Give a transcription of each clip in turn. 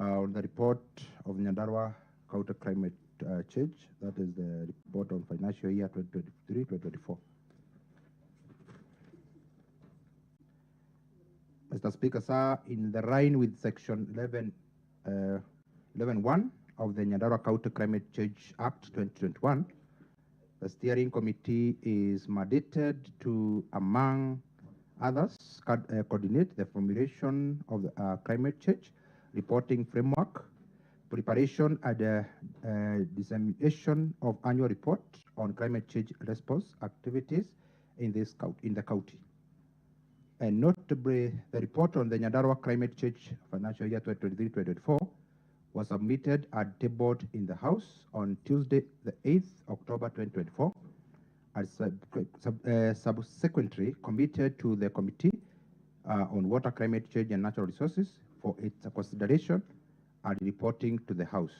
on the report of Nyandarua County Climate Change. That is the report on financial year 2023-2024. Mr. Speaker, sir, in the line with Section 11.1 of the Nyandarua County Climate Change Act 2021, the steering committee is mandated to, among others, coordinate the formulation of the climate change reporting framework, preparation and dissemination of annual report on climate change response activities in the county. And notably, the report on the Nyandarua climate change financial year 2023-2024 was submitted and tabled in the House on Tuesday, the 8th October 2024, and subsequently committed to the Committee on Water, Climate Change and Natural Resources for its consideration and reporting to the House.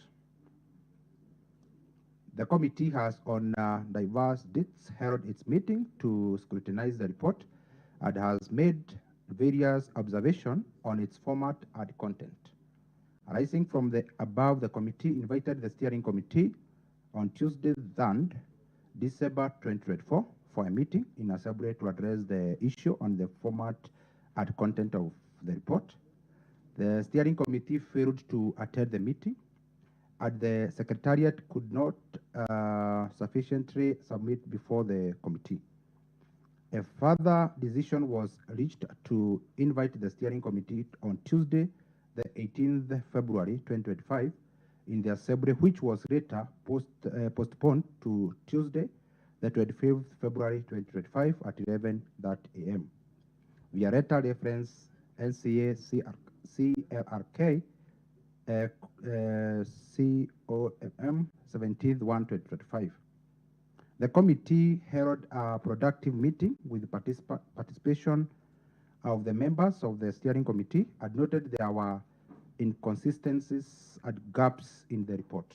The committee has on diverse dates held its meeting to scrutinize the report and has made various observations on its format and content. Arising from the above, the committee invited the steering committee on Tuesday, 3rd December 2024, for a meeting in Assembly to address the issue on the format and content of the report. The steering committee failed to attend the meeting, and the Secretariat could not sufficiently submit before the committee. A further decision was reached to invite the steering committee on Tuesday, the 18th February 2025, in the Assembly, which was later postponed to Tuesday, the 25th February 2025 at 11 a.m. Via letter reference NCA CLRK COMM 17/1/2025. The committee held a productive meeting with participation of the members of the steering committee and noted there were inconsistencies and gaps in the report.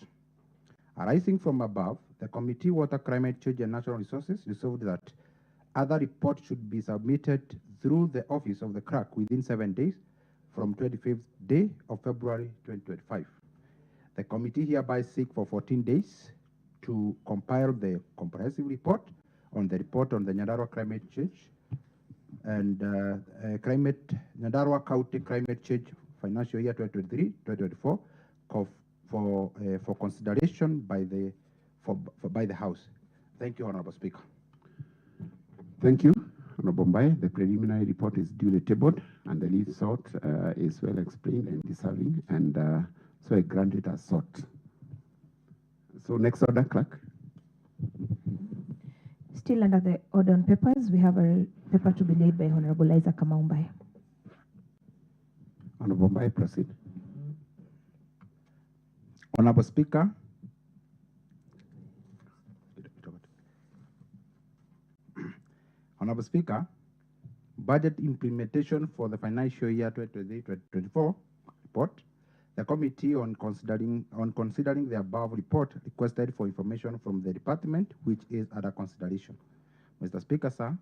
Arising from above, the Committee Water, Climate Change and Natural Resources resolved that other reports should be submitted through the office of the clerk within 7 days from 25th day of February 2025. The committee hereby seeks for 14 days to compile the comprehensive report on the Nyandarua climate change and Nyandarua County Climate Change financial year 2023-2024 for consideration by the House. Thank you, Honorable Speaker. Thank you, Honorable Mbai. The preliminary report is duly tabled, and the leave sought is well explained and deserving, and so I grant it as sought. So next order, clerk. Still under the order on papers, we have a paper to be laid by Honorable Isaac Mbai. Honorable Mbai, proceed. Honorable Speaker, Honorable Speaker, budget implementation for the financial year 2023-2024 report. The committee on considering the above report requested for information from the department, which is under consideration. Mr. Speaker, sir,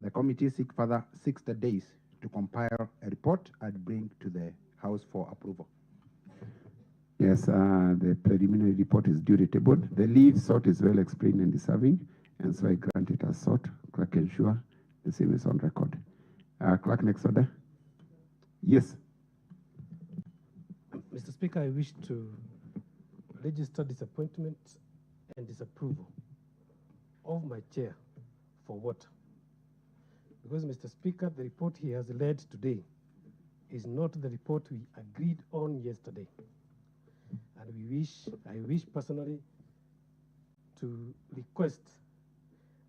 the committee seeks further 60 days to compile a report and bring to the House for approval. Yes, the preliminary report is duly tabled. The leave sought is well explained and deserving, and so I grant it as sought. Clerk, ensure the same is on record. Clerk, next order. Yes. Mr. Speaker, I wish to register disappointment and disapproval of my chair for water. Because, Mr. Speaker, the report he has led today is not the report we agreed on yesterday. And I wish personally to request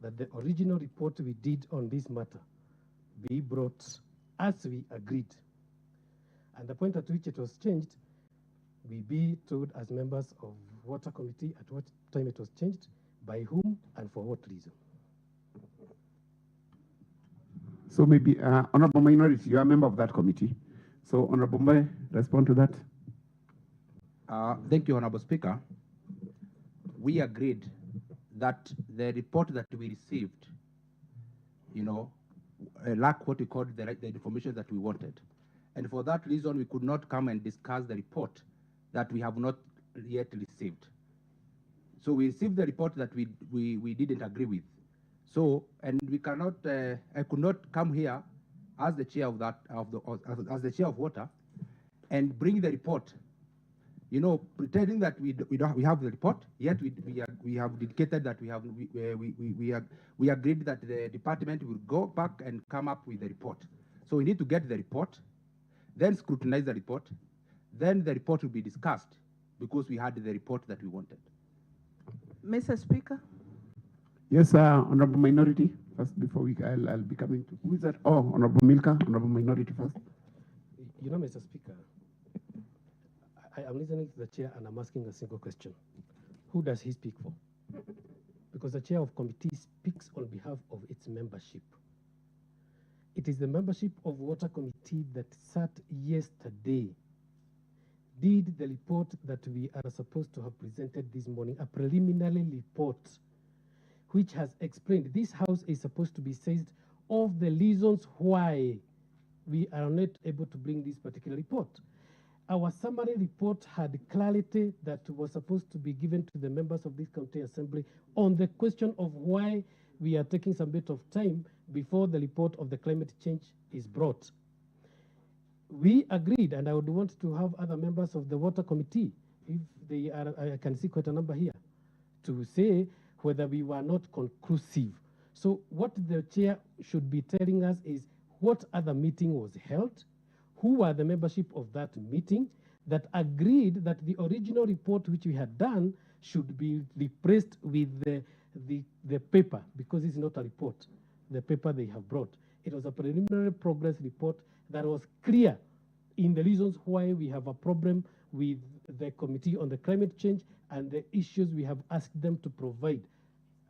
that the original report we did on this matter be brought as we agreed. And the point at which it was changed, we be told as members of Water Committee at what time it was changed, by whom, and for what reason. So maybe, Honorable Minority, you are a member of that committee. So, Honorable Mbai, respond to that. Thank you, Honorable Speaker. We agreed that the report that we received, lacked what we called the information that we wanted. And for that reason, we could not come and discuss the report that we have not yet received. So we received the report that we didn't agree with. So, and we cannot, I could not come here as the chair of that, as the chair of water, and bring the report, you know, pretending that we have the report, yet we have indicated that we agreed that the department will go back and come up with the report. So we need to get the report, then scrutinize the report, then the report will be discussed because we had the report that we wanted. Mr. Speaker. Yes, Honorable Minority, first before I'll be coming to, who is that? Oh, Honorable Milka, Honorable Minority first. You know, Mr. Speaker, I am listening to the chair and I'm asking a single question. Who does he speak for? Because the chair of committee speaks on behalf of its membership. It is the membership of water committee that sat yesterday, did the report that we are supposed to have presented this morning, a preliminary report, which has explained this house is supposed to be seized of the reasons why we are not able to bring this particular report. Our summary report had clarity that was supposed to be given to the members of this county assembly on the question of why we are taking some bit of time before the report of the climate change is brought. We agreed, and I would want to have other members of the water committee, if they are, I can see quite a number here, to say whether we were not conclusive. So what the chair should be telling us is what other meeting was held, who were the membership of that meeting that agreed that the original report which we had done should be replaced with the paper, because it's not a report, the paper they have brought. It was a preliminary progress report that was clear in the reasons why we have a problem with the Committee on the Climate Change and the issues we have asked them to provide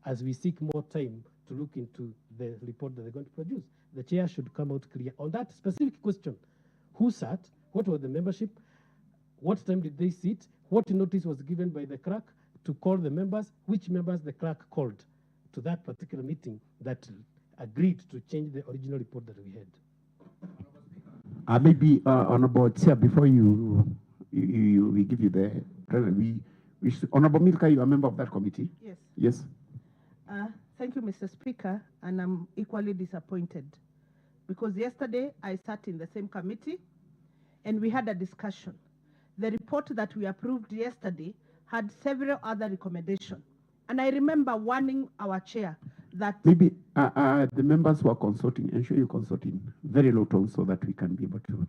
as we seek more time to look into the report that they're going to produce. The chair should come out clear on that specific question. Who sat? What was the membership? What time did they sit? What notice was given by the clerk to call the members? Which members the clerk called to that particular meeting that agreed to change the original report that we had? Maybe Honorable Chair, before we give you the Honorable Milka, you are a member of that committee? Yes. Yes. Thank you, Mr. Speaker, and I'm equally disappointed because yesterday I sat in the same committee and we had a discussion. The report that we approved yesterday had several other recommendations. And I remember warning our chair that... Maybe the members who are consulting, ensure you consult in very low tone so that we can be able to...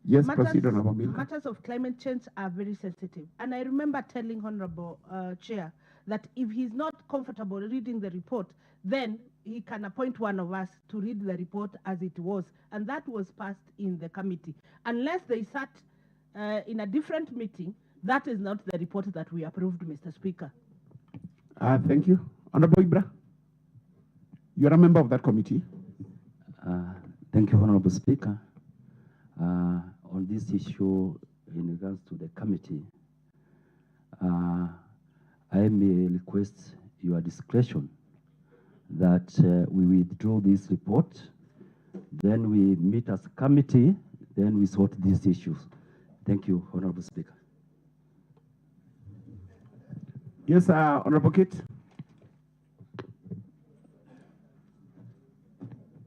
Yes, proceed, Honorable Milka. Matters of climate change are very sensitive. And I remember telling Honorable Chair that if he's not comfortable reading the report, then he can appoint one of us to read the report as it was. And that was passed in the committee. Unless they sat in a different meeting, that is not the report that we approved, Mr. Speaker. Thank you. Honorable Ibra, you are a member of that committee. Thank you, Honorable Speaker. On this issue in regards to the committee, I may request your discretion that we withdraw this report, then we meet as a committee, then we sort these issues. Thank you, Honorable Speaker. Yes, Honorable Kate.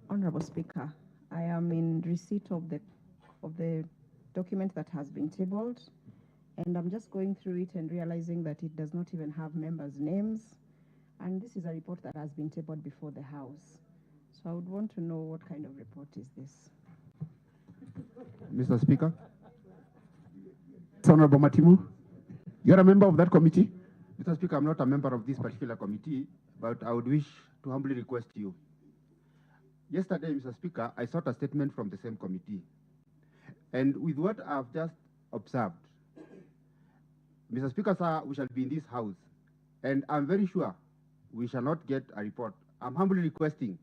Honorable Speaker, I am in receipt of the document that has been tabled, and I'm just going through it and realizing that it does not even have members' names, and this is a report that has been tabled before the House. So I would want to know what kind of report is this. Mr. Speaker. Honorable Matimu, you're a member of that committee? Mr. Speaker, I'm not a member of this particular committee, but I would wish to humbly request you. Yesterday, Mr. Speaker, I sought a statement from the same committee. And with what I've just observed, Mr. Speaker, sir, we shall be in this house. And I'm very sure we shall not get a report. I'm humbly requesting,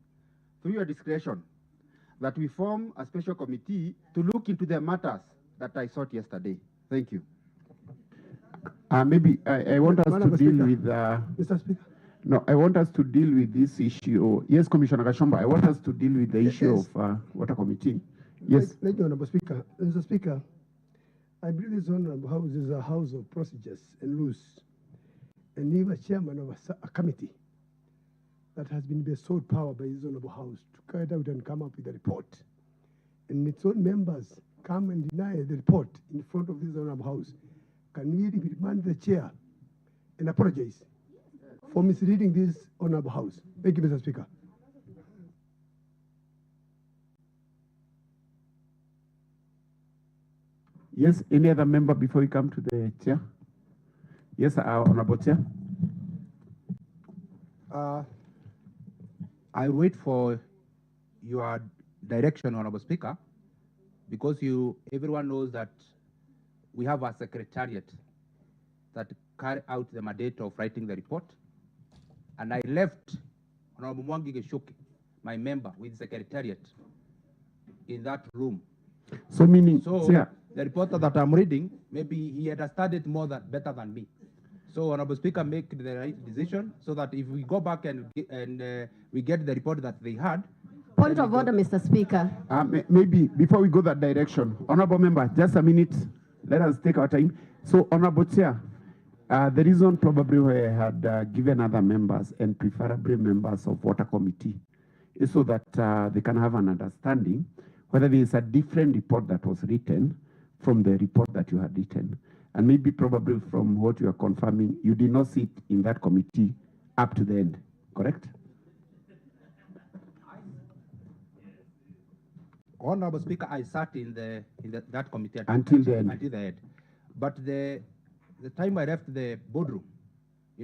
through your discretion, that we form a special committee to look into the matters that I sought yesterday. Thank you. Maybe I want us to deal with... Mr. Speaker. No, I want us to deal with this issue. Yes, Commissioner Kashomba, I want us to deal with the issue of water committee. Yes. Thank you, Honorable Speaker. Mr. Speaker, I believe this honorable house is a house of procedures and rules. And even a chairman of a committee that has been bestowed power by this honorable house to carry out and come up with a report. And its own members come and deny the report in front of this honorable house. Can we remind the chair and apologize for misleading this honorable house? Thank you, Mr. Speaker. Yes, any other member before we come to the chair? Yes, Honorable Chair. I wait for your direction, Honorable Speaker, because everyone knows that we have a secretariat that carry out the mandate of writing the report. And I left Honorable Mwangi Geshoki, my member with secretariat, in that room. So meaning, Chair, the reporter that I'm reading, maybe he had studied better than me. So, Honorable Speaker, make the right decision so that if we go back and we get the report that they had. Point of order, Mr. Speaker. Maybe before we go that direction, Honorable Member, just a minute. Let us take our time. So, Honorable Chair, the reason probably we had given other members and preferably members of Water Committee is so that they can have an understanding whether there is a different report that was written from the report that you had written. And maybe probably from what you are confirming, you did not sit in that committee up to the end, correct? Honorable Speaker, I sat in that committee until the end. Until the end. But the time I left the boardroom,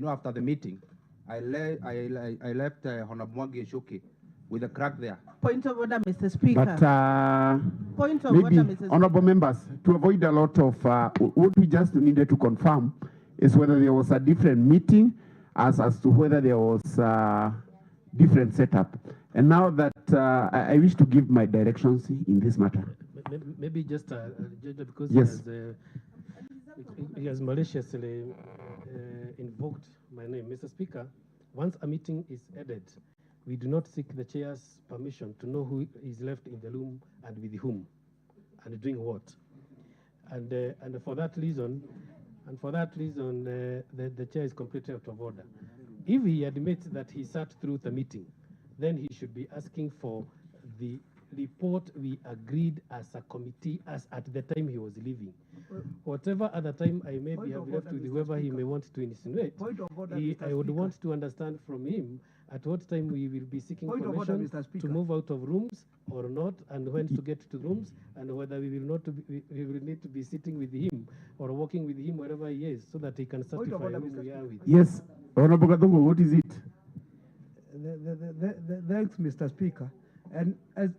after the meeting, I left Honorable Mwangi Geshoki with a crack there. Point of order, Mr. Speaker. But Point of maybe, order, Mr. honorable members, to avoid a lot of, what we just needed to confirm is whether there was a different meeting as to whether there was a different setup. And now that I wish to give my directions in this matter. Maybe just because yes. He has maliciously invoked my name. Mr. Speaker, once a meeting is ended, we do not seek the chair's permission to know who is left in the room and with whom and doing what. And for that reason, the chair is completely out of order. If he admits that he sat through the meeting, then he should be asking for the report we agreed as a committee as at the time he was leaving. Whatever other time I may be have left with whoever he may want to insinuate, I would want to understand from him at what time we will be seeking permission to move out of rooms or not, and when to get to rooms, and whether we will need to be sitting with him or walking with him wherever he is, so that he can certify who we are with. Yes, Honorable Gadongo, what is it? Thanks, Mr. Speaker. And as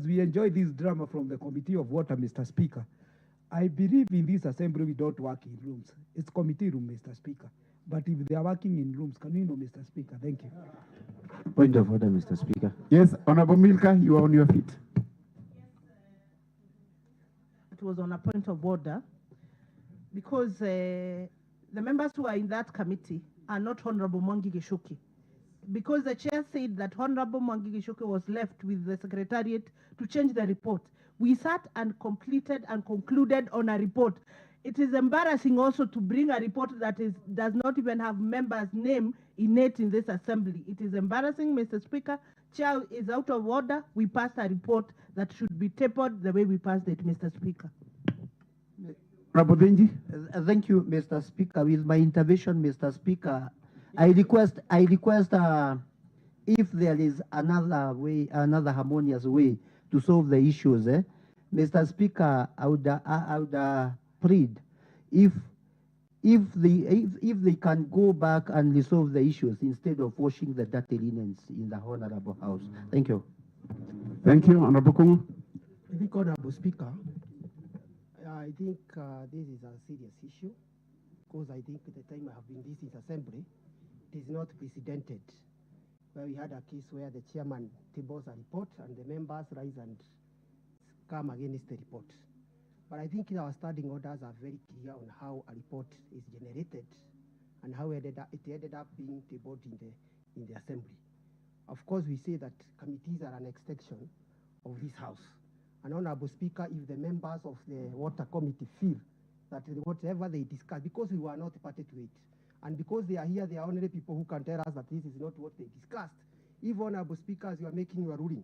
we enjoy this drama from the Committee of Water, Mr. Speaker, I believe in this assembly we don't work in rooms. It's committee room, Mr. Speaker. But if they are working in rooms, can you know, Mr. Speaker? Thank you. Point of order, Mr. Speaker. Yes, Honorable Milka, you are on your feet. It was on a point of order because the members who are in that committee are not Honorable Mwangi Geshoki. Because the chair said that Honorable Mwangi Geshoki was left with the secretariat to change the report. We sat and completed and concluded on a report. It is embarrassing also to bring a report that does not even have members' name in it in this assembly. It is embarrassing, Mr. Speaker. Chair is out of order. We passed a report that should be tapered the way we passed it, Mr. Speaker. Thank you, Mr. Speaker. With my intervention, Mr. Speaker, I request if there is another way, another harmonious way to solve the issues, Mr. Speaker, I would plead if they can go back and resolve the issues instead of washing the dirty linens in the honorable house. Thank you. Thank you, Honorable Kungu. I think, Honorable Speaker, I think this is a serious issue because I think the time I have been in this assembly, it is not precedented. Where we had a case where the chairman tables a report and the members rise and come against the report. But I think our standing orders are very clear on how a report is generated and how it ended up being tabled in the assembly. Of course, we say that committees are an extension of this house. And Honorable Speaker, if the members of the Water Committee feel that whatever they discuss, because we were not party to it, and because they are here, they are only people who can tell us that this is not what they discussed. If honorable speakers, you are making your ruling,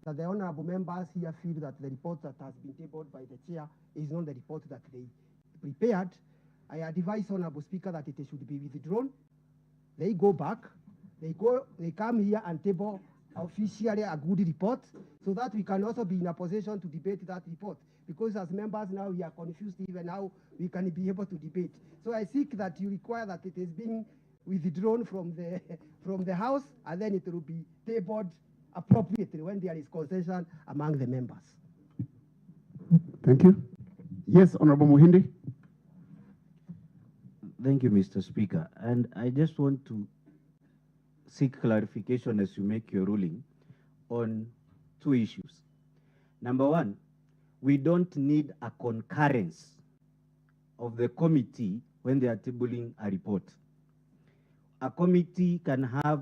that the honorable members here feel that the report that has been tabled by the chair is not the report that they prepared, I advise honorable speaker that it should be withdrawn. They go back, they come here and table officially a good report, so that we can also be in a position to debate that report. Because as members now we are confused even how we can be able to debate. So I seek that you require that it is being withdrawn from the House, and then it will be tabled appropriately when there is consensus among the members. Thank you. Yes, Honorable Muhindi. Thank you, Mr. Speaker. And I just want to seek clarification as you make your ruling on two issues. Number one, we don't need a concurrence of the committee when they are tabling a report. A committee can have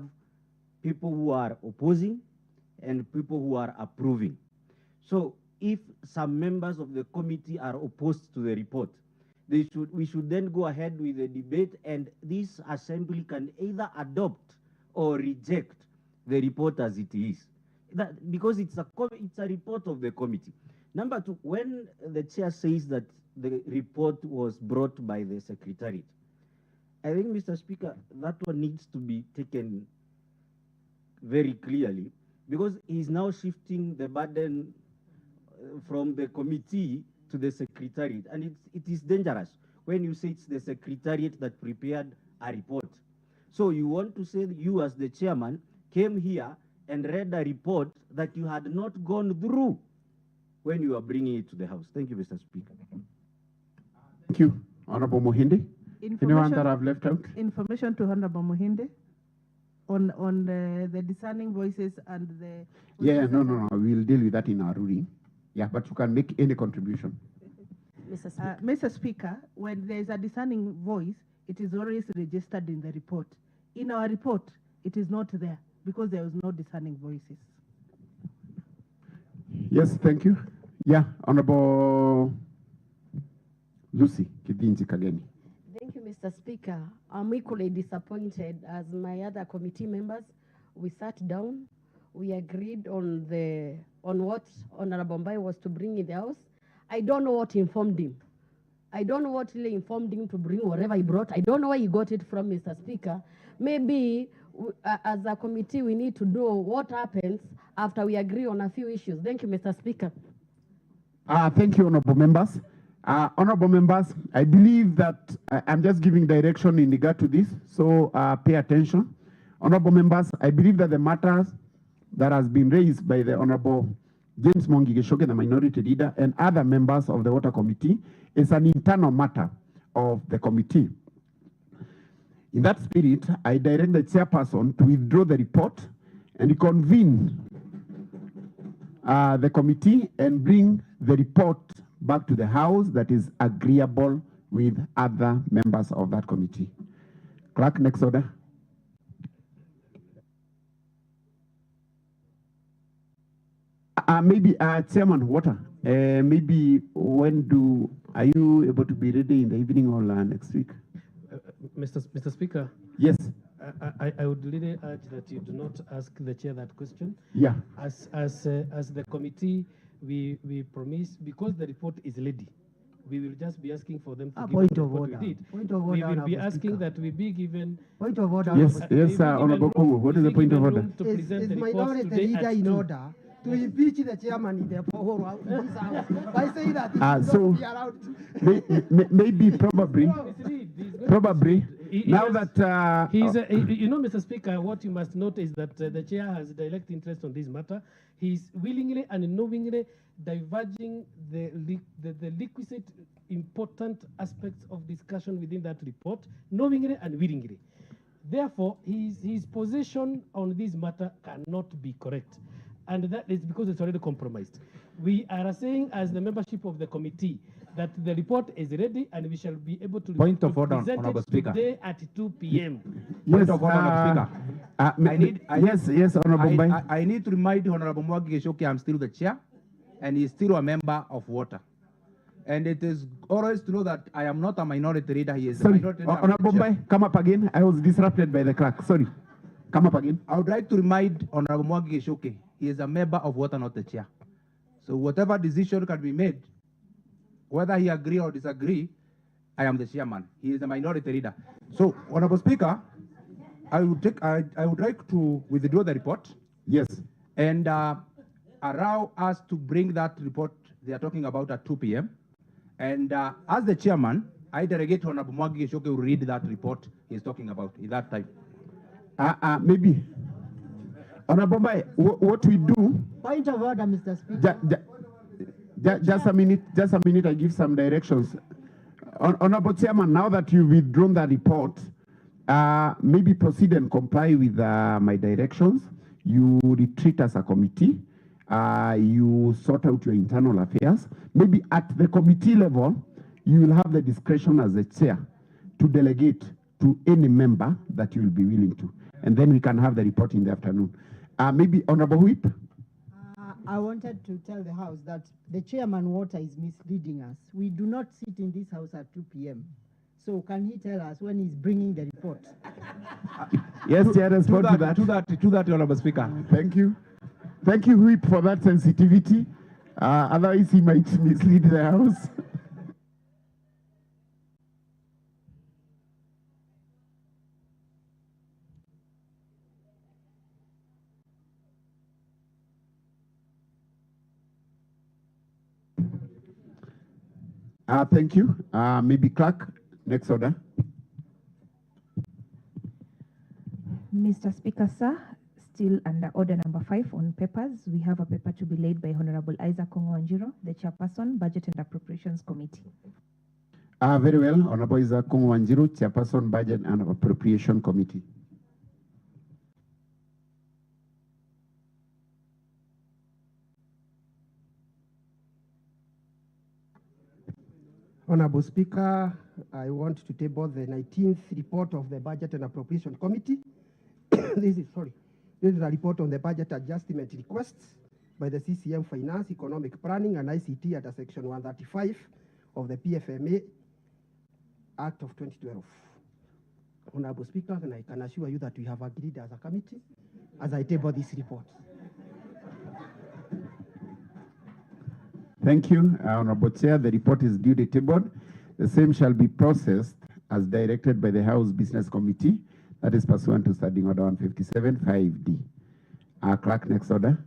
people who are opposing and people who are approving. So if some members of the committee are opposed to the report, we should then go ahead with the debate, and this assembly can either adopt or reject the report as it is. Because it's a report of the committee. Number two, when the chair says that the report was brought by the secretariat, I think, Mr. Speaker, that one needs to be taken very clearly, because he's now shifting the burden from the committee to the secretariat, and it is dangerous when you say it's the secretariat that prepared a report. So you want to say that you, as the chairman, came here and read a report that you had not gone through when you were bringing it to the House. Thank you, Mr. Speaker. Thank you, Honorable Muhindi. Anyone that I've left out? Information to Honorable Muhindi on the discerning voices and the... Yeah, no. We'll deal with that in our ruling. Yeah, but you can make any contribution. Mr. Speaker, when there is a discerning voice, it is always registered in the report. In our report, it is not there because there was no discerning voices. Yes, thank you. Yeah, Honorable Lucy Kidinji Kageni. Thank you, Mr. Speaker. I'm equally disappointed as my other committee members. We sat down, we agreed on what Honorable Mbai was to bring in the House. I don't know what informed him. I don't know what really informed him to bring whatever he brought. I don't know where he got it from, Mr. Speaker. Maybe as a committee, we need to do what happens after we agree on a few issues. Thank you, Mr. Speaker. Thank you, honorable members. Honorable members, I believe that I'm just giving direction in regard to this, so pay attention. Honorable members, I believe that the matters that has been raised by the Honorable James Mwangi Geshoge, the minority leader, and other members of the Water Committee is an internal matter of the committee. In that spirit, I direct the chairperson to withdraw the report and convene the committee and bring the report back to the House that is agreeable with other members of that committee. Clerk, next order. Maybe Chairman Water, maybe are you able to be ready in the evening or next week? Mr. Speaker. Yes. I would really urge that you do not ask the chair that question. Yeah. As the committee, we promise, because the report is ready, we will just be asking for them to give point us of what order. we did. Point of order, We will be Honorable asking Speaker. that we be given... Point of order. Yes, Honorable Kumu, what is the point of order? Is minority leader in order to impeach the chairman in the whole by saying that it so not be allowed. maybe probably now that you know, Mr. Speaker, what you must note is that the chair has direct interest on this matter. He's willingly and knowingly diverging the requisite important aspects of discussion within that report, knowingly and willingly. Therefore, his position on this matter cannot be correct. And that is because it's already compromised. We are saying, as the membership of the committee, that the report is ready and we shall be able to Point of order, present Honorable it Speaker. today at 2 p.m. Yes, Honorable Speaker. Yes, Honorable Mbai. I need to remind Honorable Mwangi Geshoke I'm still the chair, and he's still a member of Water. And it is always to know that I am not a minority leader. He is a Sorry, minority leader. Honorable Mbai, come up again. I was disrupted by the clerk. Sorry. Come up again. I would like to remind Honorable Mwangi Geshoke, he is a member of Water, not the chair. So whatever decision can be made, whether he agree or disagree, I am the chairman. He is a minority leader. So, Honorable Speaker, I would like to withdraw the report. Yes. And allow us to bring that report they are talking about at 2 p.m. And as the chairman, I delegate Honorable Mwangi Geshoke to read that report he's talking about at that time. Maybe. Honorable Mbai, what we do... Point of order, Mr. Speaker. Just a minute, I give some directions. Honorable Chairman, now that you've withdrawn the report, maybe proceed and comply with my directions. You retreat as a committee. You sort out your internal affairs. Maybe at the committee level, you will have the discretion as the chair to delegate to any member that you will be willing to. And then we can have the report in the afternoon. Maybe Honorable Whip? I wanted to tell the House that the Chairman Water is misleading us. We do not sit in this House at 2 p.m. So can he tell us when he's bringing the report? Yes, Chair, respond to that. To that, Honorable Speaker. Thank you. Thank you, Whip, for that sensitivity. Otherwise, he might mislead the House. Thank you. Maybe clerk, next order. Mr. Speaker, sir, still under order number 5 on papers, we have a paper to be laid by Honorable Isaac Kongwanjiro, the Chairperson, Budget and Appropriations Committee. Very well. Honorable Isaac Kongwanjiro, Chairperson, Budget and Appropriation Committee. Honorable Speaker, I want to table the 19th report of the Budget and Appropriation Committee. This is a report on the budget adjustment requests by the CCM Finance, Economic Planning and ICT under Section 135 of the PFMA Act of 2012. Honorable Speaker, and I can assure you that we have agreed as a committee as I table this report. Thank you, Honorable Chair. The report is duly tabled. The same shall be processed as directed by the House Business Committee, that is pursuant to Standing Order 157, 5D. Clerk, next order.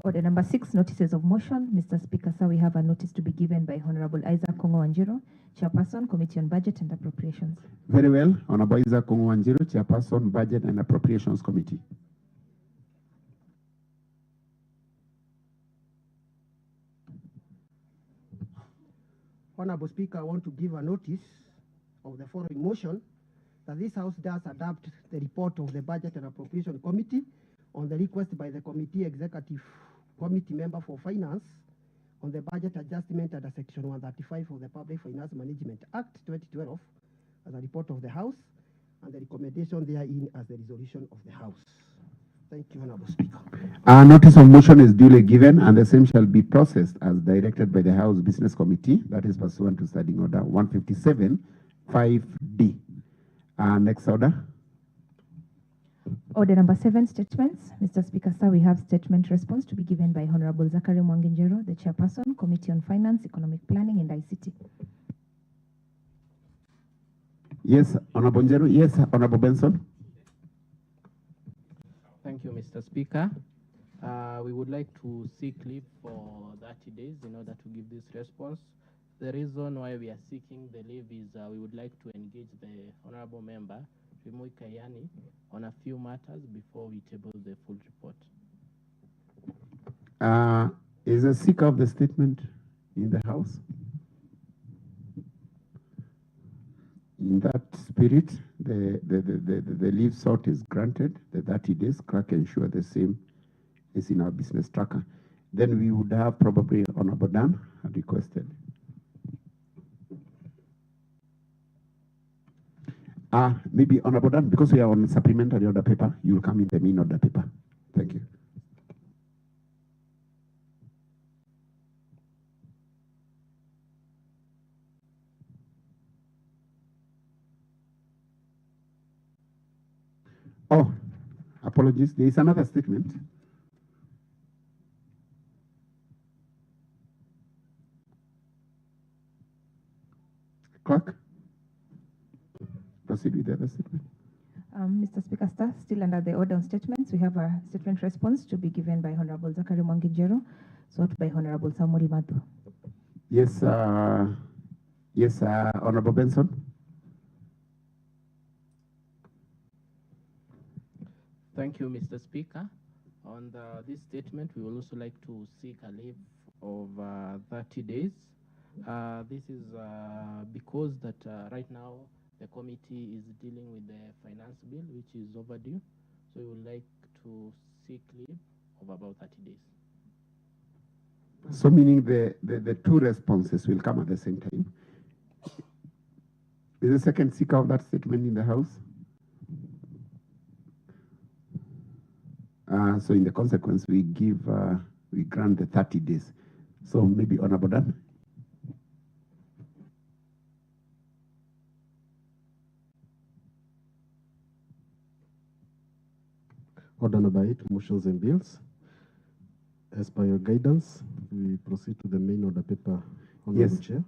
Order number 6, notices of motion. Mr. Speaker, sir, we have a notice to be given by Honorable Isaac Kongwanjiro, Chairperson, Committee on Budget and Appropriations. Very well. Honorable Isaac Kongwanjiro, Chairperson, Budget and Appropriations Committee. Honorable Speaker, I want to give a notice of the following motion that this House does adopt the report of the Budget and Appropriation Committee on the request by the Committee Executive Committee Member for Finance on the budget adjustment under Section 135 of the Public Finance Management Act 2012 as a report of the House and the recommendation therein as the resolution of the House. Thank you, Honorable Speaker. Notice of motion is duly given and the same shall be processed as directed by the House Business Committee, that is pursuant to Standing Order 157, 5D. Next order. Order number 7, statements. Mr. Speaker, sir, we have statement response to be given by Honorable Zachary Mwanginjero, the Chairperson, Committee on Finance, Economic Planning and ICT. Yes, Honorable Njero. Yes, Honorable Benson. Thank you, Mr. Speaker. We would like to seek leave for 30 days in order to give this response. The reason why we are seeking the leave is we would like to engage the Honorable Member, Rimui Kayani, on a few matters before we table the full report. Is a seeker of the statement in the House? In that spirit, the leave sought is granted, the 30 days. Clerk ensure the same is in our business tracker. Then we would have probably Honorable Dan requested. Maybe Honorable Dan, because we are on supplementary order paper, you will come in the main order paper. Thank you. Oh, apologies. There is another statement. Clerk, proceed with the other statement. Mr. Speaker, sir, still under the order on statements, we have a statement response to be given by Honorable Zachary Mwangijero, sought by Honorable Samuel Madu. Yes, Honorable Benson. Thank you, Mr. Speaker. On this statement, we would also like to seek a leave of 30 days. This is because that right now the committee is dealing with the finance bill, which is overdue. So we would like to seek leave of about 30 days. So meaning the two responses will come at the same time. Is the second seeker of that statement in the House? So in the consequence, we grant the 30 days. So maybe Honorable Dan. Order number 8, motions and bills. As per your guidance, we proceed to the main order paper. Honorable Yes, Chair.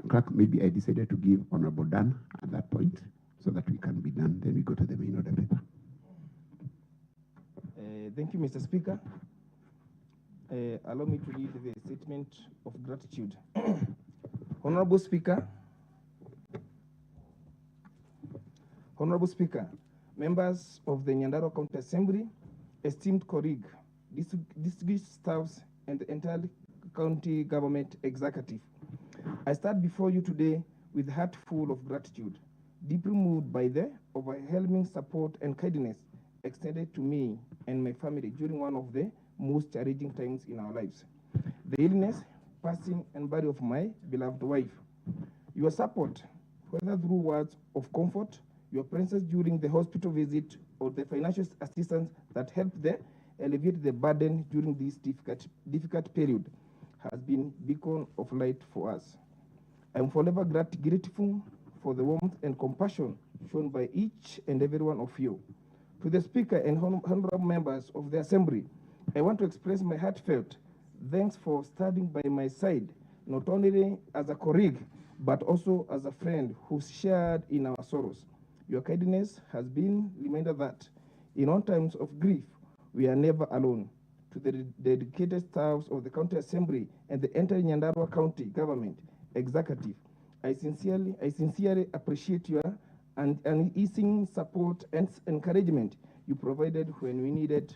Clerk, maybe I decided to give Honorable Dan at that point so that we can be done. Then we go to the main order paper. Thank you, Mr. Speaker. Allow me to read the statement of gratitude. Honorable Speaker, members of the Nyandarua County Assembly, esteemed colleague, distinguished staffs, and the entire county government executive, I stand before you today with a heart full of gratitude, deeply moved by the overwhelming support and kindness extended to me and my family during one of the most challenging times in our lives. The illness, passing, and burial of my beloved wife. Your support, whether through words of comfort, your presence during the hospital visit, or the financial assistance that helped alleviate the burden during this difficult period, has been a beacon of light for us. I am forever grateful for the warmth and compassion shown by each and every one of you. To the Speaker and honorable members of the Assembly, I want to express my heartfelt thanks for standing by my side, not only as a colleague, but also as a friend who shared in our sorrows. Your kindness has been a reminder that in all times of grief, we are never alone. To the dedicated staffs of the County Assembly and the entire Nyandarua County Government Executive, I sincerely appreciate your uneasing support and encouragement you provided when we needed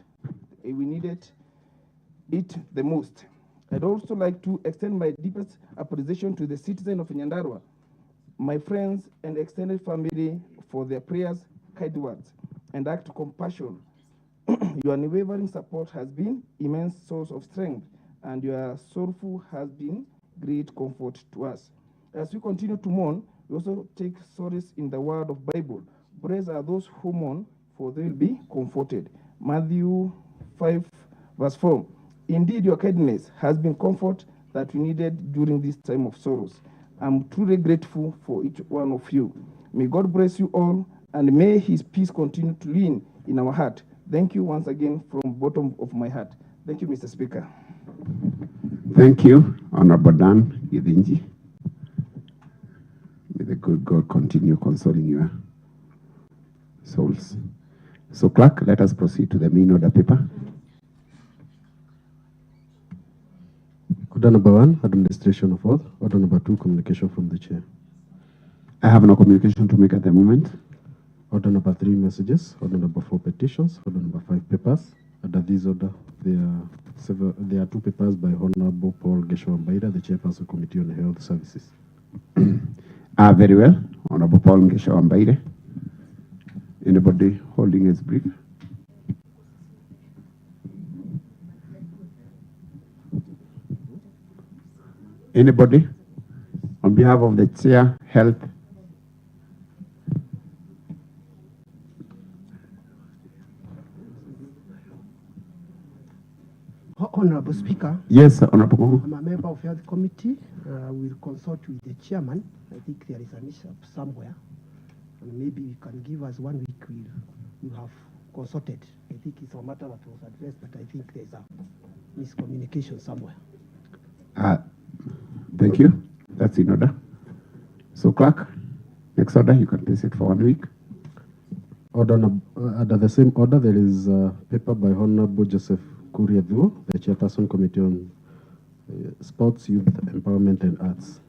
it the most. I'd also like to extend my deepest appreciation to the citizens of Nyandarua, my friends and extended family for their prayers, kind words, and act of compassion. Your unwavering support has been immense source of strength, and your sorrowful has been great comfort to us. As we continue to mourn, we also take solace in the word of Bible. Blessed are those who mourn, for they will be comforted. Matthew 5, verse 4. Indeed, your kindness has been comfort that we needed during this time of sorrows. I'm truly grateful for each one of you. May God bless you all, and may His peace continue to reign in our heart. Thank you once again from the bottom of my heart. Thank you, Mr. Speaker. Thank you, Honorable Dan Githinji. May the good God continue consoling your souls. So, Clerk, let us proceed to the main order paper. Order number 1, administration of oath. Order number 2, communication from the chair. I have no communication to make at the moment. Order number 3, messages. Order number 4, petitions. Order number 5, papers. Under this order, there are 2 papers by Honorable Paul Gesho-Wambaira, the Chairperson Committee on Health Services. Very well. Honorable Paul Gesho-Wambaira. Anybody holding his brief? Anybody? On behalf of the Chair, Health. Honorable Speaker. Yes, Honorable. I'm a member of the Health Committee. We'll consult with the chairman. I think there is an issue somewhere. And maybe you can give us 1 week. We'll you have consulted. I think it's a matter that was addressed, but I think there's a miscommunication somewhere. Thank you. That's in order. So, clerk, next order, you can place it for 1 week. Under the same order, there is a paper by Honorable Joseph Kuriadhu, the Chairperson Committee on Sports, Youth, Empowerment and Arts.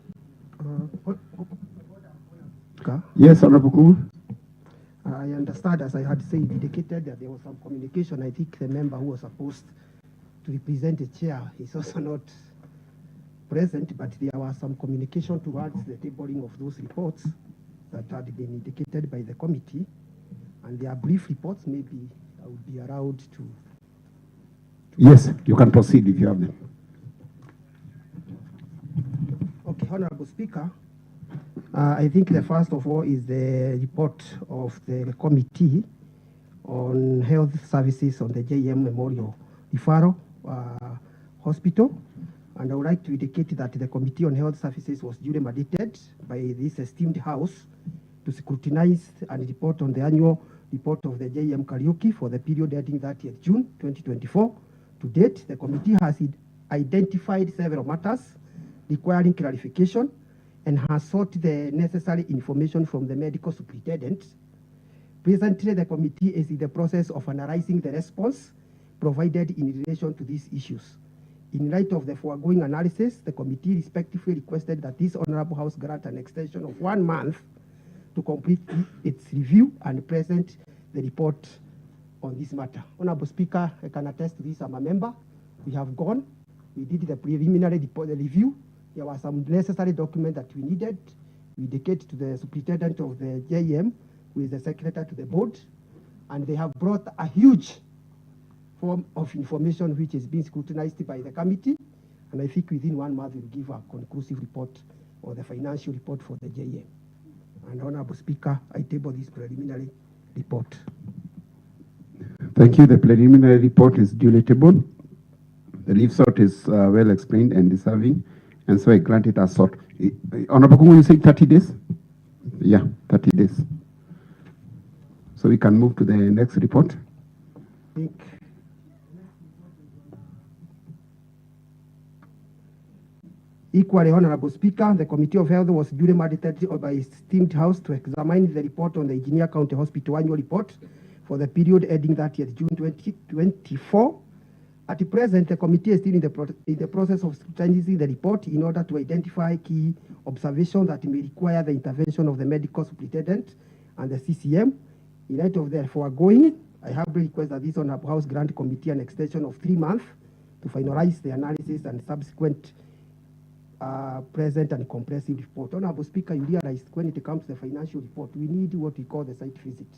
Yes, Honorable Kumu. I understand, as I had said, indicated that there was some communication. I think the member who was supposed to represent the chair is also not present, but there was some communication towards the tabling of those reports that had been indicated by the committee. And they are brief reports. Maybe I would be allowed to. Yes, you can proceed if you have them. Okay, Honorable Speaker. I think the first of all is the report of the committee on health services on the JM Memorial Referral Hospital. And I would like to indicate that the Committee on Health Services was duly mandated by this esteemed House to scrutinize and report on the annual report of the JM Karaoke for the period ending 30th June 2024. To date, the committee has identified several matters requiring clarification and has sought the necessary information from the medical superintendent. Presently, the committee is in the process of analyzing the response provided in relation to these issues. In light of the foregoing analysis, the committee respectively requested that this Honorable House grant an extension of 1 month to complete its review and present the report on this matter. Honorable Speaker, I can attest to this. I'm a member. We have gone. We did the preliminary report, the review. There were some necessary documents that we needed. We indicated to the superintendent of the JM, who is the secretary to the board, and they have brought a huge form of information which is being scrutinized by the committee. And I think within 1 month we'll give a conclusive report or the financial report for the JM. And Honorable Speaker, I table this preliminary report. Thank you. The preliminary report is duly tabled. The leave sort is well explained and deserving, and so I grant it as sought. Honorable Kumu, you say 30 days? Yeah, 30 days. So we can move to the next report. I think equally, Honorable Speaker, the Committee of Health was duly mandated by esteemed House to examine the report on the Engineer County Hospital annual report for the period ending 30th June 2024. At the present, the committee is still in the process of scrutinizing the report in order to identify key observations that may require the intervention of the medical superintendent and the CCM. In light of the foregoing, I have requested that this Honorable House grant committee an extension of 3 months to finalize the analysis and subsequent present and comprehensive report. Honorable Speaker, you realize when it comes to the financial report, we need what we call the site visit.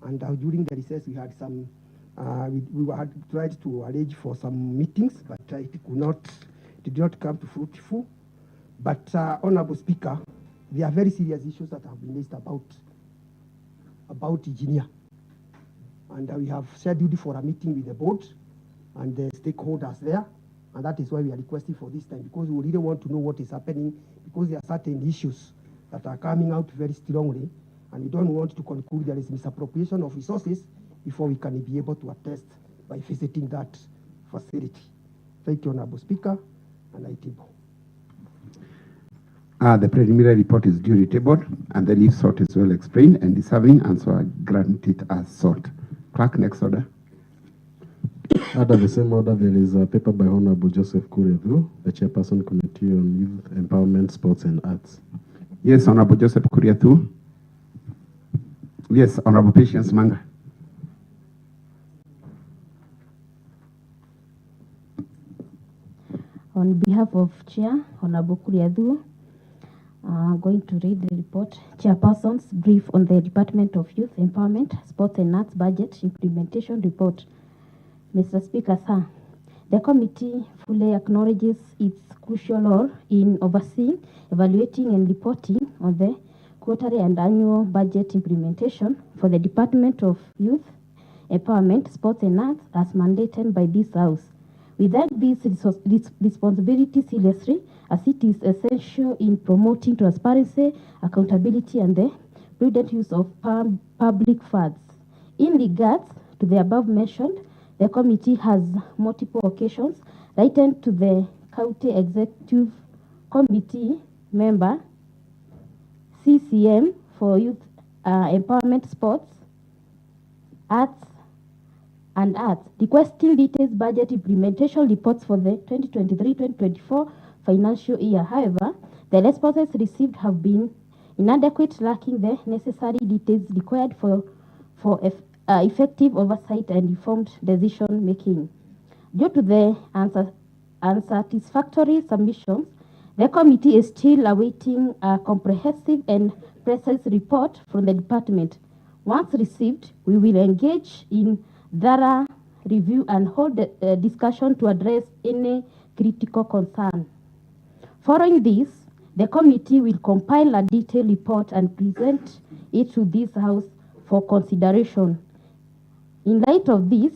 And during the recess, we had some, we had tried to arrange for some meetings, but it did not come to fruitful. But Honorable Speaker, there are very serious issues that have been raised about engineer. And we have scheduled for a meeting with the board and the stakeholders there. And that is why we are requesting for this time, because we really want to know what is happening, because there are certain issues that are coming out very strongly, and we don't want to conclude there is misappropriation of resources before we can be able to attest by visiting that facility. Thank you, Honorable Speaker, and I table. The preliminary report is duly tabled, and the leave sort is well explained and deserving, and so I grant it as sought. Clerk, next order. Under the same order, there is a paper by Honorable Joseph Kuriadhu, the Chairperson Committee on Youth, Empowerment, Sports and Arts. Yes, Honorable Joseph Kuriadhu. Yes, Honorable Patience Manga. On behalf of Chair, Honorable Kuriadhu, I'm going to read the report. Chairperson's brief on the Department of Youth Empowerment, Sports and Arts Budget Implementation Report. Mr. Speaker, sir, the committee fully acknowledges its crucial role in overseeing, evaluating, and reporting on the quarterly and annual budget implementation for the Department of Youth Empowerment, Sports and Arts as mandated by this House. We take this responsibility seriously, as it is essential in promoting transparency, accountability, and the prudent use of public funds. In regards to the above mentioned, the committee has multiple occasions written to the County Executive Committee member, CCM for Youth Empowerment, Sports, Arts, and Arts, requesting detailed budget implementation reports for the 2023-2024 financial year. However, the responses received have been inadequate, lacking the necessary details required for effective oversight and informed decision making. Due to the unsatisfactory submissions, the committee is still awaiting a comprehensive and precise report from the department. Once received, we will engage in thorough review and hold a discussion to address any critical concern. Following this, the committee will compile a detailed report and present it to this House for consideration. In light of this,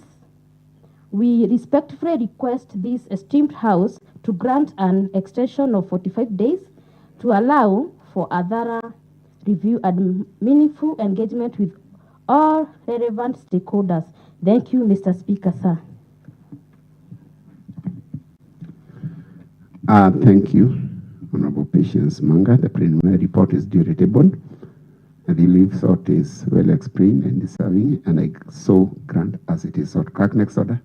we respectfully request this esteemed House to grant an extension of 45 days to allow for a thorough review and meaningful engagement with all relevant stakeholders. Thank you, Mr. Speaker, sir. Thank you, Honorable Patience Manga. The preliminary report is duly tabled. The relief sought is well explained and deserving, and I so grant as it is sought. Clerk, next order.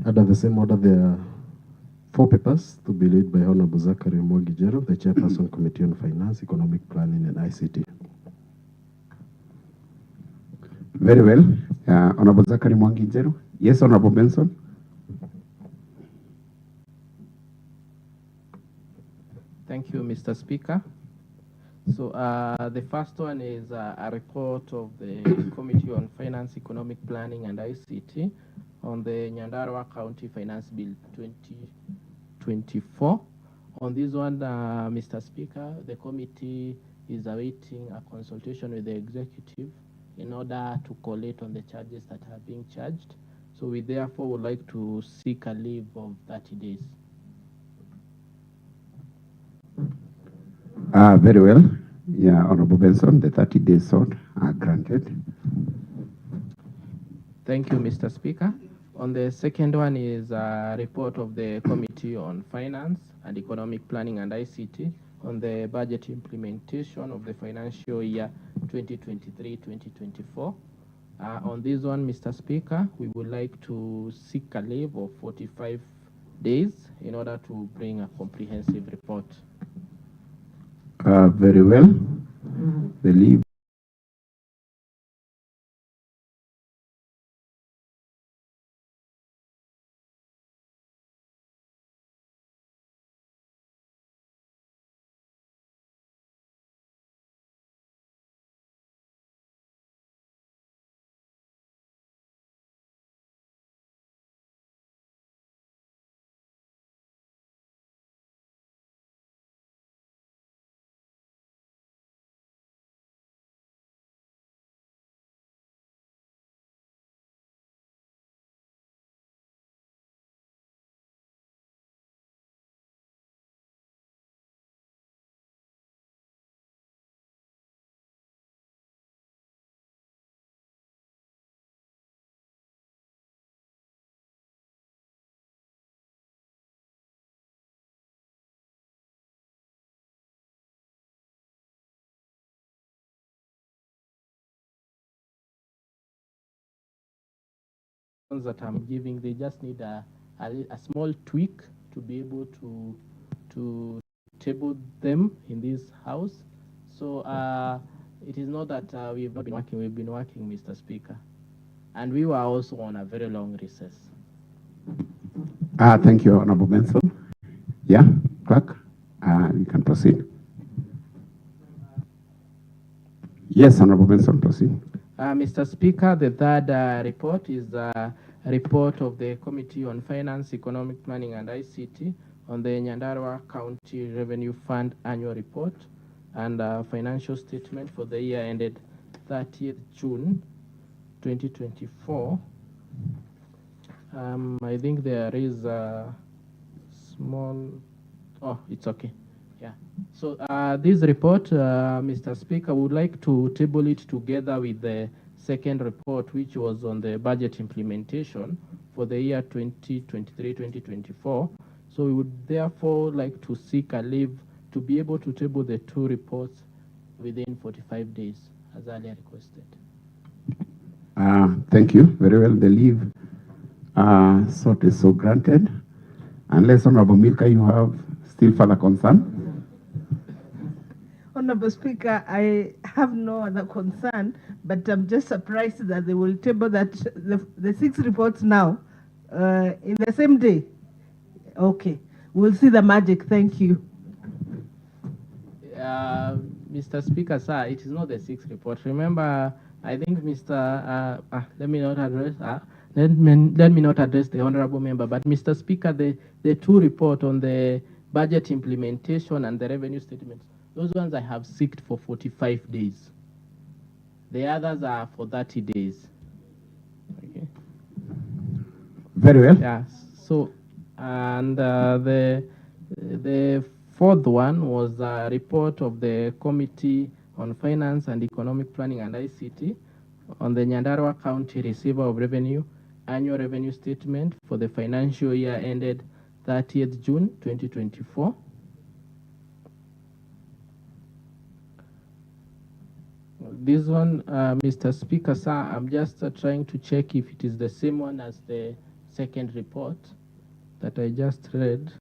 Under the same order, there are 4 papers to be laid by Honorable Zachary Mwagijero, the Chairperson, Committee on Finance, Economic Planning, and ICT. Very well. Honorable Zachary Mwagijero. Yes, Honorable Benson. Thank you, Mr. Speaker. So the first one is a report of the Committee on Finance, Economic Planning, and ICT on the Nyandarua County Finance Bill 2024. On this one, Mr. Speaker, the committee is awaiting a consultation with the executive in order to collate on the charges that are being charged. So we therefore would like to seek a leave of 30 days. Very well. Yeah, Honorable Benson, the 30 days sought are granted. Thank you, Mr. Speaker. On the second one is a report of the Committee on Finance and Economic Planning and ICT on the budget implementation of the financial year 2023-2024. On this one, Mr. Speaker, we would like to seek a leave of 45 days in order to bring a comprehensive report. Very well. The leave. That I'm giving, they just need a small tweak to be able to table them in this house. So it is not that we've not been working, we've been working, Mr. Speaker. And we were also on a very long recess. Thank you, Honorable Benson. Yeah, Clerk, you can proceed. Yes, Honorable Benson, proceed. Mr. Speaker, the third report is a report of the Committee on Finance, Economic Planning, and ICT on the Nyandarua County Revenue Fund Annual Report and financial statement for the year ended 30th June 2024. I think there is a small, oh, it's okay. Yeah. So this report, Mr. Speaker, would like to table it together with the second report, which was on the budget implementation for the year 2023-2024. So we would therefore like to seek a leave to be able to table the two reports within 45 days, as earlier requested. Thank you. Very well. The leave sought is so granted. Unless Honorable Milka, you have still further concern? Honorable Speaker, I have no other concern, but I'm just surprised that they will table that the 6 reports now in the same day. Okay, we'll see the magic. Thank you. Mr. Speaker, sir, it is not the 6th report. Remember, I think Mr. Let me not address the honorable member, but Mr. Speaker, the 2 report on the budget implementation and the revenue statements, those ones I have seeked for 45 days. The others are for 30 days. Okay. Very well. Yeah. So, and the 4th one was a report of the Committee on Finance and Economic Planning and ICT on the Nyandarua County Receiver of Revenue Annual Revenue Statement for the financial year ended 30th June 2024. This one, Mr. Speaker, sir, I'm just trying to check if it is the same one as the second report that I just read.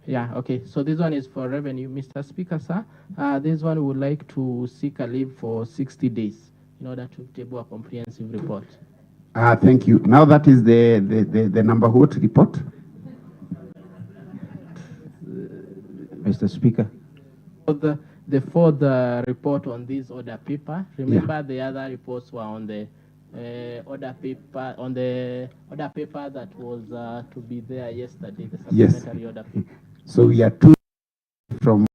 Yeah, okay. So this one is for revenue. Mr. Speaker, sir, this one would like to seek a leave for 60 days in order to table a comprehensive report. Thank you. Now that is the number what report? Mr. Speaker. The 4th report on this order paper. Remember, the other reports were on the order paper that was to be there yesterday. The supplementary order paper. So we are 2 from.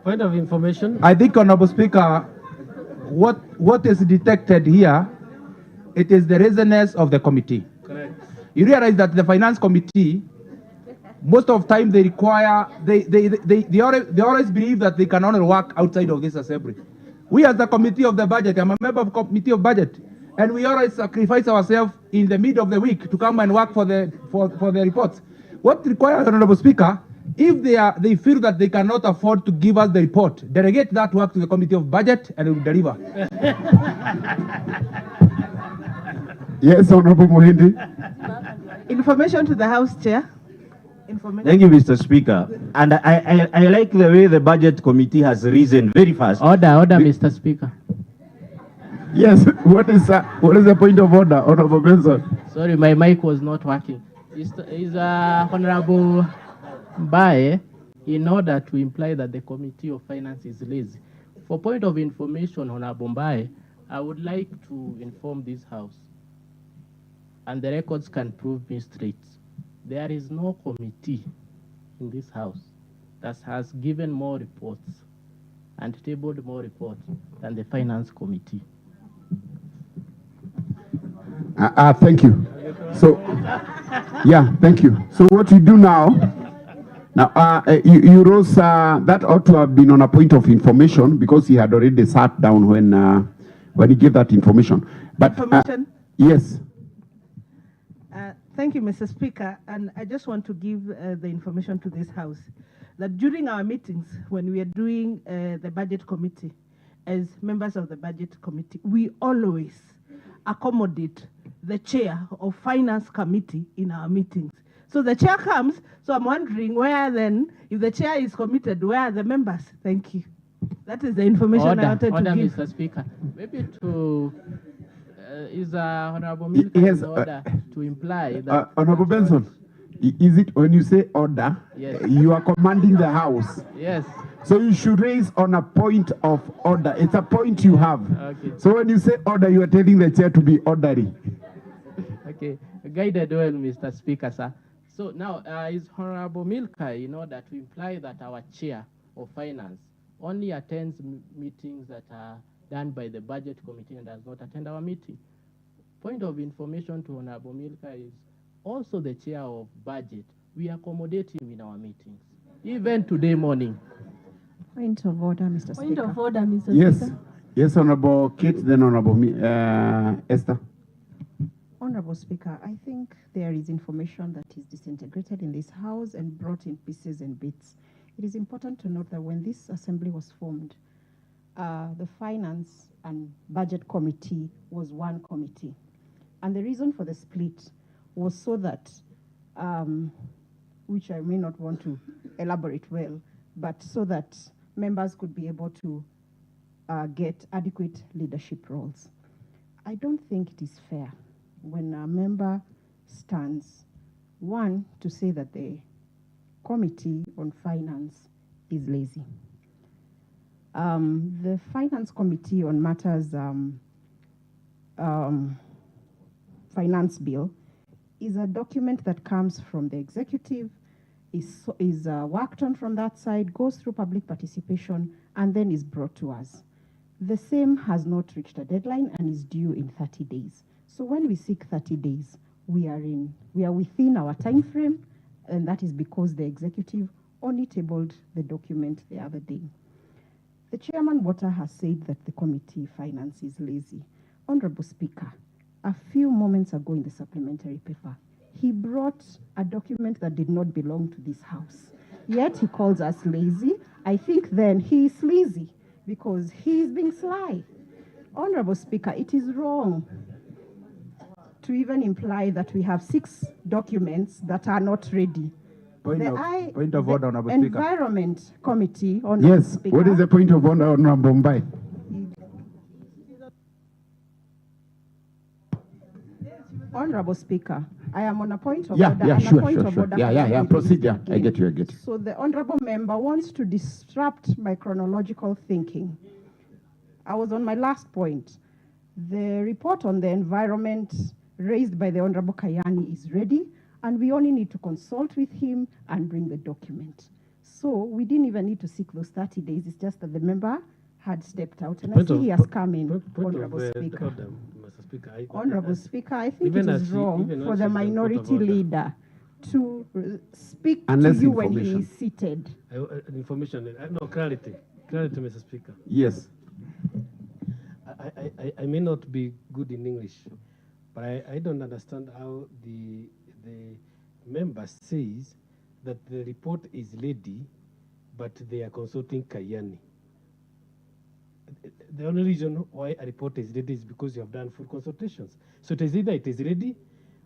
Point of information. I think, Honorable Speaker, what is detected here, it is the reasonableness of the committee. Correct. You realize that the finance committee, most of the time they require, they always believe that they can only work outside of this assembly. We as the committee of the budget, I'm a member of committee of budget, and we always sacrifice ourselves in the middle of the week to come and work for the reports. What requires, Honorable Speaker, If they feel that they cannot afford to give us the report, delegate that work to the Committee of Budget and we will deliver. Yes, Honorable Mohindi. Information to the House Chair. Information. Thank you, Mr. Speaker. And I like the way the Budget Committee has reasoned very fast. Order, Mr. Speaker. Yes, what is the point of order, Honorable Benson? Sorry, my mic was not working. Is Honorable Mbaye, in order to imply that the Committee of Finance is lazy. For point of information, Honorable Mbaye, I would like to inform this House, and the records can prove me straight. There is no committee in this House that has given more reports and tabled more reports than the Finance Committee. Thank you. So, yeah, thank you. So what we do now, you rose, that ought to have been on a point of information because he had already sat down when he gave that information. But Information? Yes. Thank you, Mr. Speaker. And I just want to give the information to this House that during our meetings, when we are doing the Budget Committee, as members of the Budget Committee, we always accommodate the chair of Finance Committee in our meetings. So the chair comes, so I'm wondering where then, if the chair is committed, where are the members? Thank you. That is the information I wanted to give. Mr. Speaker. Maybe to, is Honorable Milka in order to imply that... Honorable Benson, is it when you say order, yes, you are commanding the House? Yes. So you should raise on a point of order. It's a point you have. Okay. So when you say order, you are telling the chair to be orderly. Okay. Guided well, Mr. Speaker, sir. So now, is Honorable Milka in order to imply that our chair of finance only attends meetings that are done by the Budget Committee and does not attend our meeting? Point of information to Honorable Milka is also the chair of budget. We accommodate him in our meetings, even today morning. Point of order, Mr. Speaker. Point of order, Mr. Yes. Speaker. Yes, Honorable Kate, then Honorable Esther. Honorable Speaker, I think there is information that is disintegrated in this House and brought in pieces and bits. It is important to note that when this assembly was formed, the Finance and Budget Committee was one committee. And the reason for the split was so that, which I may not want to elaborate well, but so that members could be able to get adequate leadership roles. I don't think it is fair when a member stands, one, to say that the Committee on Finance is lazy. The Finance Committee on Matters Finance Bill is a document that comes from the executive, is worked on from that side, goes through public participation, and then is brought to us. The same has not reached a deadline and is due in 30 days. So when we seek 30 days, we are within our time frame, and that is because the executive only tabled the document the other day. The Chairman Water has said that the committee finance is lazy. Honorable Speaker, a few moments ago in the supplementary paper, he brought a document that did not belong to this House. Yet he calls us lazy. I think then he is lazy because he is being sly. Honorable Speaker, it is wrong to even imply that we have 6 documents that are not ready. Point of order, Honorable Speaker. Environment Committee, Honorable Yes, Speaker. what is the point of order, Honorable Mbaye? Honorable Speaker, I am on a point of Yeah, order. yeah, and sure, a point sure, of sure. order Yeah, cannot yeah, be procedure. used I get again. you, I get you. So the honorable member wants to disrupt my chronological thinking. I was on my last point. The report on the environment raised by the Honorable Kayani is ready, and we only need to consult with him and bring the document. So we didn't even need to seek those 30 days. It's just that the member had stepped out, and I see he has come in, Honorable Speaker. Mr. Speaker, Honorable Speaker, I think it is wrong for the minority leader to speak Unless to you when he information. is seated. Information, no, clarity, Mr. Speaker. Yes. I may not be good in English, but I don't understand how the member says that the report is ready, but they are consulting Kayani. The only reason why a report is ready is because you have done full consultations. So it is either it is ready,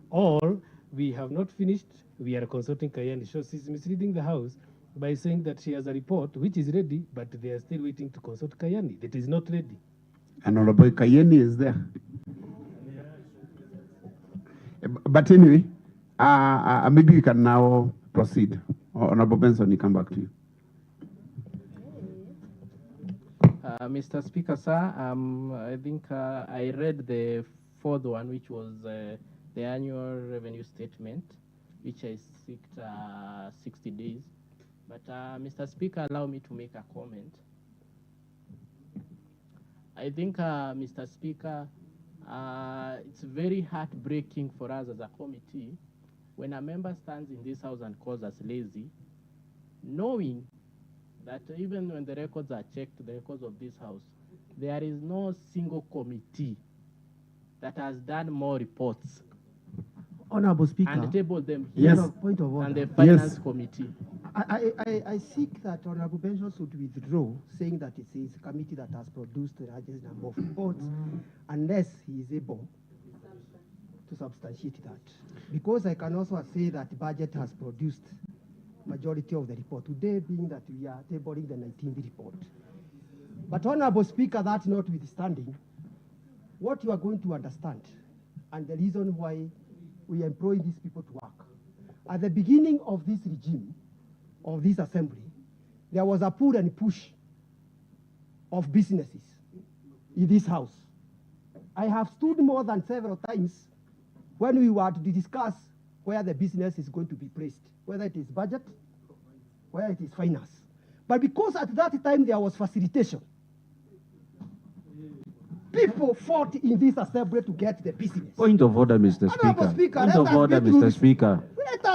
or we have not finished, we are consulting Kayani. So she's misleading the House by saying that she has a report which is ready, but they are still waiting to consult Kayani. That is not ready. And Honorable Kayeni is there. But anyway, maybe we can now proceed. Honorable Benson, you come back to you. Mr. Speaker, sir, I think I read the fourth one, which was the annual revenue statement, which I seeked 60 days. But Mr. Speaker, allow me to make a comment. I think, Mr. Speaker, it's very heartbreaking for us as a committee when a member stands in this House and calls us lazy, knowing that even when the records are checked, the records of this House, there is no single committee that has done more reports. Honorable Speaker. And tabled them here. Yes. Point of order. And the Finance Committee. I seek that Honorable Benson should withdraw, saying that it is a committee that has produced the largest number of reports, unless he is able to substantiate that. Because I can also say that the budget has produced majority of the report, today being that we are tabling the 19th report. But Honorable Speaker, that notwithstanding, what you are going to understand, and the reason why we employ these people to work. At the beginning of this regime, of this assembly, there was a pull and push of businesses in this House. I have stood more than several times when we were to discuss where the business is going to be placed, whether it is budget, whether it is finance. But because at that time there was facilitation, people fought in this assembly to get the business. Point of order, Mr. Speaker. Point of order, Mr. Speaker.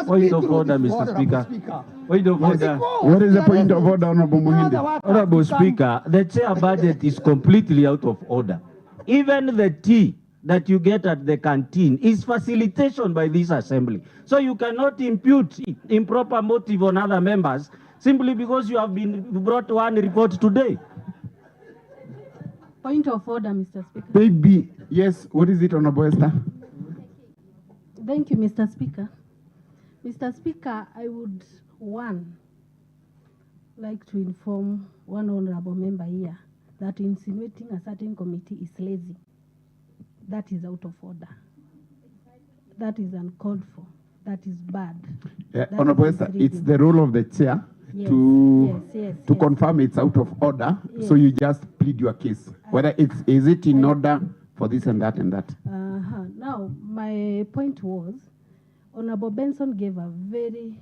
Point of order, Mr. Speaker. Point of order. What is the point of order, Honorable Muhindi? Honorable Speaker, the chair budget is completely out of order. Even the tea that you get at the canteen is facilitation by this assembly. So you cannot impute improper motive on other members simply because you have been brought one report today. Point of order, Mr. Speaker. Maybe, yes, what is it, Honorable Esther? Thank you, Mr. Speaker. Mr. Speaker, I would, like to inform one honorable member here that insinuating a certain committee is lazy. That is out of order. That is uncalled for. That is bad. Honorable Esther, it's the role of the chair to confirm it's out of order, so you just plead your case. Whether is it in order for this and that and that. Now, my point was, Honorable Benson gave a very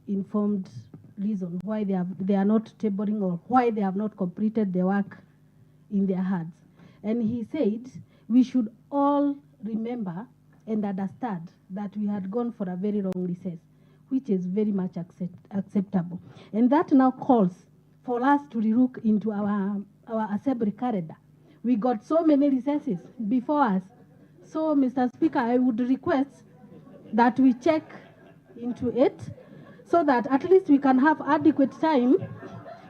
informed reason why they are not tabling or why they have not completed the work in their hands. And he said we should all remember and understand that we had gone for a very long recess, which is very much acceptable. And that now calls for us to relook into our assembly calendar. We got so many recesses before us. So, Mr. Speaker, I would request that we check into it so that at least we can have adequate time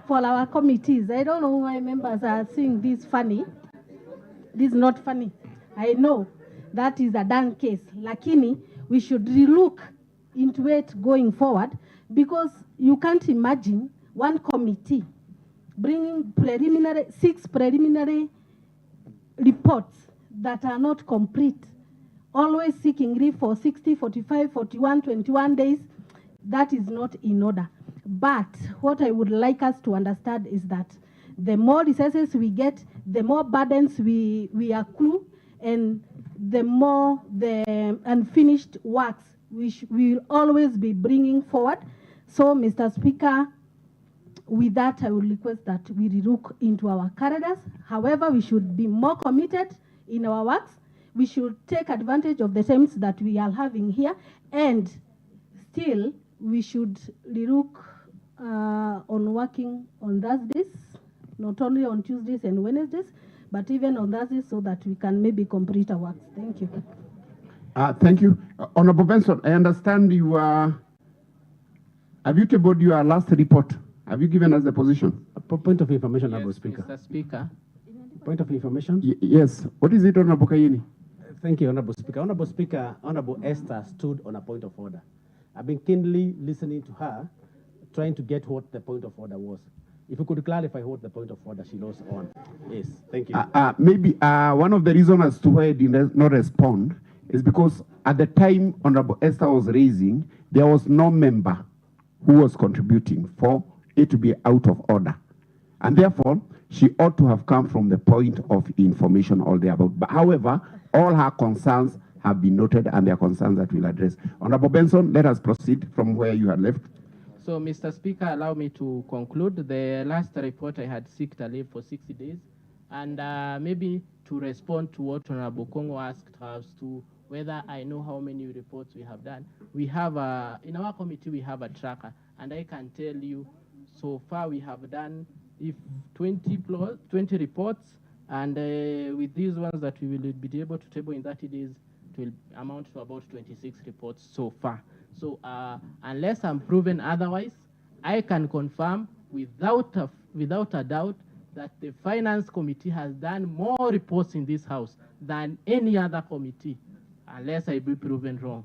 for our committees. I don't know why members are seeing this funny. This is not funny. I know that is a done case. Lakini, we should relook into it going forward, because you can't imagine one committee bringing 6 preliminary reports that are not complete, always seeking leave for 60, 45, 41, 21 days. That is not in order. But what I would like us to understand is that the more recesses we get, the more burdens we accrue, and the more the unfinished works we will always be bringing forward. So, Mr. Speaker, with that, I would request that we relook into our calendars. However, we should be more committed in our works. We should take advantage of the times that we are having here, and still we should relook on working on Thursdays, not only on Tuesdays and Wednesdays, but even on Thursdays, so that we can maybe complete our works. Thank you. Thank you. Honorable Benson, I understand you are Have you tabled your last report? Have you given us the position? Point of information, Yes, Honorable Speaker. Mr. Speaker. Point of information? Yes. What is it, Honorable Kayini? Thank you, Honorable Speaker. Honorable Speaker, Honorable Esther stood on a point of order. I've been keenly listening to her, trying to get what the point of order was. If you could clarify what the point of order she was on is. Thank you. Maybe one of the reasons as to why I did not respond is because at the time Honorable Esther was raising, there was no member who was contributing for it to be out of order. And therefore, she ought to have come from the point of information all the above. But however, all her concerns have been noted and their concerns that we'll address. Honorable Benson, let us proceed from where you had left. So, Mr. Speaker, allow me to conclude. The last report I had seeked a leave for 60 days. And maybe to respond to what Honorable Kongo asked us to whether I know how many reports we have done. We have, in our committee, we have a tracker. And I can tell you, so far we have done 20 reports. And with these ones that we will be able to table in 30 days, it will amount to about 26 reports so far. So unless I'm proven otherwise, I can confirm without a doubt that the Finance Committee has done more reports in this House than any other committee, unless I be proven wrong.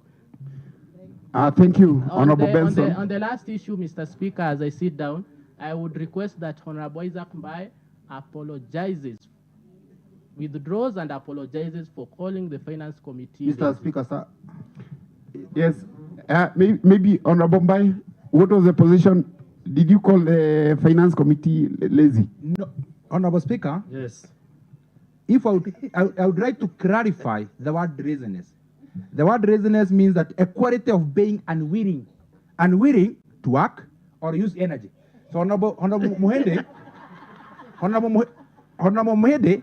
Thank you, Honorable Benson. On the last issue, Mr. Speaker, as I sit down, I would request that Honorable Isaac Mbai apologizes, withdraws and apologizes for calling the Finance Committee. Mr. Speaker, sir. Yes. Maybe Honorable Mbai, what was the position? Did you call the Finance Committee lazy? No, Honorable Speaker. Yes. If I would like to clarify the word laziness. The word laziness means that a quality of being unwilling to work or use energy. So Honorable Muhede, Honorable Muhede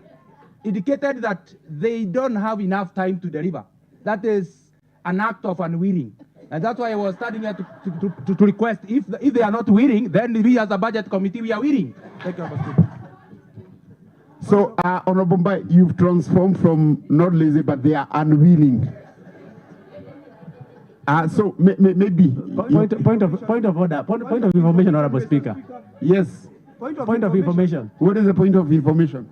indicated that they don't have enough time to deliver. That is an act of unwilling. And that's why I was starting here to request, if they are not willing, then we as a budget committee, we are willing. Thank you, Honorable Speaker. So, Honorable Mbai, you've transformed from not lazy, but they are unwilling. So maybe point of order, point of information, Honorable Speaker. Yes. Point of information. What is the point of information?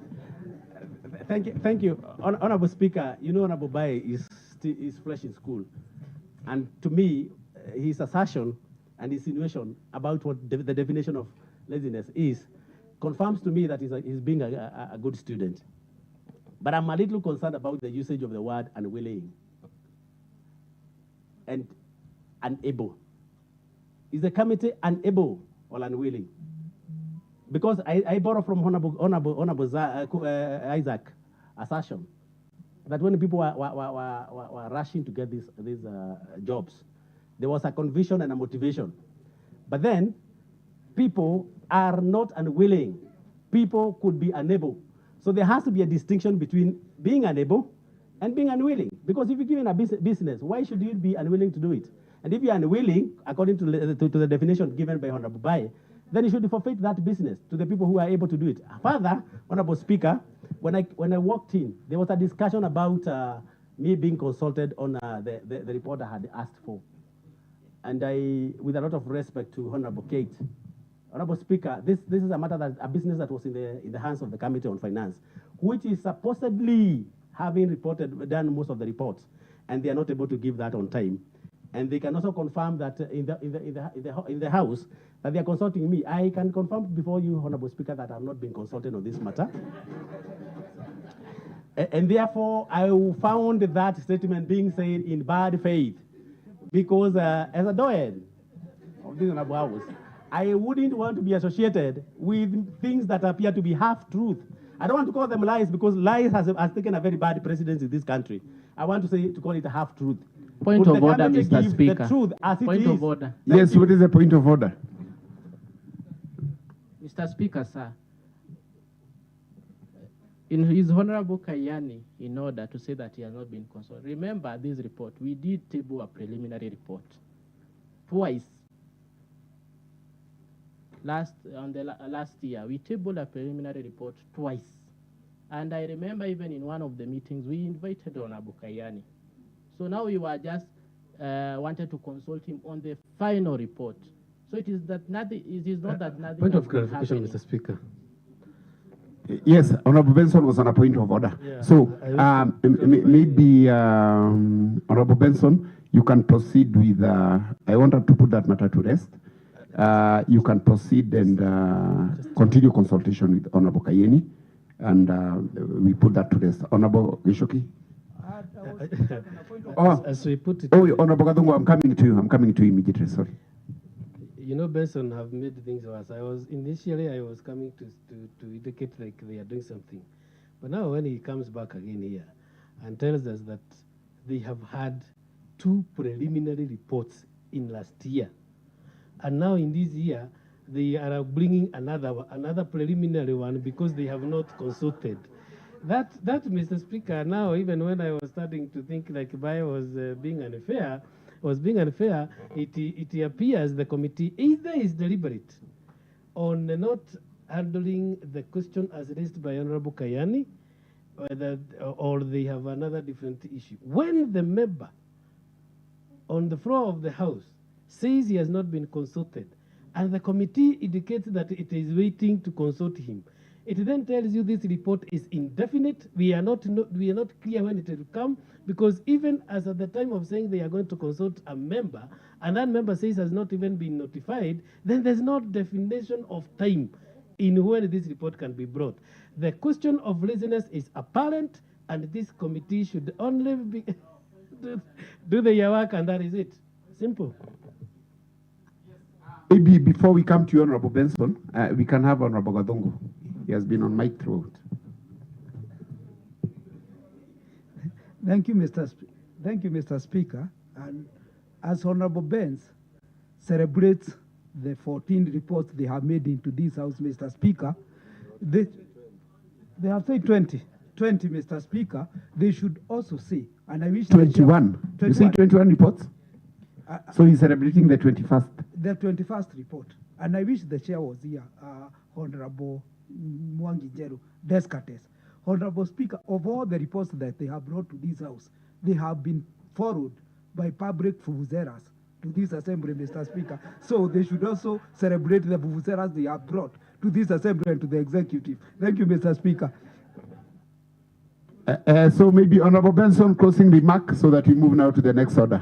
Thank you, Honorable Speaker. You know, Honorable Mbai is fresh in school, and to me, his assertion and insinuation about what the definition of laziness is confirms to me that he's being a good student. But I'm a little concerned about the usage of the word unwilling and unable. Is the committee unable or unwilling? Because I borrow from Honorable Isaac assertion that when people were rushing to get these jobs, there was a conviction and a motivation. But then people are not unwilling. People could be unable. So there has to be a distinction between being unable and being unwilling. Because if you're given a business, why should you be unwilling to do it? And if you're unwilling, according to the definition given by Honorable Mbai, then you should forfeit that business to the people who are able to do it. Further, Honorable Speaker, when I walked in, there was a discussion about me being consulted on the report I had asked for. And with a lot of respect to Honorable Kate, Honorable Speaker, this is a business that was in the hands of the Committee on Finance, which is supposedly having done most of the reports, and they are not able to give that on time. And they can also confirm that in the House that they are consulting me. I can confirm before you, Honorable Speaker, that I have not been consulted on this matter. And therefore, I found that statement being said in bad faith, because as a doyen of this Honorable House, I wouldn't want to be associated with things that appear to be half-truth. I don't want to call them lies, because lies has taken a very bad precedence in this country. I want to call it a half-truth. Point of order, Mr. Speaker. The truth as it Point is. of order. Yes, what is the point of order? Mr. Speaker, sir, in his Honorable Kayani, in order to say that he has not been consulted, remember this report, we did table a preliminary report twice. Last year, we tabled a preliminary report twice. And I remember even in one of the meetings, we invited Honorable Kayani. So now we were just wanted to consult him on the final report. So it is that nothing. It is not that nothing. Point has of been clarification, happening. Mr. Speaker. Yes, Honorable Benson was on a point of order. Yeah, So maybe Honorable Benson, you can proceed with. I wanted to put that matter to rest. You can proceed and continue consultation with Honorable Kayeni, and we put that to rest. Honorable Gishoki. As we put it. Oh, Honorable Gadungu, I'm coming to you. I'm coming to you immediately. Sorry. You know, Benson have made things worse. I was coming to indicate like they are doing something, but now when he comes back again here and tells us that they have had 2 preliminary reports in last year, and now in this year they are bringing another preliminary one because they have not consulted. That Mr. Speaker, now even when I was starting to think like Bayo was being unfair, it appears the committee either is deliberate on not handling the question as raised by Honorable Kayani, or they have another different issue. When the member on the floor of the House says he has not been consulted, and the committee indicates that it is waiting to consult him, it then tells you this report is indefinite. We are not clear when it will come, because even as at the time of saying they are going to consult a member, and that member says has not even been notified, then there's no definition of time in when this report can be brought. The question of laziness is apparent, and this committee should only be do their work, and that is it. Simple. Maybe before we come to you, Honorable Benson, we can have Honorable Gadungu. He has been on mic throughout. Thank you, Mr. Speaker. And as Honorable Benz celebrates the 14 reports they have made into this House, Mr. Speaker, they have said 20, Mr. Speaker. They should also say, and I wish 21. You say 21 reports? So he's celebrating the 21st. The 21st report. And I wish the chair was here, Honorable Mwangi Njeru Descartes. Honorable Speaker, of all the reports that they have brought to this House, they have been forwarded by public vuvuzelas to this assembly, Mr. Speaker. So they should also celebrate the vuvuzelas they have brought to this assembly and to the executive. Thank you, Mr. Speaker. So maybe Honorable Benson closing remark so that we move now to the next order.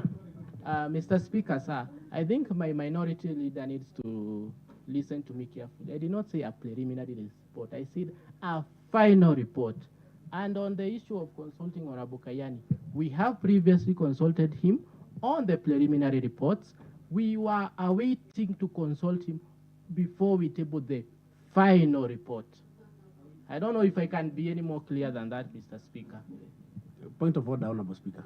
Mr. Speaker, sir, I think my minority leader needs to listen to me carefully. I did not say a preliminary report. I said a final report. And on the issue of consulting Honorable Kayani, we have previously consulted him on the preliminary reports. We were awaiting to consult him before we tabled the final report. I don't know if I can be any more clear than that, Mr. Speaker. Point of order, Honorable Speaker.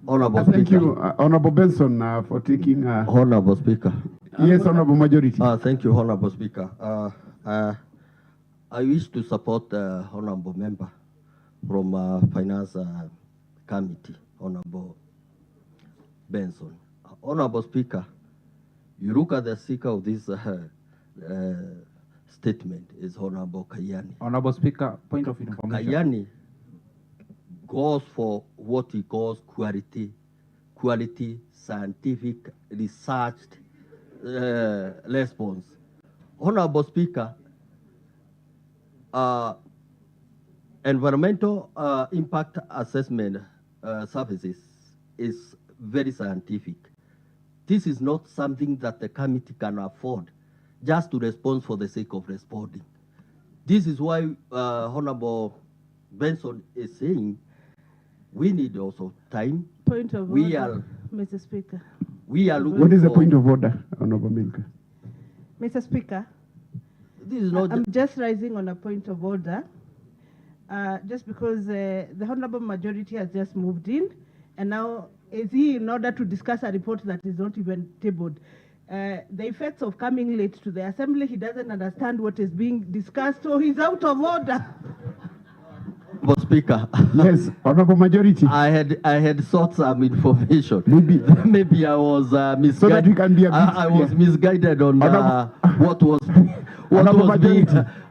Honorable Thank Speaker. You, Honorable Benson, for taking... Honorable Speaker. Yes, Honorable Majority. Thank you, Honorable Speaker. I wish to support the Honorable Member from Finance Committee, Honorable Benson. Honorable Speaker, you look at the speaker of this statement is Honorable Kayani. Honorable Speaker, point of information. Kayani goes for what he calls quality scientific researched response. Honorable Speaker, environmental impact assessment services is very scientific. This is not something that the committee can afford just to respond for the sake of responding. This is why Honorable Benson is saying we need also time. Point of order, Mr. Speaker. We are looking What is the point of order, Honorable Milka? Mr. Speaker, this is not I'm just rising on a point of order, just because the Honorable Majority has just moved in, and now is he in order to discuss a report that is not even tabled. The effects of coming late to the assembly, he doesn't understand what is being discussed, so he's out of order. Honorable Speaker. Yes, Honorable Majority. I had sought some information. Maybe I was misguided. So that you can be a bit I was misguided on what was being.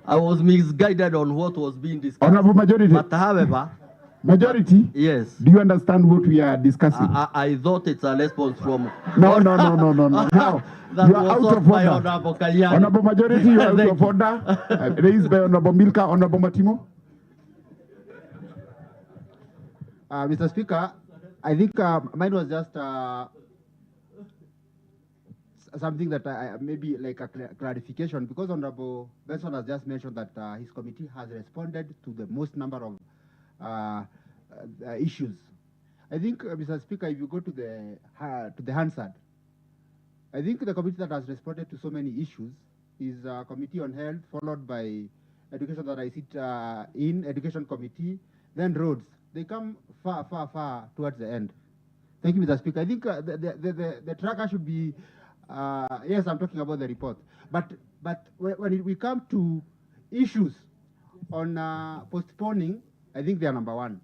I was misguided on what was being discussed. Honorable Majority. But however, Majority? Yes. Do you understand what we are discussing? I thought it's a response from... No. Now, That you are was out not of by order. Honorable Kalyani. Honorable Majority, you are out Thank of you. order. Raised by Honorable Milka, Honorable Matimo. Mr. Speaker, I think mine was just something that maybe like a clarification, because Honorable Benson has just mentioned that his committee has responded to the most number of issues. I think, Mr. Speaker, if you go to the Hansard, I think the committee that has responded to so many issues is Committee on Health, followed by Education that I sit in, Education Committee, then Roads. They come far towards the end. Thank you, Mr. Speaker. I think the tracker should be, yes, I'm talking about the report. But when we come to issues on postponing, I think they are number one.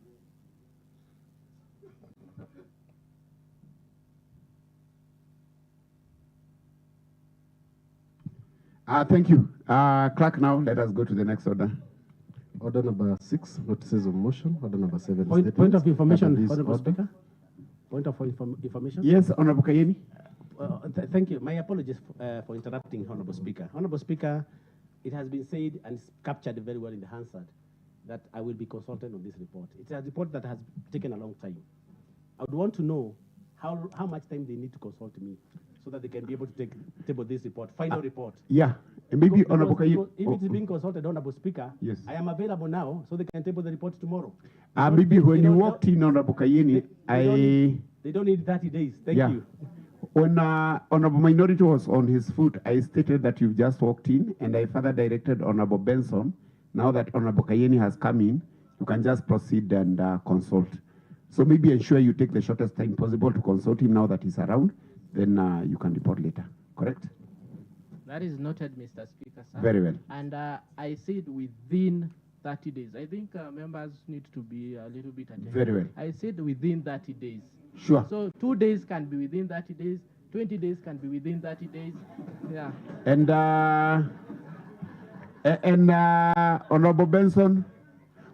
Thank you. Clerk, now let us go to the next order. Order number 6, notices of motion. Order number 7, Point of information, Under this Honorable order. Speaker. Point of information. Yes, Honorable Kayeni. Thank you. My apologies for interrupting, Honorable Speaker. Honorable Speaker, it has been said and it's captured very well in the Hansard that I will be consulted on this report. It's a report that has taken a long time. I would want to know how much time they need to consult me so that they can be able to table this report, final report. Yeah, and maybe Because Honorable Kayeni. if it is being consulted, Honorable Speaker, Yes. I am available now so they can table the report tomorrow. Maybe when you walked in, Honorable Kayeni, They don't need 30 days. Thank you. When Honorable Minority was on his foot, I stated that you've just walked in, and I further directed Honorable Benson. Now that Honorable Kayeni has come in, you can just proceed and consult. So maybe ensure you take the shortest time possible to consult him now that he's around. Then you can report later. Correct? That is noted, Mr. Speaker, sir. Very well. And I said within 30 days. I think members need to be a little bit attentive. Very well. I said within 30 days. Sure. So 2 days can be within 30 days. 20 days can be within 30 days. Yeah. And Honorable Benson,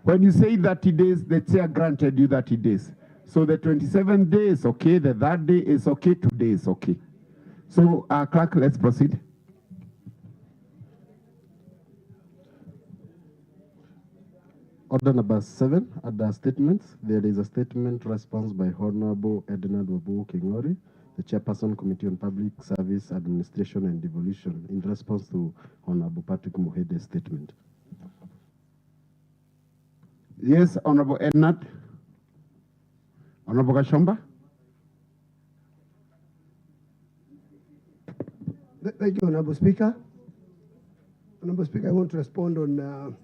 when you say 30 days, the chair granted you 30 days. So the 27th day is okay, the third day is okay, 2 days okay. So clerk, let's proceed. Order number 7, under statements, there is a statement response by Honorable Edna Wabu Kingori, the Chairperson Committee on Public Service Administration and Devolution, in response to Honorable Patrick Muhede's statement. Yes, Honorable Ednat. Honorable Kashomba. Thank you, Honorable Speaker. Honorable Speaker, I want to respond on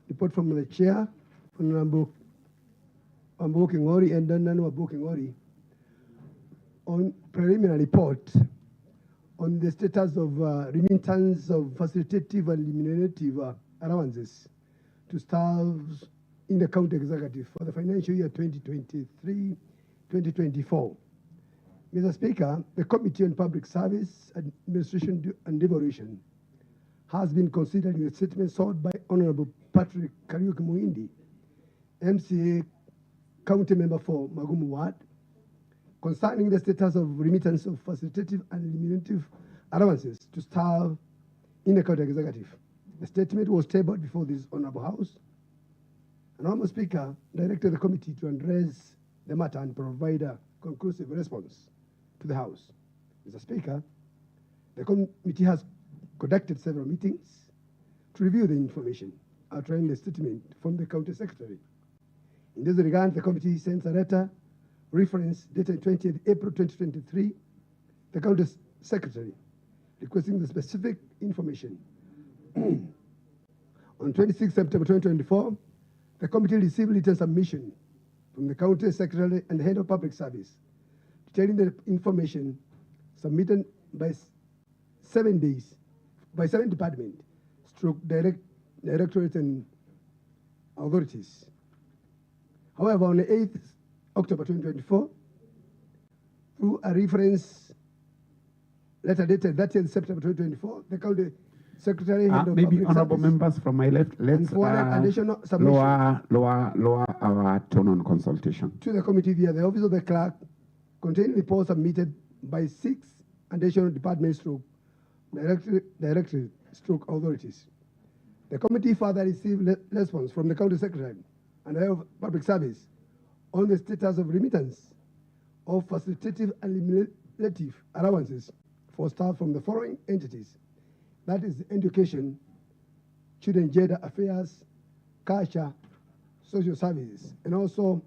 report from the chair, Honorable Kingori and then Honorable Kingori, on preliminary report on the status of remittance of facilitative and remunerative allowances to staffs in the county executive for the financial year 2023-2024. Mr. Speaker, the Committee on Public Service Administration and Devolution has been considering the statement sought by Honorable Patrick Kariuki Muindi, MCA County Member for Magumu Ward, concerning the status of remittance of facilitative and remunerative allowances to staff in the county executive. The statement was tabled before this Honorable House. And Honorable Speaker directed the committee to address the matter and provide a conclusive response to the House. Mr. Speaker, the committee has conducted several meetings to review the information outlining the statement from the county secretary. In this regard, the committee sends a letter reference dated 20th April 2023, the county secretary requesting the specific information. On 26 September 2024, the committee received written submission from the county secretary and the head of public service detailing the information submitted by 7 days, by 7 departments, directorates and authorities. However, on the 8th October 2024, through a reference letter dated 30th September 2024, the county Secretary, Head of maybe Public honorable Service, members from my left, let's forwarded additional submission lower our tone on consultation. to the committee via the Office of the Clerk containing reports submitted by 6 additional departments stroke directorate stroke authorities. The committee further received response from the County Secretary and the Head of Public Service on the status of remittance of facilitative and eliminative allowances for staff from the following entities. That is Education, Children Gender Affairs, Culture, Social Services, and also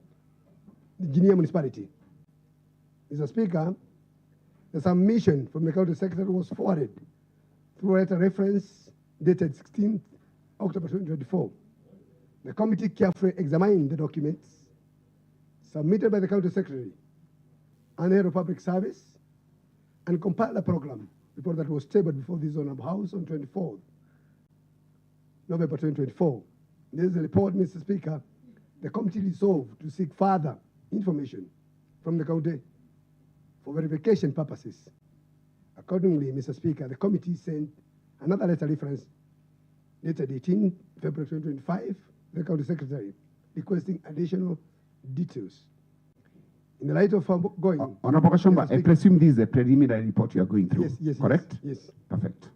the Guinea Municipality. Mr. Speaker, the submission from the County Secretary was forwarded through a letter reference dated 16th October 2024. The committee carefully examined the documents submitted by the County Secretary and the Head of Public Service and compiled a program report that was tabled before this Honourable House on 24th November 2024. This is a report, Mr. Speaker. The committee resolved to seek further information from the county for verification purposes. Accordingly, Mr. Speaker, the committee sent another letter reference dated 18 February 2025 to the County Secretary requesting additional details. In the light of going... Honorable Kashomba, I presume this is a preliminary report you are going through, yes, correct? Yes. Perfect.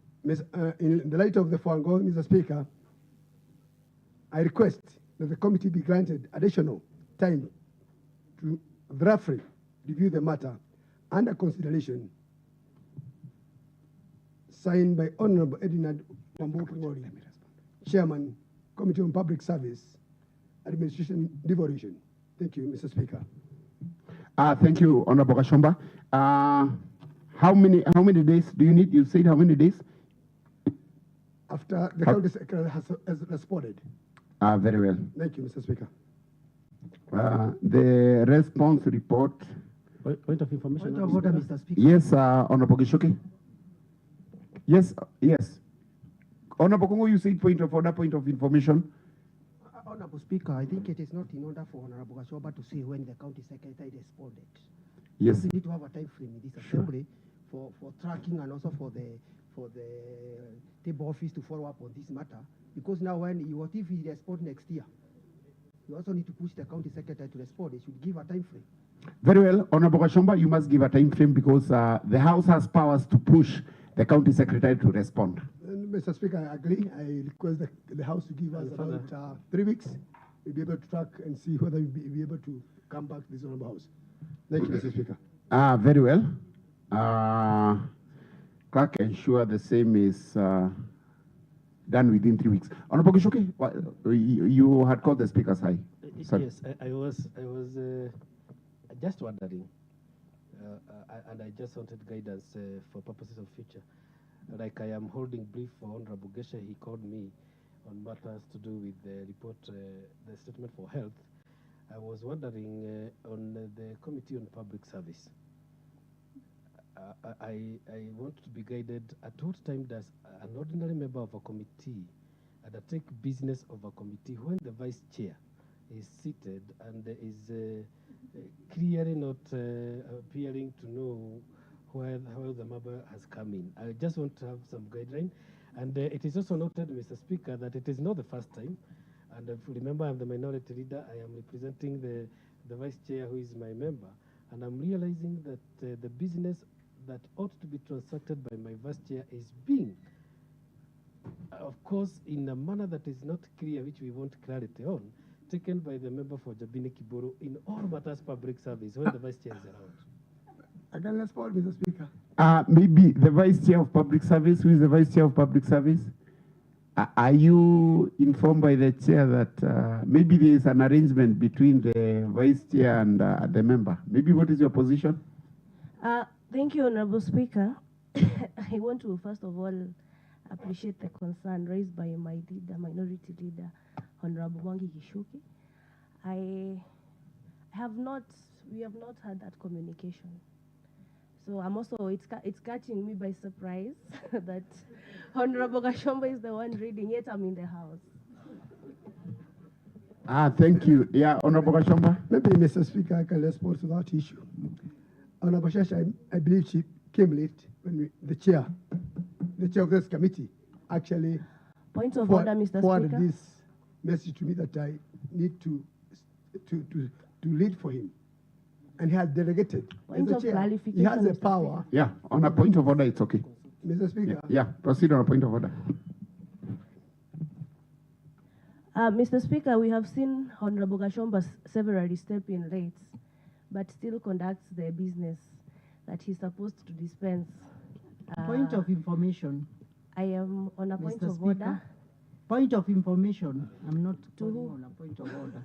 In the light of the foregoing, Mr. Speaker, I request that the committee be granted additional time to thoroughly review the matter under consideration, signed by Honorable Edinard Wambuki, Chairman, Committee on Public Service, Administration Devolution. Thank you, Mr. Speaker. Thank you, Honorable Kashomba. How many days do you need? You said how many days? After the County Secretary has responded. Very well. Thank you, Mr. Speaker. The response report. Point of information. Point of order, Mr. Speaker. Yes, Honorable Gishoki. Yes. Honorable Kongo, you said point of order, point of information. Honorable Speaker, I think it is not in order for Honorable Gashoba to say when the county secretary responded. Yes. We need to have a time frame in this assembly for tracking and also for the table office to follow up on this matter. Because now what if he responds next year? You also need to push the county secretary to respond. They should give a time frame. Very well, Honorable Kashomba, you must give a time frame because the House has powers to push the county secretary to respond. Mr. Speaker, I agree. I request the House to give us about 3 weeks. We'll be able to track and see whether we'll be able to come back to this Honorable House. Thank you, Mr. Speaker. Very well. Clerk, ensure the same is done within 3 weeks. Honorable Gishoki, you had called the speaker's high. Sorry. Yes, I was just wondering, and I just wanted guidance for purposes of future. Like I am holding brief for Honorable Gesha, he called me on matters to do with the report, the statement for health. I was wondering on the Committee on Public Service. I want to be guided at what time does an ordinary member of a committee undertake business of a committee when the vice chair is seated and is clearly not appearing to know how the member has come in. I just want to have some guideline. And it is also noted, Mr. Speaker, that it is not the first time. And if you remember, I'm the minority leader. I am representing the vice chair who is my member. And I'm realizing that the business that ought to be transacted by my vice chair is being, of course, in a manner that is not clear, which we want clarity on, taken by the member for Jabini Kiboro in all matters public service when the vice chair is around. I can respond, Mr. Speaker. Maybe the Vice Chair of Public Service. Who is the Vice Chair of Public Service? Are you informed by the Chair that maybe there is an arrangement between the Vice Chair and the member? Maybe what is your position? Thank you, Honorable Speaker. I want to first of all appreciate the concern raised by my leader, minority leader, Honorable Mwangi Gishuki. We have not had that communication. So I'm also, it's catching me by surprise that Honorable Kashomba is the one reading, yet I'm in the House. Thank you. Yeah, Honorable Kashomba. Maybe, Mr. Speaker, I can respond to that issue. Honorable Shasha, I believe she came late when the chair of this committee actually Point of order, Mr. forward Speaker. this message to me that I need to lead for him. And he has delegated. Point As the of chair, clarification, he has the Mr. power. Yeah, on a point of order, it's okay. Mr. Speaker. Yeah, proceed on a point of order. Mr. Speaker, we have seen Honorable Gashomba severally step in late, but still conducts the business that he's supposed to dispense. Point of information. I am on a point Mr. of Speaker. order. Point of information. I'm not To calling who? on a point of order.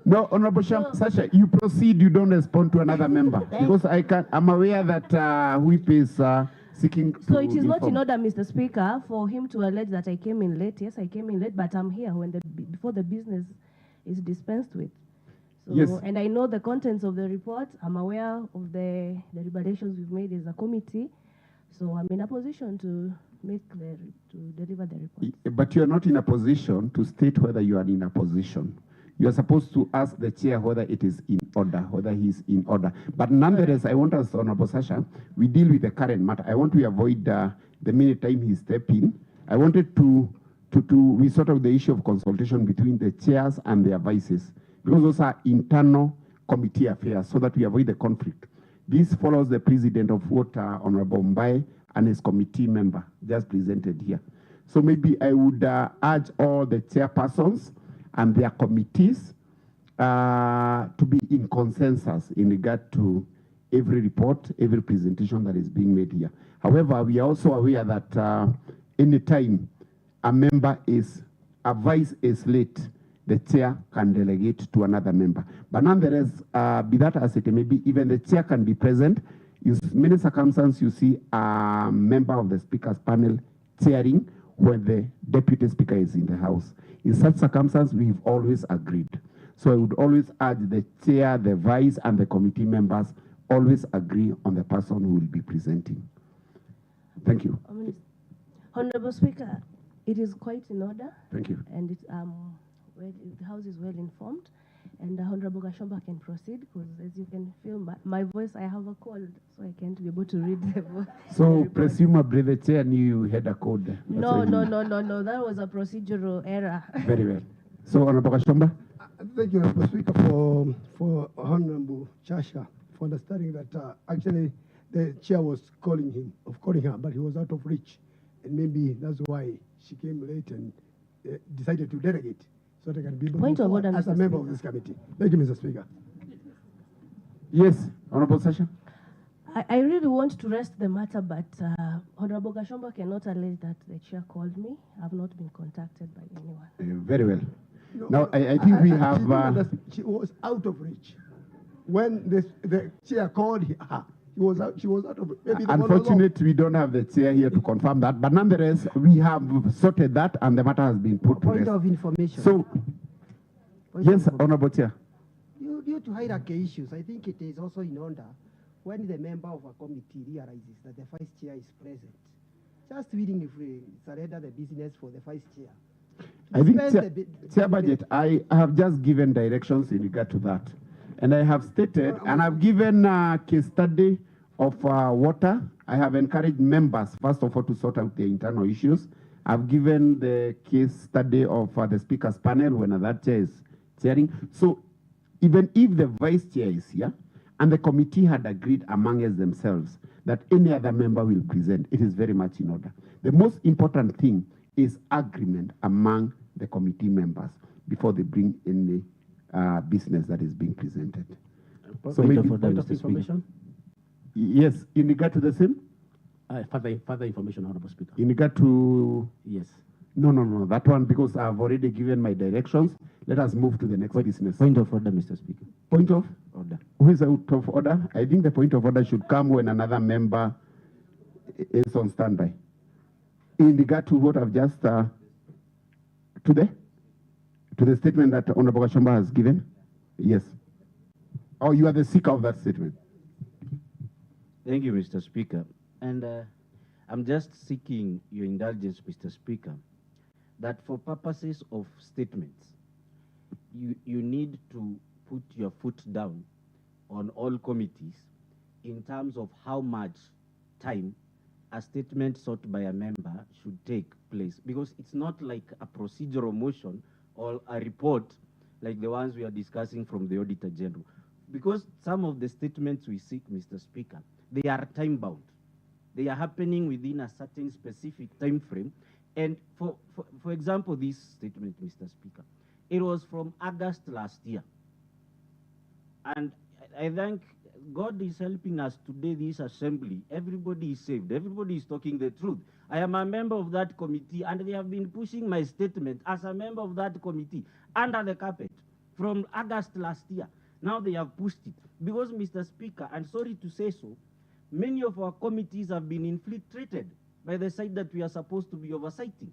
No, Honorable Sasha, you proceed, you don't respond to another member. Because I'm aware that Whip is seeking to So it is not inform. in order, Mr. Speaker, for him to allege that I came in late. Yes, I came in late, but I'm here when before the business is dispensed with. So, Yes. And I know the contents of the report. I'm aware of the deliberations we've made as a committee. So I'm in a position to deliver the report. But you are not in a position to state whether you are in a position. You are supposed to ask the chair whether it is in order, whether he is in order. But nonetheless, I want us, Honorable Sasha, we deal with the current matter. I want to avoid the minute time he step in. I wanted we sort out the issue of consultation between the chairs and their vices, because those are internal committee affairs, so that we avoid the conflict. This follows the precedent of what Honorable Mbaye and his committee member just presented here. So maybe I would urge all the chairpersons and their committees to be in consensus in regard to every report, every presentation that is being made here. However, we are also aware that anytime a vice is late, the chair can delegate to another member. But nonetheless, be that as it may be, even the chair can be present. In many circumstances, you see a member of the speaker's panel chairing when the deputy speaker is in the house. In such circumstances, we've always agreed. So I would always urge the chair, the vice, and the committee members always agree on the person who will be presenting. Thank you. Honorable Speaker, it is quite in order. Thank you. And it's, the House is well informed. And Honorable Gashomba can proceed, because as you can feel my voice, I have a cold, so I can't be able to read the voice. So presumably the chair knew you had a code. That's No, why no, you- no, no, no. That was a procedural error. Very well. So Honorable Gashomba? Thank you, Mr. Speaker, for Honorable Chasha for understanding that actually the chair was calling her, but he was out of reach. And maybe that's why she came late and decided to delegate, so they can be able Point to of move order, forward as a Mr. member of Speaker. this committee. Thank you, Mr. Speaker. Yes, Honorable Sasha? I really want to rest the matter, but Honorable Gashomba cannot allege that the chair called me. I've not been contacted by anyone. Very well. Now, I think we have... She didn't understand. She was out of reach. When the chair called her, she was out of reach. Maybe the one was off. Unfortunately, we don't have the chair here to confirm that, but nonetheless, we have sorted that and the matter has been put to Point rest. of information. So, yes, Honorable Chair. Due to hierarchy issues, I think it is also in order when the member of a committee realizes that the vice chair is present, just reading if we surrender the business for the vice chair. I think, Dispense the Chair Budget, I have just given directions in regard to that. And I have stated, and I've given a case study of water. I have encouraged members, first of all, to sort out their internal issues. I've given the case study of the speaker's panel when that chair is chairing. So even if the vice chair is here, and the committee had agreed among us themselves that any other member will present, it is very much in order. The most important thing is agreement among the committee members before they bring any business that is being presented. So maybe point of information? Yes, in regard to the same? Further information, Honorable Speaker. In regard to... Yes. No, that one, because I've already given my directions. Let us move to the next business. Point of order, Mr. Speaker. Point of? Order. Who is out of order? I think the point of order should come when another member is on standby. In regard to what I've just... to the statement that Honorable Gashomba has given? Yes. Oh, you are the seeker of that statement. Thank you, Mr. Speaker. And I'm just seeking your indulgence, Mr. Speaker, that for purposes of statements, you need to put your foot down on all committees in terms of how much time a statement sought by a member should take place, because it's not like a procedural motion or a report like the ones we are discussing from the Auditor General. Because some of the statements we seek, Mr. Speaker, they are time-bound. They are happening within a certain specific time frame. And for example, this statement, Mr. Speaker, it was from August last year. And I think God is helping us today, this assembly. Everybody is saved. Everybody is talking the truth. I am a member of that committee, and they have been pushing my statement as a member of that committee under the carpet from August last year. Now they have pushed it. Because, Mr. Speaker, I'm sorry to say so, many of our committees have been infiltrated by the side that we are supposed to be oversighting.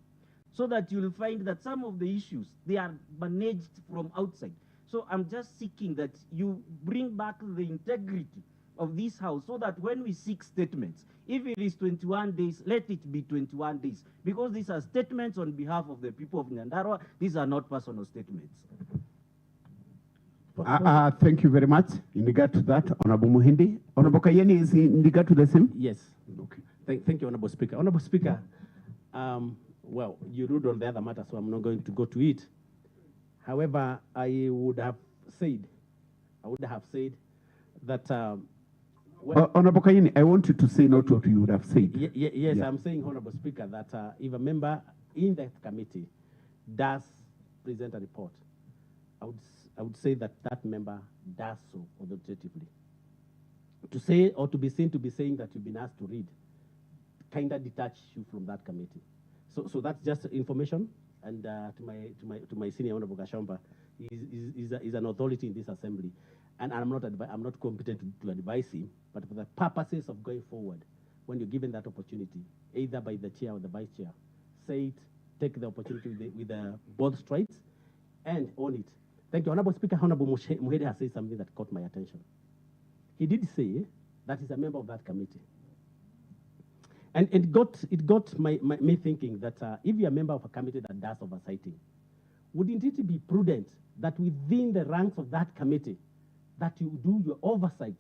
So that you'll find that some of the issues, they are managed from outside. So I'm just seeking that you bring back the integrity of this house, so that when we seek statements, if it is 21 days, let it be 21 days. Because these are statements on behalf of the people of Nyandarua. These are not personal statements. Thank you very much. In regard to that, Honorable Muhindi. Honorable Kayeni, is in regard to the same? Yes. Okay. Thank you, Honorable Speaker. Honorable Speaker, well, you ruled on the other matter, so I'm not going to go to it. However, I would have said that... Honorable Kayeni, I want you to say not what you would have said. Yes, Yeah. I'm saying, Honorable Speaker, that if a member in that committee does present a report, I would say that that member does so authoritatively. To say or to be seen to be saying that you've been asked to read kind of detach you from that committee. So that's just information. And to my senior Honorable Gashamba, is an authority in this assembly, and I'm not competent to advise him. But for the purposes of going forward, when you're given that opportunity, either by the chair or the vice chair, say it, take the opportunity with both strides, and own it. Thank you, Honorable Speaker. Honorable Muhede has said something that caught my attention. He did say that he's a member of that committee. And it got me thinking that if you're a member of a committee that does oversighting, wouldn't it be prudent that within the ranks of that committee, that you do your oversight?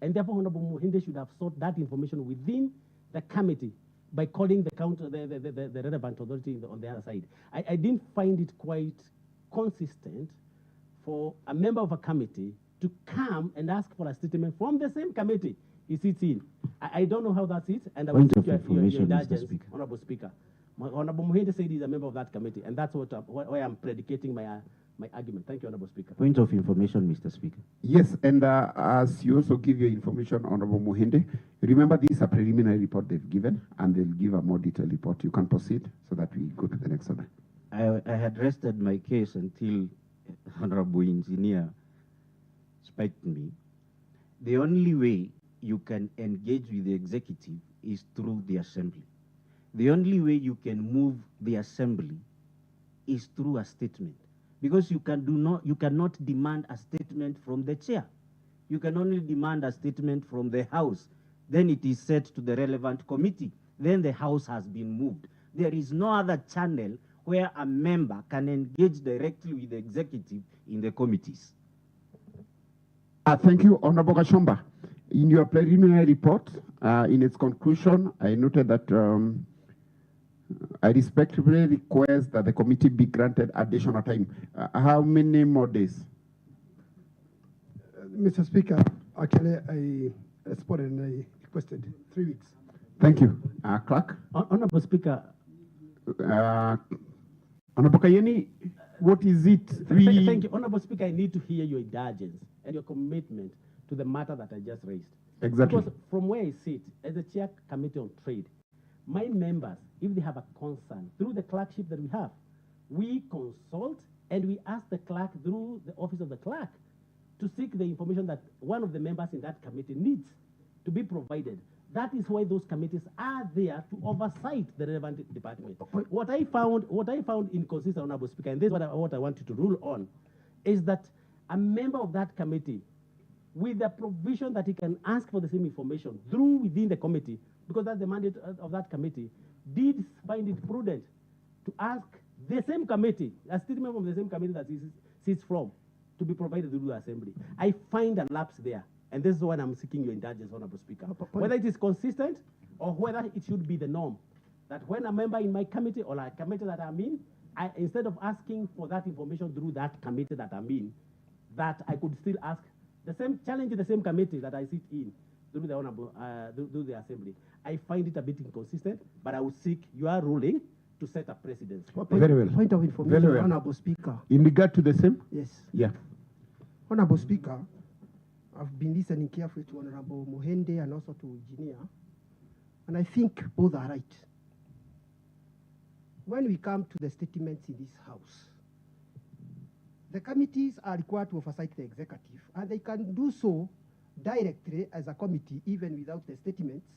And therefore, Honorable Muhinde should have sought that information within the committee by calling the relevant authority on the other side. I didn't find it quite consistent for a member of a committee to come and ask for a statement from the same committee he sits in. I don't know how that's it, and I will seek your indulgence, Honorable Speaker. Honorable Muhinde said he's a member of that committee, and that's why I'm predicating my argument. Thank you, Honorable Speaker. Point of information, Mr. Speaker. Yes, and as you also give your information, Honorable Muhinde, remember this is a preliminary report they've given, and they'll give a more detailed report. You can proceed so that we go to the next order. I had rested my case until Honorable Engineer spiked me. The only way you can engage with the executive is through the assembly. The only way you can move the assembly is through a statement, because you cannot demand a statement from the chair. You can only demand a statement from the House. Then it is sent to the relevant committee. Then the House has been moved. There is no other channel where a member can engage directly with the executive in the committees. Thank you, Honorable Gashamba. In your preliminary report, in its conclusion, I noted that I respectfully request that the committee be granted additional time. How many more days? Mr. Speaker, actually, I responded and I requested 3 weeks. Thank you. Clerk? Honorable Speaker. Honorable Kayeni, what is it? Thank you, Honorable Speaker. I need to hear your indulgence and your commitment to the matter that I just raised. Exactly. Because from where I sit, as the chair committee on trade, my members, if they have a concern, through the clerkship that we have, we consult and we ask the clerk through the office of the clerk to seek the information that one of the members in that committee needs to be provided. That is why those committees are there to oversight the relevant department. What I found inconsistent, Honorable Speaker, and this is what I want you to rule on, is that a member of that committee, with the provision that he can ask for the same information through within the committee, because that's the mandate of that committee, did find it prudent to ask the same committee, a statement from the same committee that he sits from, to be provided through the assembly. I find a lapse there, and this is why I'm seeking your indulgence, Honorable Speaker. Whether it is consistent or whether it should be the norm that when a member in my committee or a committee that I'm in, instead of asking for that information through that committee that I'm in, that I could still ask the same challenge in the same committee that I sit in through the honorable through the assembly. I find it a bit inconsistent, but I will seek your ruling to set a precedent. Very well. Point of information, Very well. Honorable Speaker. In regard to the same? Yes. Yeah. Honorable Speaker, I've been listening carefully to Honorable Mohende and also to Engineer, and I think both are right. When we come to the statements in this House, the committees are required to oversight the executive, and they can do so directly as a committee, even without the statements.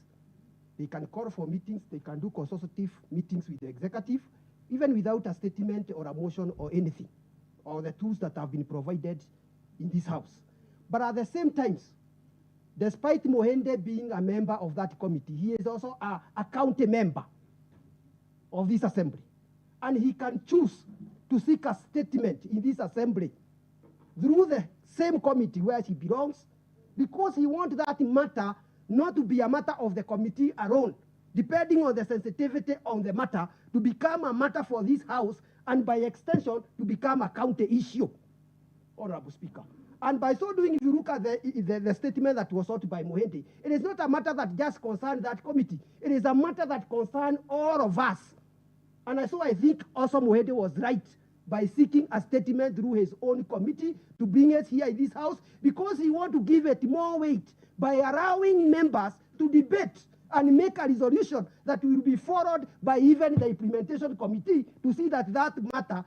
They can call for meetings, they can do consultative meetings with the executive, even without a statement or a motion or anything, or the tools that have been provided in this House. But at the same time, despite Mohende being a member of that committee, he is also a county member of this assembly. And he can choose to seek a statement in this assembly through the same committee where he belongs, because he wants that matter not to be a matter of the committee alone, depending on the sensitivity on the matter, to become a matter for this House, and by extension, to become a county issue, Honorable Speaker. And by so doing, if you look at the statement that was sought by Mohende, it is not a matter that just concerns that committee. It is a matter that concerns all of us. And so I think also Mohende was right by seeking a statement through his own committee to bring it here in this House, because he wants to give it more weight by allowing members to debate and make a resolution that will be followed by even the implementation committee to see that that matter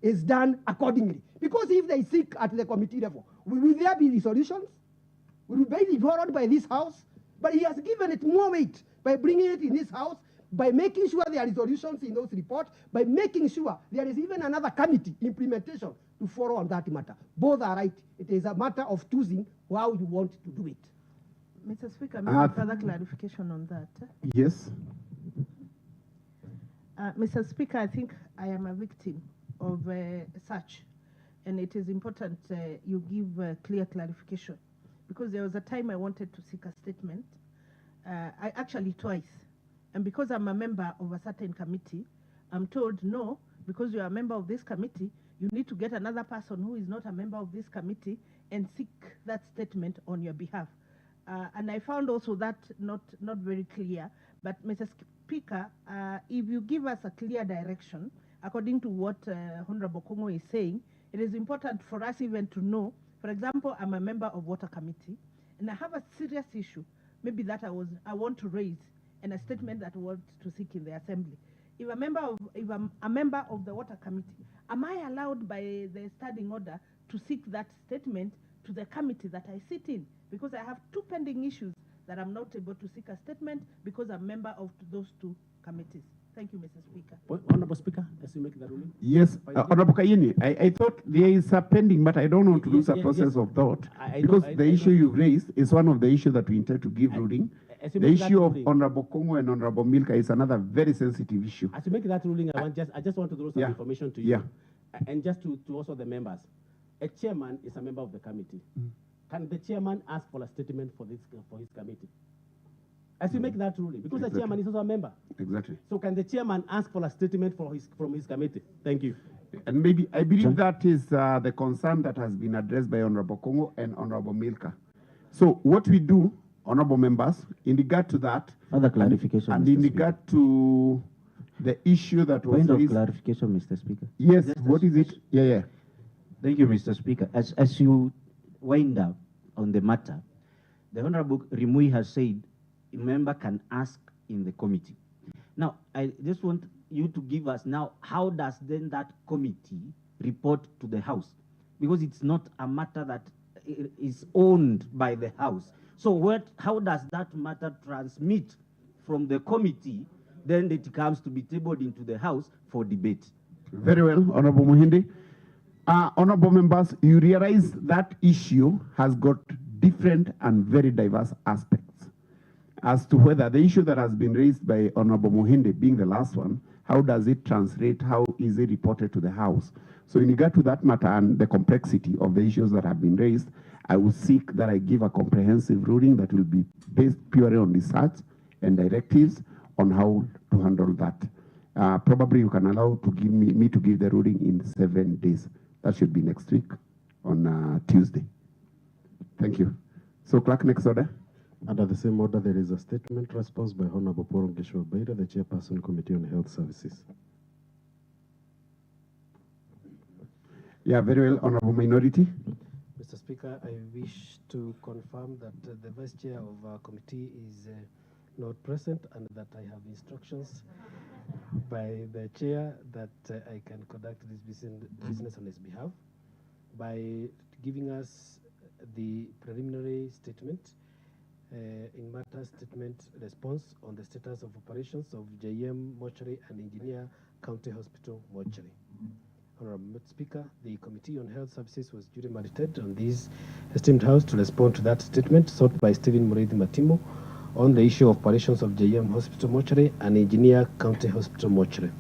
is done accordingly. Because if they seek at the committee level, will there be resolutions? Will they be followed by this House? But he has given it more weight by bringing it in this House, by making sure there are resolutions in those reports, by making sure there is even another committee, implementation, to follow on that matter. Both are right. It is a matter of choosing how you want to do it. Mr. Speaker, may I have further clarification on that? Yes. Mr. Speaker, I think I am a victim of such, and it is important you give clear clarification, because there was a time I wanted to seek a statement, I actually twice, and because I'm a member of a certain committee, I'm told no, because you are a member of this committee, you need to get another person who is not a member of this committee and seek that statement on your behalf. And I found also that not very clear. But Mr. Speaker, if you give us a clear direction, according to what Honorable Kongo is saying, it is important for us even to know, for example, I'm a member of Water Committee, and I have a serious issue, maybe that I want to raise, and a statement that I want to seek in the Assembly. If I'm a member of the Water Committee, am I allowed by the standing order to seek that statement to the committee that I sit in? Because I have two pending issues that I'm not able to seek a statement because I'm a member of those two committees. Thank you, Mr. Speaker. Honorable Speaker, as you make the ruling. Yes, Honorable Kayini, I thought there is a pending, but I don't want to lose a process of thought, because the issue you raised is one of the issues that we intend to give ruling. The issue of Honorable Kongo and Honorable Milka is another very sensitive issue. As you make that ruling, I just want to throw some information to you. Yeah. And just to also the members. A chairman is a member of the committee. Can the chairman ask for a statement for his committee? As you make that ruling, because the chairman is also a member. Exactly. So can the chairman ask for a statement from his committee? Thank you. And maybe, I believe that is the concern that has been addressed by Honorable Kongo and Honorable Milka. So what we do, honorable members, in regard to that, further clarification, and in regard to the issue that was point of raised, clarification, Mr. Speaker. yes, what is it? Yeah. Thank you, Mr. Speaker. As you wind up on the matter, the Honorable Rimui has said a member can ask in the committee. Now, I just want you to give us now, how does then that committee report to the House? Because it's not a matter that is owned by the House. So how does that matter transmit from the committee, then it comes to be tabled into the House for debate? Very well, Honorable Mohinde. Honorable members, you realize that issue has got different and very diverse aspects. As to whether the issue that has been raised by Honorable Mohinde being the last one, how does it translate, how is it reported to the House? So in regard to that matter and the complexity of the issues that have been raised, I will seek that I give a comprehensive ruling that will be based purely on research and directives on how to handle that. Probably you can allow to give me to give the ruling in 7 days. That should be next week on Tuesday. Thank you. So, clerk, next order. Under the same order, there is a statement response by Honorable Paul Gesho-Baida, the Chairperson, Committee on Health Services. Yeah, very well, Honorable Minority. Mr. Speaker, I wish to confirm that the Vice Chair of our committee is not present and that I have instructions by the Chair that I can conduct this business on his behalf by giving us the preliminary statement in matter statement response on the status of operations of JM Mortuary and Engineer County Hospital Mortuary. Honorable Speaker, the Committee on Health Services was duly mandated on this esteemed House to respond to that statement sought by Stephen Murithi Matimo on the issue of operations of JM Hospital Mortuary and Engineer County Hospital Mortuary.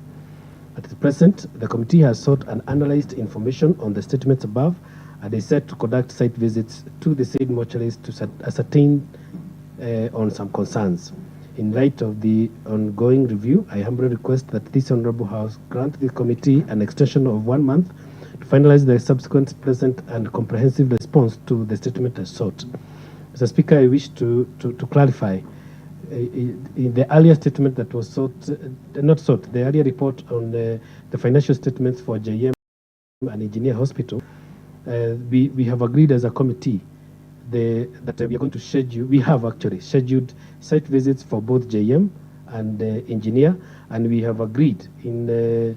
At the present, the committee has sought and analyzed information on the statements above and is set to conduct site visits to the said mortuaries to ascertain on some concerns. In light of the ongoing review, I humbly request that this Honorable House grant the committee an extension of 1 month to finalize the subsequent present and comprehensive response to the statement as sought. Mr. Speaker, I wish to clarify in the earlier statement that was sought, the earlier report on the financial statements for JM and Engineer Hospital, we have agreed as a committee that we are going to schedule, we have actually scheduled site visits for both JM and Engineer, and we have agreed in the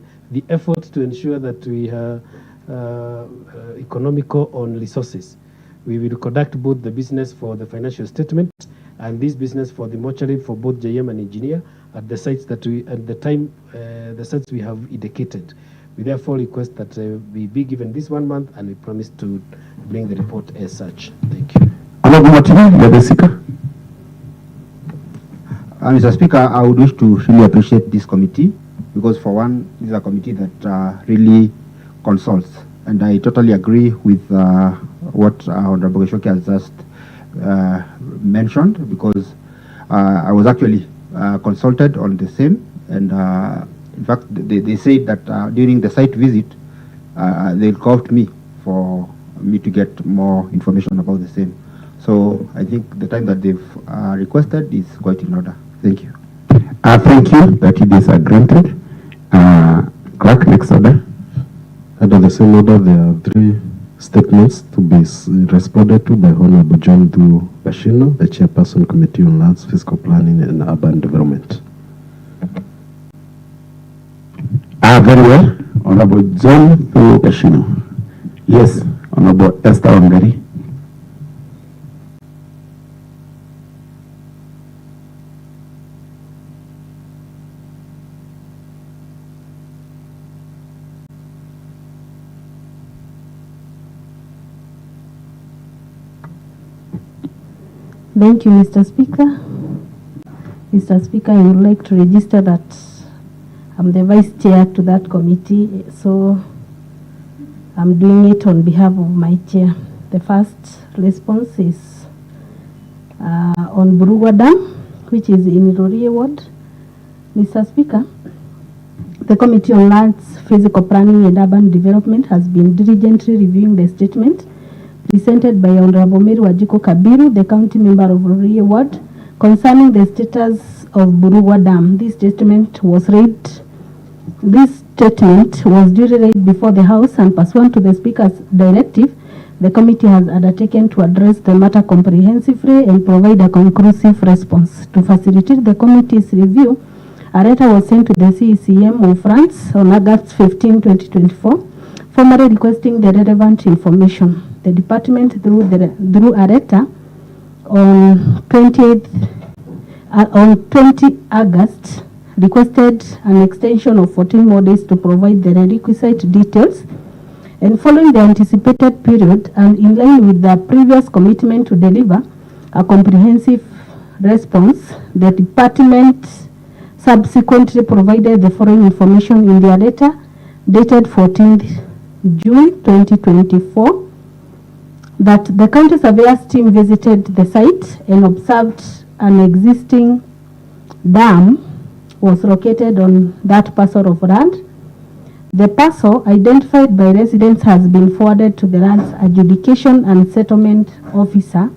effort to ensure that we are economical on resources. We will conduct both the business for the financial statement and this business for the mortuary for both JM and Engineer at the sites that we, at the time, the sites we have indicated. We therefore request that we be given this 1 month, and we promise to bring the report as such. Thank you. Honorable Matimo, you're the speaker. Mr. Speaker, I would wish to really appreciate this committee because, for one, this is a committee that really consults, and I totally agree with what Honorable Geshoki has just mentioned, because I was actually consulted on the same, and in fact, they said that during the site visit, they called me for me to get more information about the same. So I think the time that they've requested is quite in order. Thank you. Thank you. That it is granted. Clerk, next order. Under the same order, there are 3 statements to be responded to by Honorable John Du Bashino, the Chairperson, Committee on Lands, Fiscal Planning and Urban Development. Very well. Honorable John Du Bashino. Yes, Honorable Esther Wangari. Thank you, Mr. Speaker. Mr. Speaker, I would like to register that I'm the vice chair to that committee, so I'm doing it on behalf of my chair. The first response is on Burugwa Dam, which is in Rorie Ward. Mr. Speaker, the Committee on Lands, Physical Planning and Urban Development has been diligently reviewing the statement presented by Honorable Mary Wajiko Kabiru, the county member of Rorie Ward, concerning the status of Burugwa Dam. This statement was read. This statement was duly read before the House, and pursuant to the Speaker's directive, the committee has undertaken to address the matter comprehensively and provide a conclusive response. To facilitate the committee's review, a letter was sent to the CECM of France on August 15, 2024, formally requesting the relevant information. The department, through a letter on 20 August, requested an extension of 14 more days to provide the requisite details. And following the anticipated period, and in line with the previous commitment to deliver a comprehensive response, the department subsequently provided the following information in their letter dated 14th June 2024, that the county surveyor's team visited the site and observed an existing dam was located on that parcel of land. The parcel identified by residents has been forwarded to the land's adjudication and settlement officer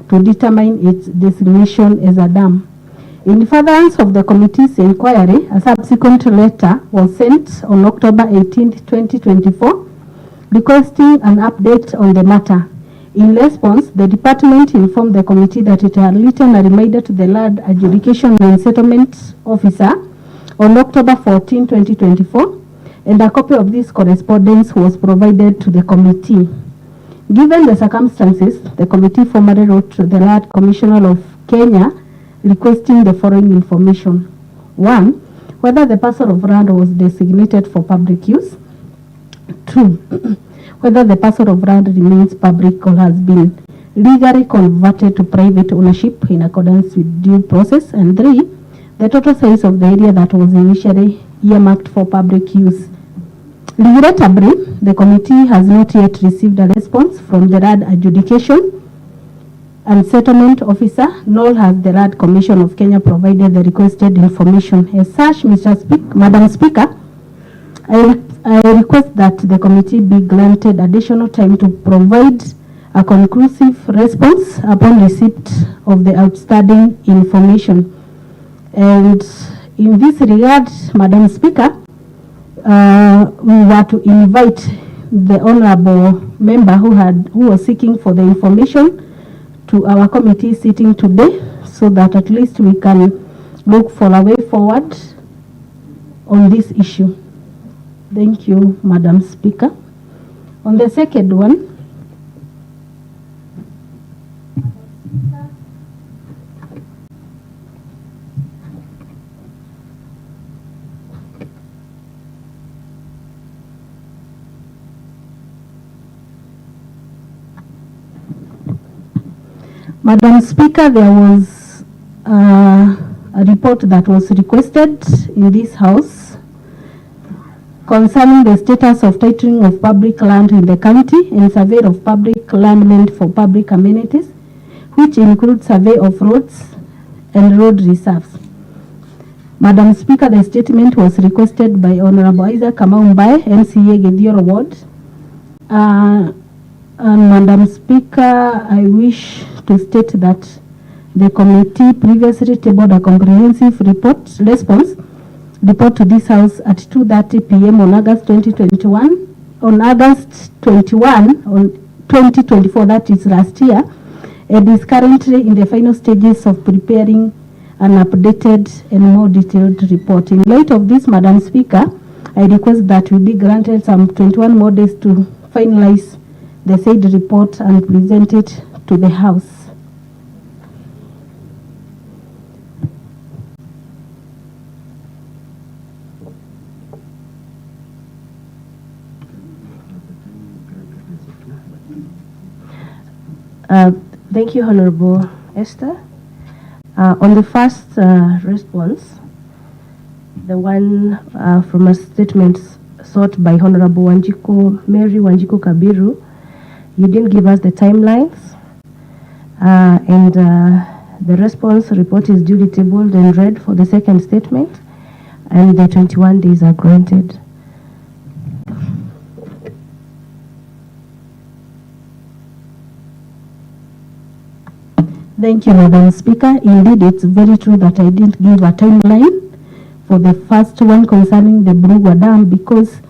to determine its designation as a dam. In furtherance of the committee's inquiry, a subsequent letter was sent on October 18, 2024, requesting an update on the matter. In response, the department informed the committee that it had written a reminder to the land adjudication and settlement officer on October 14, 2024, and a copy of this correspondence was provided to the committee. Given the circumstances, the committee formally wrote to the Land Commissioner of Kenya requesting the following information. 1. Whether the parcel of land was designated for public use. 2. Whether the parcel of land remains public or has been legally converted to private ownership in accordance with due process. And 3. The total size of the area that was initially earmarked for public use. Regrettably, the committee has not yet received a response from the land adjudication and settlement officer, nor has the Land Commission of Kenya provided the requested information. As such, Madam Speaker, I request that the committee be granted additional time to provide a conclusive response upon receipt of the outstanding information. And in this regard, Madam Speaker, we were to invite the honorable member who was seeking for the information to our committee sitting today, so that at least we can look for a way forward on this issue. Thank you, Madam Speaker. On the second one, Madam Speaker, there was a report that was requested in this House concerning the status of titling of public land in the county and survey of public land meant for public amenities, which includes survey of roads and road reserves. Madam Speaker, the statement was requested by Honorable Isaac Kamau-Mbae, MCA Githioro Ward. And Madam Speaker, I wish to state that the committee previously tabled a comprehensive response report to this House at 2:30 p.m. on August 2021. On August 21, on 2024, that is last year, and is currently in the final stages of preparing an updated and more detailed report. In light of this, Madam Speaker, I request that we be granted some 21 more days to finalize the said report and present it to the House. Thank you, Honorable Esther. On the first response, the one from a statement sought by Honorable Mary Wanjiku Kabiru, you didn't give us the timelines, and the response report is duly tabled and read for the second statement, and the 21 days are granted. Thank you, Madam Speaker. Indeed, it's very true that I didn't give a timeline for the first one concerning the Brugwa Dam, because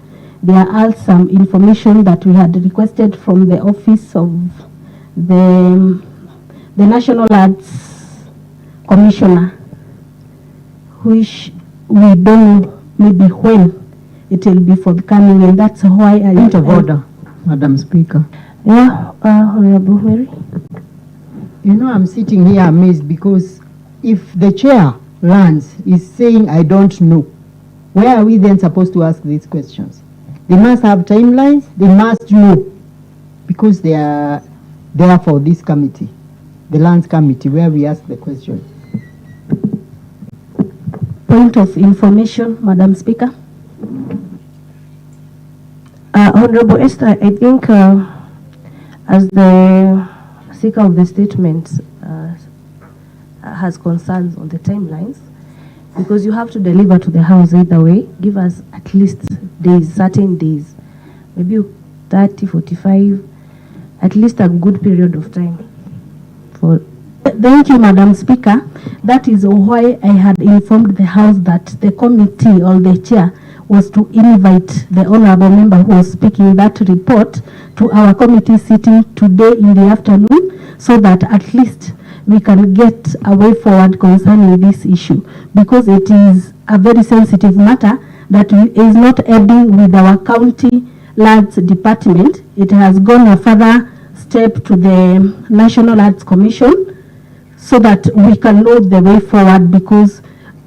there are some information that we had requested from the office of the National Arts Commissioner, which we don't know maybe when it will be forthcoming, and that's why I... Point of order, Madam Speaker. Yeah, Honorable Mary. You know, I'm sitting here amazed because if the chair lands is saying, I don't know, where are we then supposed to ask these questions? They must have timelines, they must know, because they are there for this committee, the lands committee, where we ask the question. Point of information, Madam Speaker. Honorable Esther, I think as the Speaker of the statement has concerns on the timelines, because you have to deliver to the house either way. Give us at least days, certain days, maybe 30, 45, at least a good period of time. For Thank you, Madam Speaker. That is why I had informed the House that the committee or the chair was to invite the honorable member who was speaking that report to our committee sitting today in the afternoon, so that at least we can get a way forward concerning this issue, because it is a very sensitive matter that is not ending with our county lands department. It has gone a further step to the National Arts Commission, so that we can know the way forward, because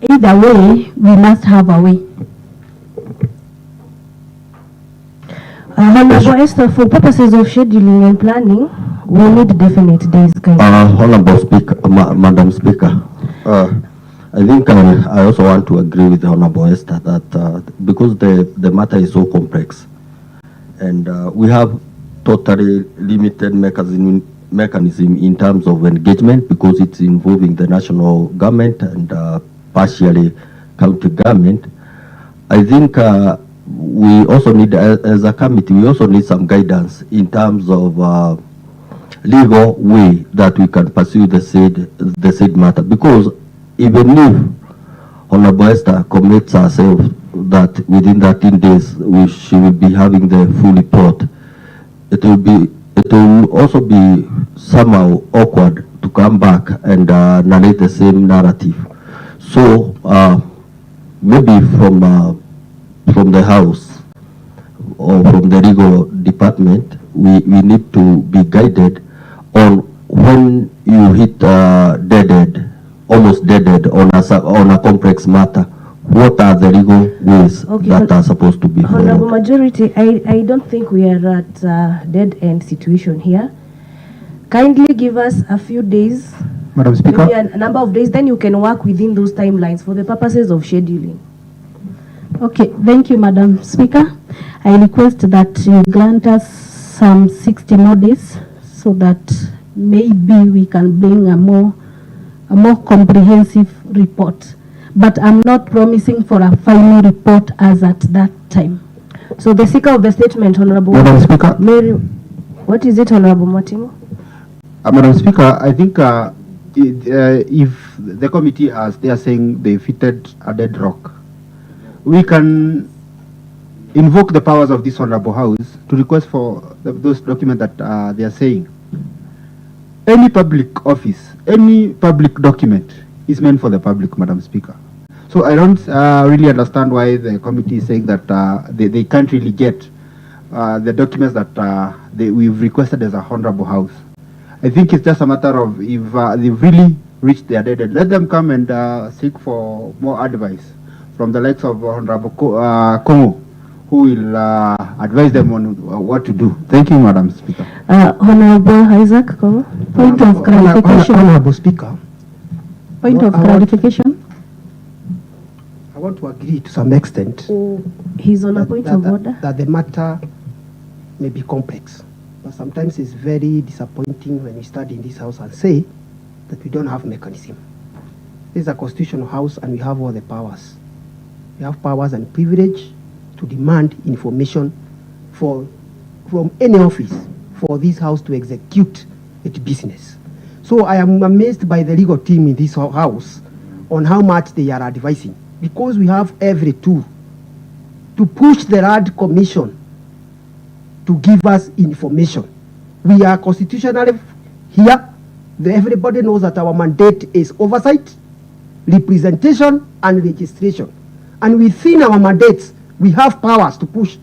either way, we must have a way. Honorable Esther, for purposes of scheduling and planning, we need definite days, guys. Honorable Speaker, Madam Speaker, I think I also want to agree with Honorable Esther that because the matter is so complex, and we have totally limited mechanism in terms of engagement, because it's involving the national government and partially county government. I think we also need, as a committee, we also need some guidance in terms of legal way that we can pursue the said matter, because even if Honorable Esther commits herself that within 13 days she will be having the full report, it will also be somehow awkward to come back and narrate the same narrative. So maybe from the House or from the legal department, we need to be guided on when you hit almost dead end on a complex matter. What are the legal ways that are supposed to be followed? Honorable Majority, I don't think we are at a dead-end situation here. Kindly give us a few days, Madam Speaker. maybe a number of days, then you can work within those timelines for the purposes of scheduling. Okay, thank you, Madam Speaker. I request that you grant us some 60 more days, so that maybe we can bring a more comprehensive report. But I'm not promising for a final report as at that time. So the seeker of the statement, Honorable Madam Speaker. Mary, what is it, Honorable Martimo? Madam Speaker, I think if the committee, as they are saying, they fitted a dead rock, we can invoke the powers of this Honorable House to request for those documents that they are saying. Any public office, any public document is meant for the public, Madam Speaker. So I don't really understand why the committee is saying that they can't really get the documents that we've requested as a Honorable House. I think it's just a matter of if they've really reached their deadline, let them come and seek for more advice from the likes of Honorable Kongo, who will advise them on what to do. Thank you, Madam Speaker. Honorable Isaac Kongo. Point of clarification. Honorable Speaker. Point of clarification. I want to agree to some extent. He's on a point of order. That the matter may be complex, but sometimes it's very disappointing when we stand in this house and say that we don't have mechanism. This is a constitutional house and we have all the powers. We have powers and privilege to demand information from any office for this house to execute its business. So I am amazed by the legal team in this house on how much they are advising, because we have every tool to push the RAD Commission to give us information. We are constitutionally here. Everybody knows that our mandate is oversight, representation, and registration. And within our mandates, we have powers to push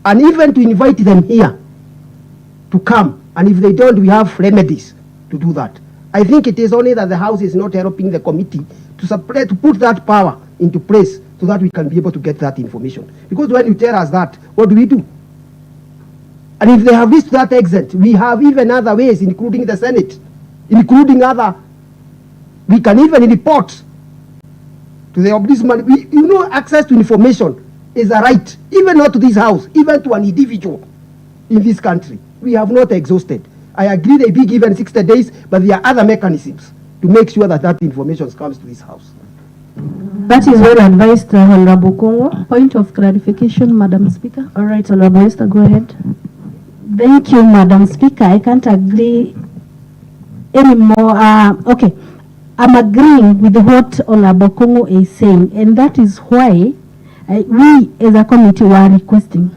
and even to invite them here to come. And if they don't, we have remedies to do that. I think it is only that the House is not helping the committee to put that power into place so that we can be able to get that information. Because when you tell us that, what do we do? And if they have reached that extent, we have even other ways, including the Senate, including other, we can even report to the ombudsman. You know, access to information is a right, even not to this house, even to an individual in this country. We have not exhausted. I agree they be given 60 days, but there are other mechanisms to make sure that that information comes to this house. That is well advised, Honorable Kongo. Point of clarification, Madam Speaker. All right, Honorable Esther, go ahead. Thank you, Madam Speaker. I can't agree anymore. Okay, I'm agreeing with what Honorable Kongo is saying, and that is why we as a committee were requesting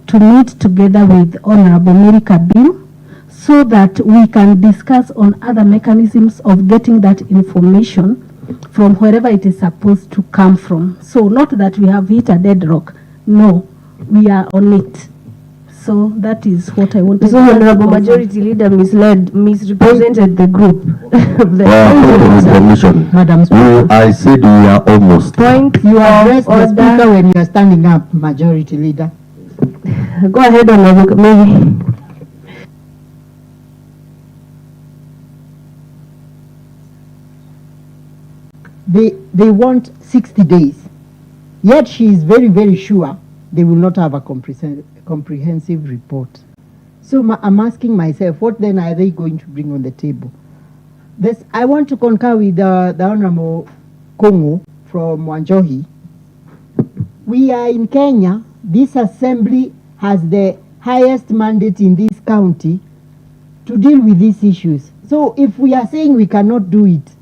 to meet together with Honorable Mary Kabiru so that we can discuss on other mechanisms of getting that information from wherever it is supposed to come from. So not that we have hit a dead rock. No, we are on it. So that is what I want to say. So Honorable Majority Leader misrepresented the group. Madam Speaker. I said we are almost. Point. You address the Speaker when you are standing up, Majority Leader. Go ahead, Honorable Mary. They want 60 days. Yet she is very, very sure they will not have a comprehensive report. So I'm asking myself, what then are they going to bring on the table? I want to concur with the Honorable Kongo from Wanjohi. We are in Kenya. This assembly has the highest mandate in this county to deal with these issues. So if we are saying we cannot do it,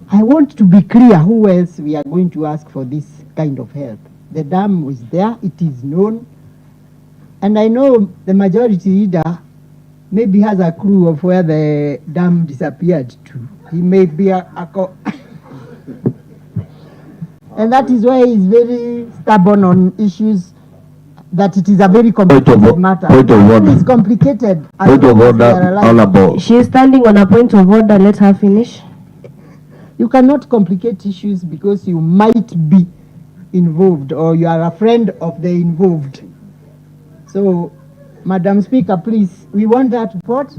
I want to be clear who else we are going to ask for this kind of help. The dam is there, it is known. And I know the majority leader maybe has a clue of where the dam disappeared to. He may be and that is why he's very stubborn on issues that it is a very complicated matter. Point of order. It's complicated. Point of order, Honorable. She is standing on a point of order. Let her finish. You cannot complicate issues because you might be involved or you are a friend of the involved. So, Madam Speaker, please, we want that report.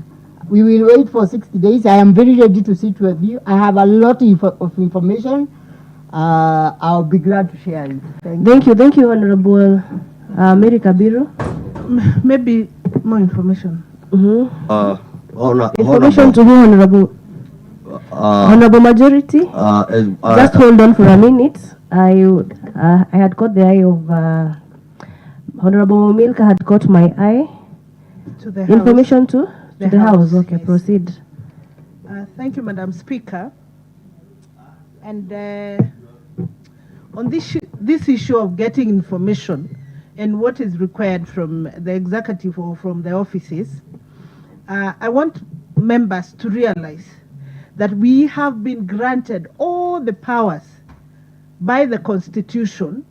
We will wait for 60 days. I am very ready to sit with you. I have a lot of information. I'll be glad to share it. Thank you, Honorable Mary Kabiru. Maybe more information. Information to who, Honorable? Honorable Majority. Just hold on for a minute. I had caught the eye of Honorable Milka had caught my eye. To the Information House. to the House. Okay, yes. proceed. Thank you, Madam Speaker. And on this issue of getting information and what is required from the executive or from the offices, I want members to realize that we have been granted all the powers by the Constitution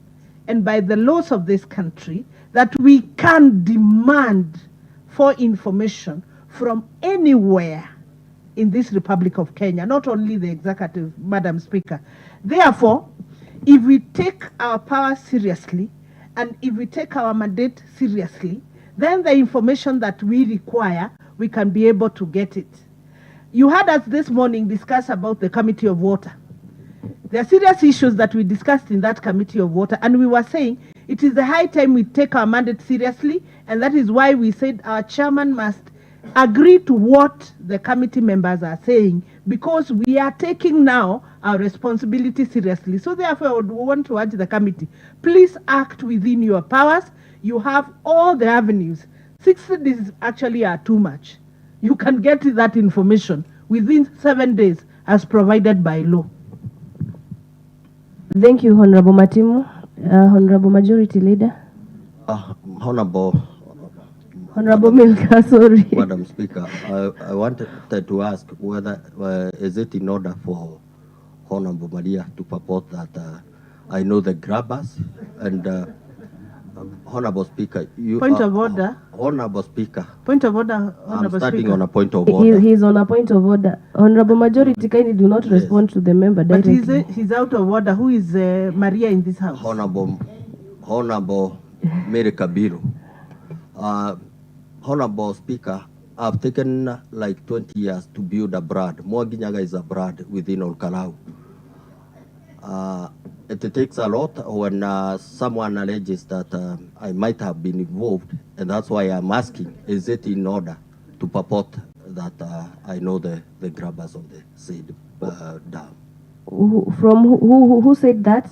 and by the laws of this country that we can demand for information from anywhere in this Republic of Kenya, not only the executive, Madam Speaker. Therefore, if we take our power seriously and if we take our mandate seriously, then the information that we require, we can be able to get it. You heard us this morning discuss about the Committee of Water. There are serious issues that we discussed in that Committee of Water, and we were saying it is the high time we take our mandate seriously, and that is why we said our chairman must agree to what the committee members are saying, because we are taking now our responsibility seriously. So therefore, I would want to urge the committee, please act within your powers. You have all the avenues. 60 days actually are too much. You can get that information within 7 days as provided by law. Thank you, Honorable Matimu. Honorable Majority Leader. Honorable Milka, sorry. Madam Speaker, I wanted to ask whether is it in order for Honorable Maria to purport that I know the grabbers and Honorable Speaker, you point of order. Honorable Speaker. Point of order, Honorable I'm starting Speaker. on a point of order. He's on a point of order. Honorable Majority, kindly do not respond to the member directly. But he's out of order. Who is Maria in this house? Honorable Mary Kabiru. Honorable Speaker, I've taken like 20 years to build a brand. Mwanginyaga is a brand within Olkalau. It takes a lot when someone alleges that I might have been involved, and that's why I'm asking, is it in order to purport that I know the grabbers of the said dam? Who said that?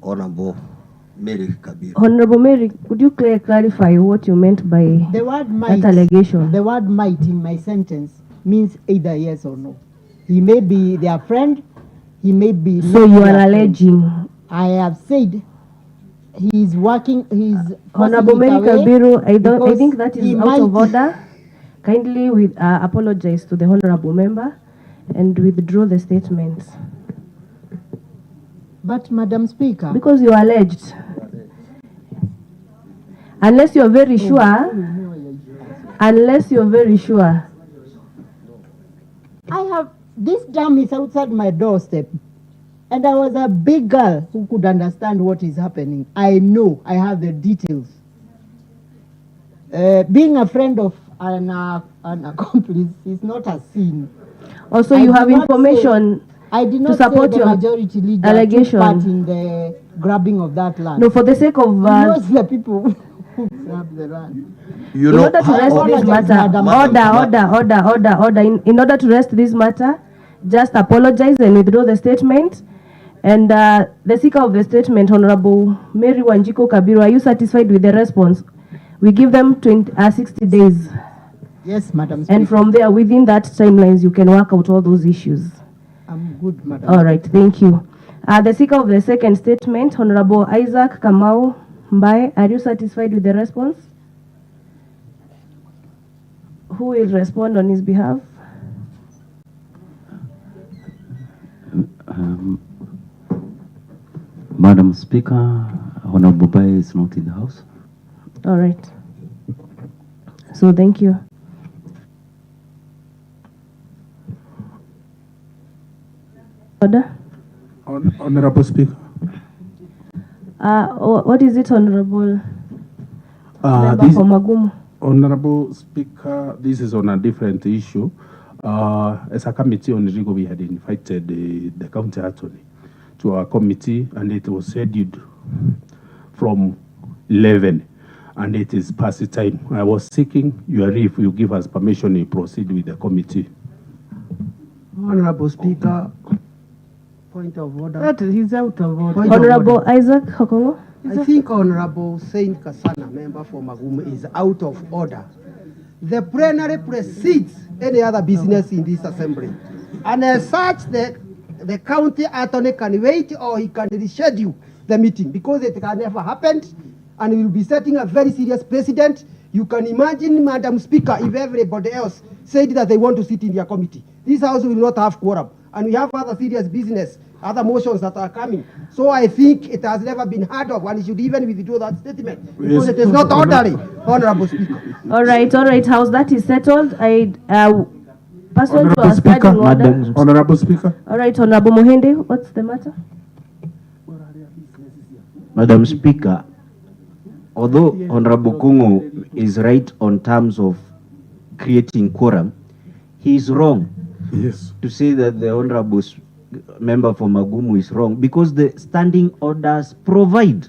Honorable Mary Kabir. Honorable Mary, could you clarify what you meant by The word might, that allegation? the word might in my sentence means either yes or no. He may be their friend, he may be. So you are alleging? I have said he is working, he is. Honorable Mary Kabiru, I think that is out of order. Kindly apologize to the honorable member and withdraw the statement. But Madam Speaker. Because you alleged. Unless you're very sure. Unless you're very sure. I have, this dam is outside my doorstep. And I was a big girl who could understand what is happening. I know, I have the details. Being a friend of an accomplice is not a sin. Also, you have information I did not to support say your the majority leader allegation. took part in the grabbing of that land. No, for the sake of was the people who grabbed the land. In order to rest this matter, order. In order to rest this matter, just apologize and withdraw the statement. And the seeker of the statement, Honorable Mary Wanjiko Kabiru, are you satisfied with the response? We give them 60 days. Yes, Madam Speaker. And from there, within that timelines, you can work out all those issues. I'm good, Madam. All right, thank you. The seeker of the second statement, Honorable Isaac Kamau Mbaye, are you satisfied with the response? Who will respond on his behalf? Madam Speaker, Honorable Mbaye is not in the house. All right. So thank you. Order. Honorable Speaker. What is it, Honorable Member This, for Magumu? Honorable Speaker, this is on a different issue. As a committee on Rigo, we had invited the county attorney to our committee, and it was scheduled from 11, and it is past the time. I was seeking your if you give us permission to proceed with the committee. Honorable Speaker, point of order. That is out of order. Point Honorable of order. Isaac Hokongo. I think Honorable Saint Kasana, member for Magumu, is out of order. The plenary precedes any other business in this assembly. And as such, the county attorney can wait or he can reschedule the meeting because it can never happen and will be setting a very serious precedent. You can imagine, Madam Speaker, if everybody else said that they want to sit in their committee. This house will not have quorum. And we have other serious business, other motions that are coming. So I think it has never been heard of, and it should even withdraw that statement because it is not orderly, Honorable Speaker. All right, House, that is settled. I pass on to Honorable our Speaker, standing order. Honorable Speaker. All right, Honorable Mohende, what's the matter? Madam Speaker, although Honorable Kungu is right on terms of creating quorum, he is wrong to say that the Honorable member for Magumu is wrong, because the standing orders provide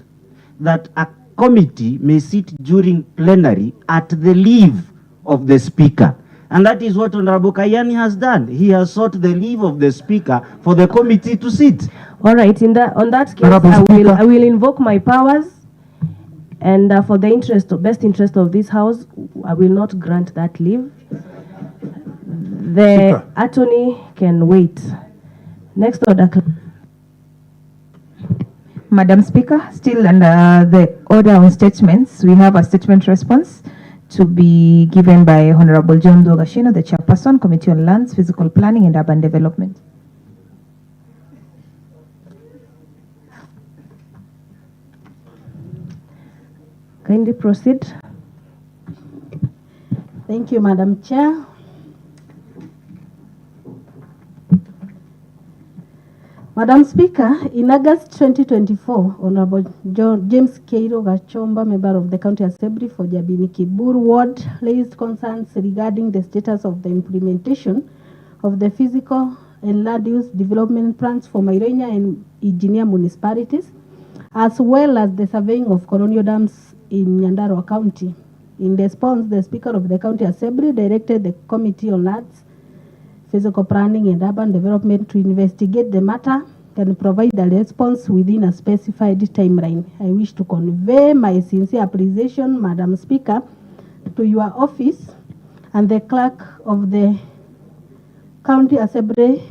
that a committee may sit during plenary at the leave of the Speaker. And that is what Honorable Kayani has done. He has sought the leave of the Speaker for the committee to sit. All right, on that case, I will invoke my powers, and for the best interest of this House, I will not grant that leave. The attorney can wait. Next order. Madam Speaker, still under the order on statements, we have a statement response to be given by Honorable John Dogashino, the Chairperson, Committee on Lands, Physical Planning and Urban Development. Kindly proceed. Thank you, Madam Chair. Madam Speaker, in August 2024, Honorable James Keiro Gachomba, member of the County Assembly for Jabini Kibur Ward, raised concerns regarding the status of the implementation of the physical and land use development plans for Mairenya and Iginia municipalities, as well as the surveying of colonial dams in Nyandarua County. In response, the Speaker of the County Assembly directed the Committee on Lands, Physical Planning and Urban Development to investigate the matter and provide a response within a specified timeline. I wish to convey my sincere appreciation, Madam Speaker, to your office and the clerk of the County Assembly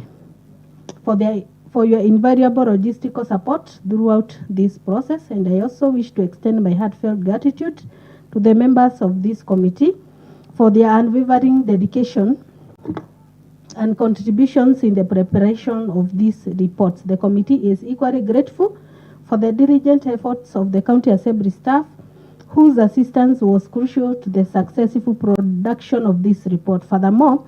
for your invariable logistical support throughout this process. And I also wish to extend my heartfelt gratitude to the members of this committee for their unwavering dedication and contributions in the preparation of these reports. The committee is equally grateful for the diligent efforts of the County Assembly staff, whose assistance was crucial to the successful production of this report. Furthermore,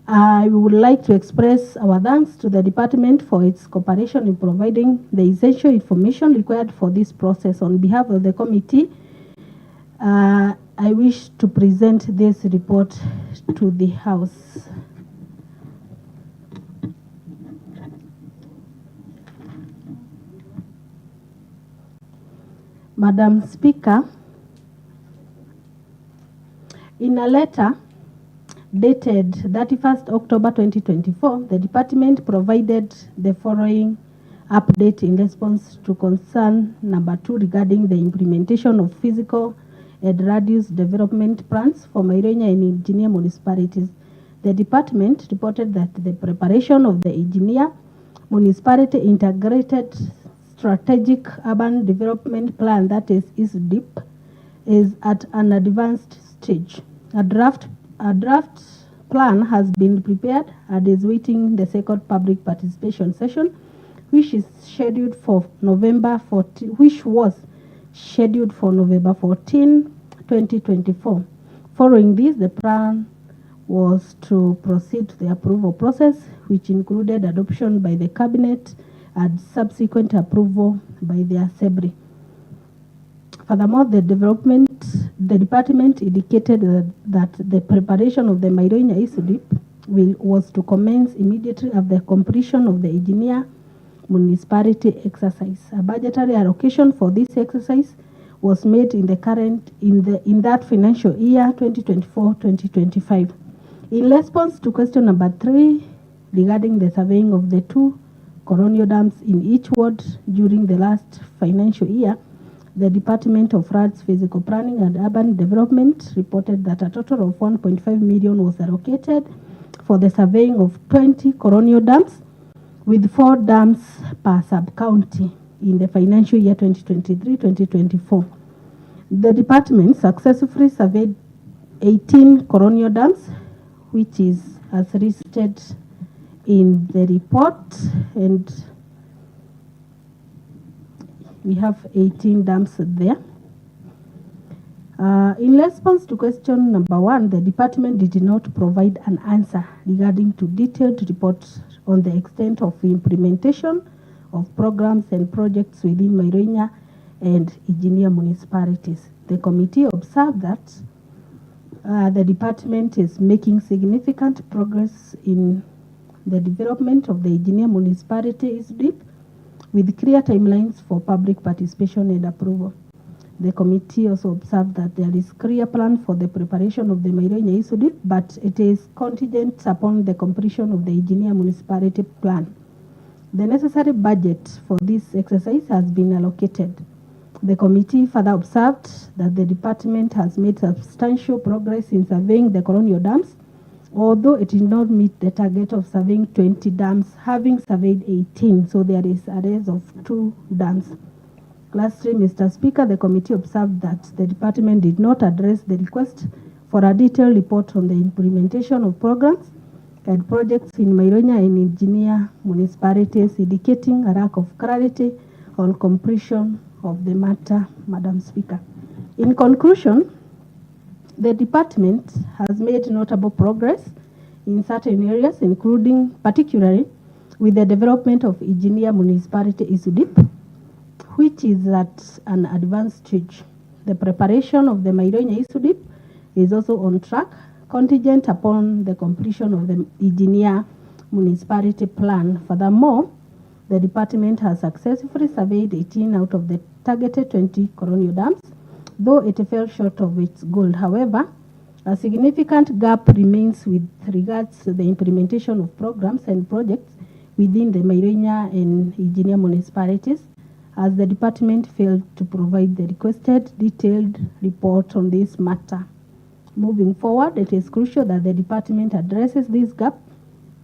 I would like to express our thanks to the department for its cooperation in providing the essential information required for this process. On behalf of the committee, I wish to present this report to the House. Madam Speaker, in a letter dated 31st October 2024, the department provided the following update in response to concern number 2 regarding the implementation of physical and radius development plans for Mairenya and Engineer municipalities. The department reported that the preparation of the Engineer Municipality Integrated Strategic Urban Development Plan, that is ISDIP, is at an advanced stage. A draft plan has been prepared and is waiting the second public participation session, which is scheduled for November 14, which was scheduled for November 14, 2024. Following this, the plan was to proceed to the approval process, which included adoption by the cabinet and subsequent approval by the assembly. Furthermore, the department indicated that the preparation of the Mairenya ISDIP was to commence immediately after the completion of the engineer municipality exercise. A budgetary allocation for this exercise was made in that financial year 2024-2025. In response to question number 3 regarding the surveying of the 2 colonial dams in each ward during the last financial year, the Department of Floods, Physical Planning and Urban Development reported that a total of 1.5 million was allocated for the surveying of 20 colonial dams, with 4 dams per sub-county in the financial year 2023-2024. The department successfully surveyed 18 colonial dams, which is as listed in the report, and we have 18 dams there. In response to question number 1, the department did not provide an answer regarding to detailed reports on the extent of implementation of programs and projects within Mairenya and engineer municipalities. The committee observed that the department is making significant progress in the development of the engineer municipality ISDIP, with clear timelines for public participation and approval. The committee also observed that there is clear plan for the preparation of the Mairenya ISDIP, but it is contingent upon the completion of the engineer municipality plan. The necessary budget for this exercise has been allocated. The committee further observed that the department has made substantial progress in surveying the colonial dams, although it did not meet the target of surveying 20 dams, having surveyed 18, so there is a raise of 2 dams. Lastly, Mr. Speaker, the committee observed that the department did not address the request for a detailed report on the implementation of programs and projects in Mairenya and engineer municipalities, indicating a lack of clarity on completion of the matter, Madam Speaker. In conclusion, the department has made notable progress in certain areas, including particularly with the development of engineer municipality ISDIP, which is at an advanced stage. The preparation of the Mairenya ISDIP is also on track, contingent upon the completion of the engineer municipality plan. Furthermore, the department has successfully surveyed 18 out of the targeted 20 colonial dams, though it fell short of its goal. However, A significant gap remains with regards to the implementation of programs and projects within the Maironya and Engineer municipalities, as the department failed to provide the requested detailed report on this matter. Moving forward, it is crucial that the department addresses this gap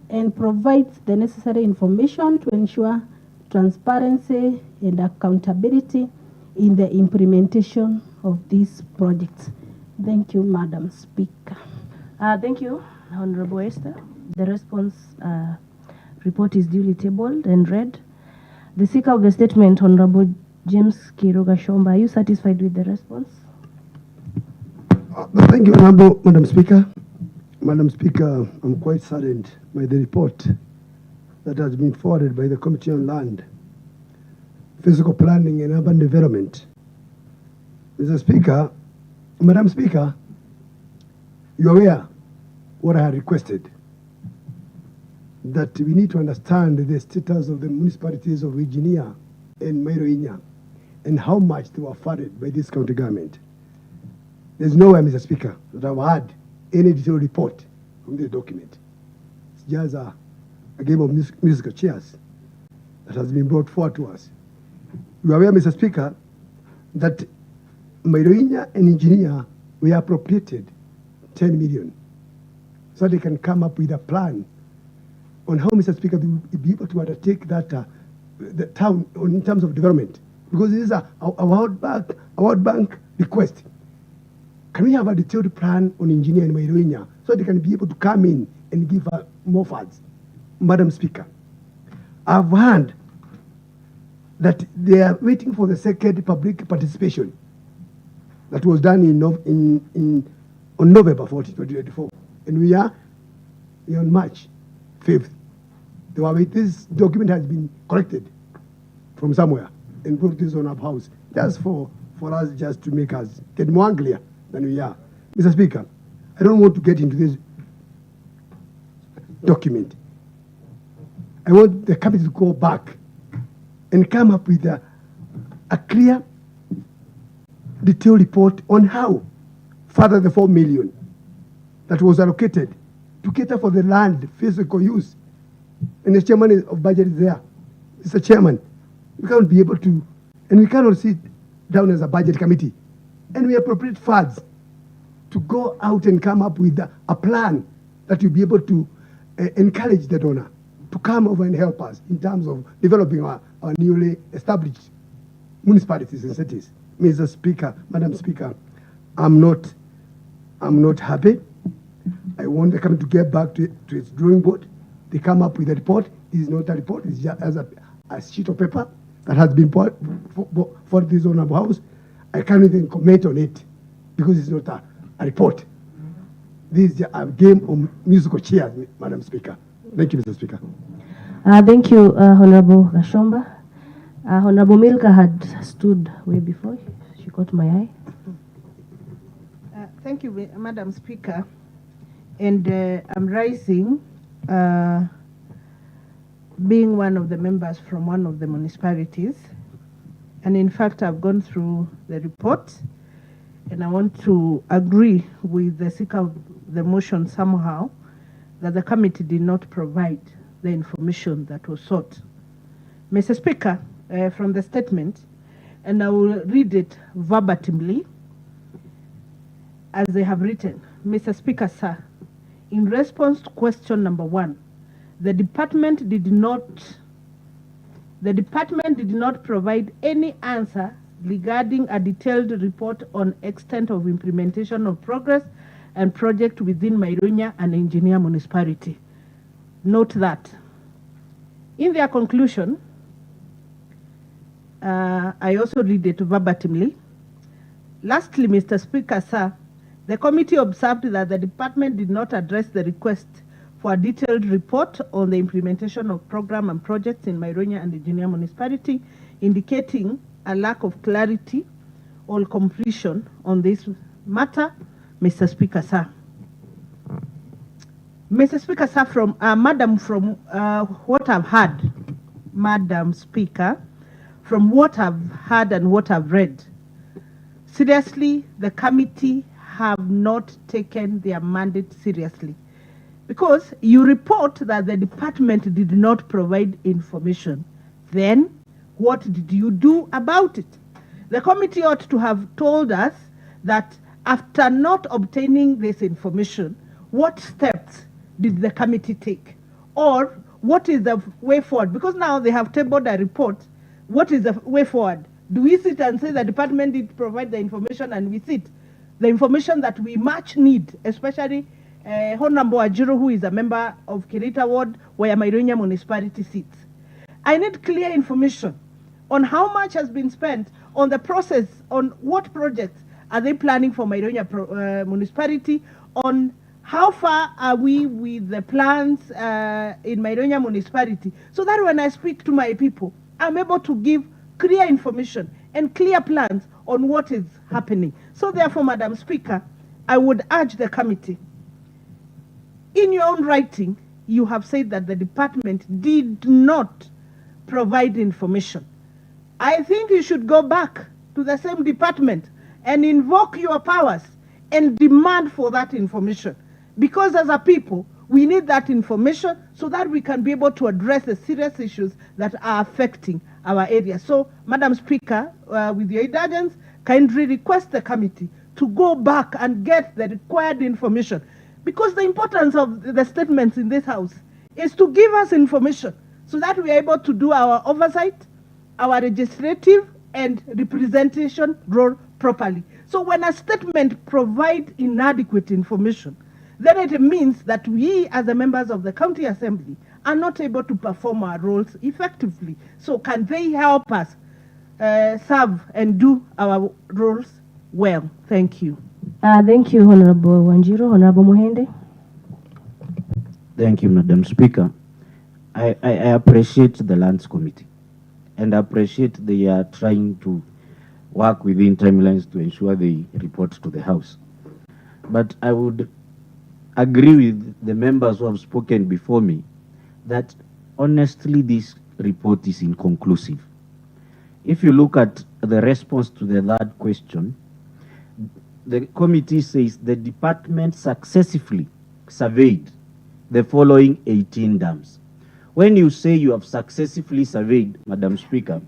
and provides the necessary information to ensure transparency and accountability in the implementation of these projects. Thank you, Madam Speaker. Thank you, Honorable Esther. The response report is duly tabled and read. The Speaker of the statement, Honorable James Kiruga Shomba, are you satisfied with the response? Thank you, Honorable Madam Speaker. Madam Speaker, I'm quite saddened by the report that has been forwarded by the Committee on Land, Physical Planning and Urban Development. Mr. Speaker, Madam Speaker, you're aware what I had requested, that we need to understand the status of the municipalities of Virginia and Mairoinya and how much they were funded by this county government. There's nowhere, Mr. Speaker, that I've had any detailed report from this document. It's just a game of musical chairs that has been brought forward to us. You are aware, Mr. Speaker, that Mairoinya and Engineer were appropriated 10 million so they can come up with a plan on how, Mr. Speaker, they will be able to undertake that the town in terms of development, because this is a World Bank request. Can we have a detailed plan on Engineer and Mairoinya so they can be able to come in and give more funds? Madam Speaker, I've heard that they are waiting for the second public participation that was done on November 14, 2024, and we are on March 5th. This document has been collected from somewhere and put this on our house just for us just to make us get more clear than we are. Mr. Speaker, I don't want to get into this document. I want the committee to go back and come up with a clear, detailed report on how further the 4 million that was allocated to cater for the land physical use. And the chairman of budget is there. Mr. Chairman, we can't be able to, and we cannot sit down as a budget committee and we appropriate funds to go out and come up with a plan that will be able to encourage the donor to come over and help us in terms of developing our newly established municipalities and cities. Mr. Speaker, Madam Speaker, I'm not happy. I want the committee to get back to its drawing board. They come up with a report. This is not a report. It's just as a sheet of paper that has been put for this honorable house. I can't even comment on it because it's not a report. This is a game of musical chairs, Madam Speaker. Thank you, Mr. Speaker. Thank you, Honorable Gashomba. Honorable Milka had stood way before. She caught my eye. Thank you, Madam Speaker. And I'm rising, being one of the members from one of the municipalities. And in fact, I've gone through the report, and I want to agree with the seeker of the motion somehow that the committee did not provide the information that was sought. Mr. Speaker, from the statement, and I will read it verbatimly as they have written. Mr. Speaker, sir, in response to question number 1, the department did not provide any answer regarding a detailed report on extent of implementation of progress and project within Mairoinya and Engineer municipality. Note that. In their conclusion, I also read it verbatimly. Lastly, Mr. Speaker, sir, the committee observed that the department did not address the request for a detailed report on the implementation of program and projects in Mairoinya and Engineer municipality, indicating a lack of clarity or completion on this matter, Mr. Speaker, sir. Mr. Speaker, sir, from Madam, from what I've heard, Madam Speaker, from what I've heard and what I've read, seriously, the committee have not taken their mandate seriously. Because you report that the department did not provide information. Then, what did you do about it? The committee ought to have told us that after not obtaining this information, what steps did the committee take? Or what is the way forward? Because now they have tabled a report. What is the way forward? Do we sit and say the department did provide the information and we sit? The information that we much need, especially Honorable Ajiro, who is a member of Kirita Ward, where Maironya municipality sits. I need clear information on how much has been spent on the process, on what projects are they planning for Maironya municipality, on how far are we with the plans in Maironya municipality, so that when I speak to my people, I'm able to give clear information and clear plans on what is happening. So therefore, Madam Speaker, I would urge the committee, in your own writing, you have said that the department did not provide information. I think you should go back to the same department and invoke your powers and demand for that information. Because as a people, we need that information so that we can be able to address the serious issues that are affecting our area. So, Madam Speaker, with your indulgence, kindly request the committee to go back and get the required information. Because the importance of the statements in this House is to give us information so that we are able to do our oversight, our legislative and representation role properly. So when a statement provides inadequate information, then it means that we as the members of the County Assembly are not able to perform our roles effectively. So can they help us serve and do our roles well? Thank you. Thank you, Honorable Wanjiro. Honorable Mohende. Thank you, Madam Speaker. I appreciate the Lands Committee and appreciate they are trying to work within timelines to ensure they report to the House. But I would agree with the members who have spoken before me that honestly this report is inconclusive. If you look at the response to the third question, the committee says the department successfully surveyed the following 18 dams. When you say you have successfully surveyed, Madam Speaker,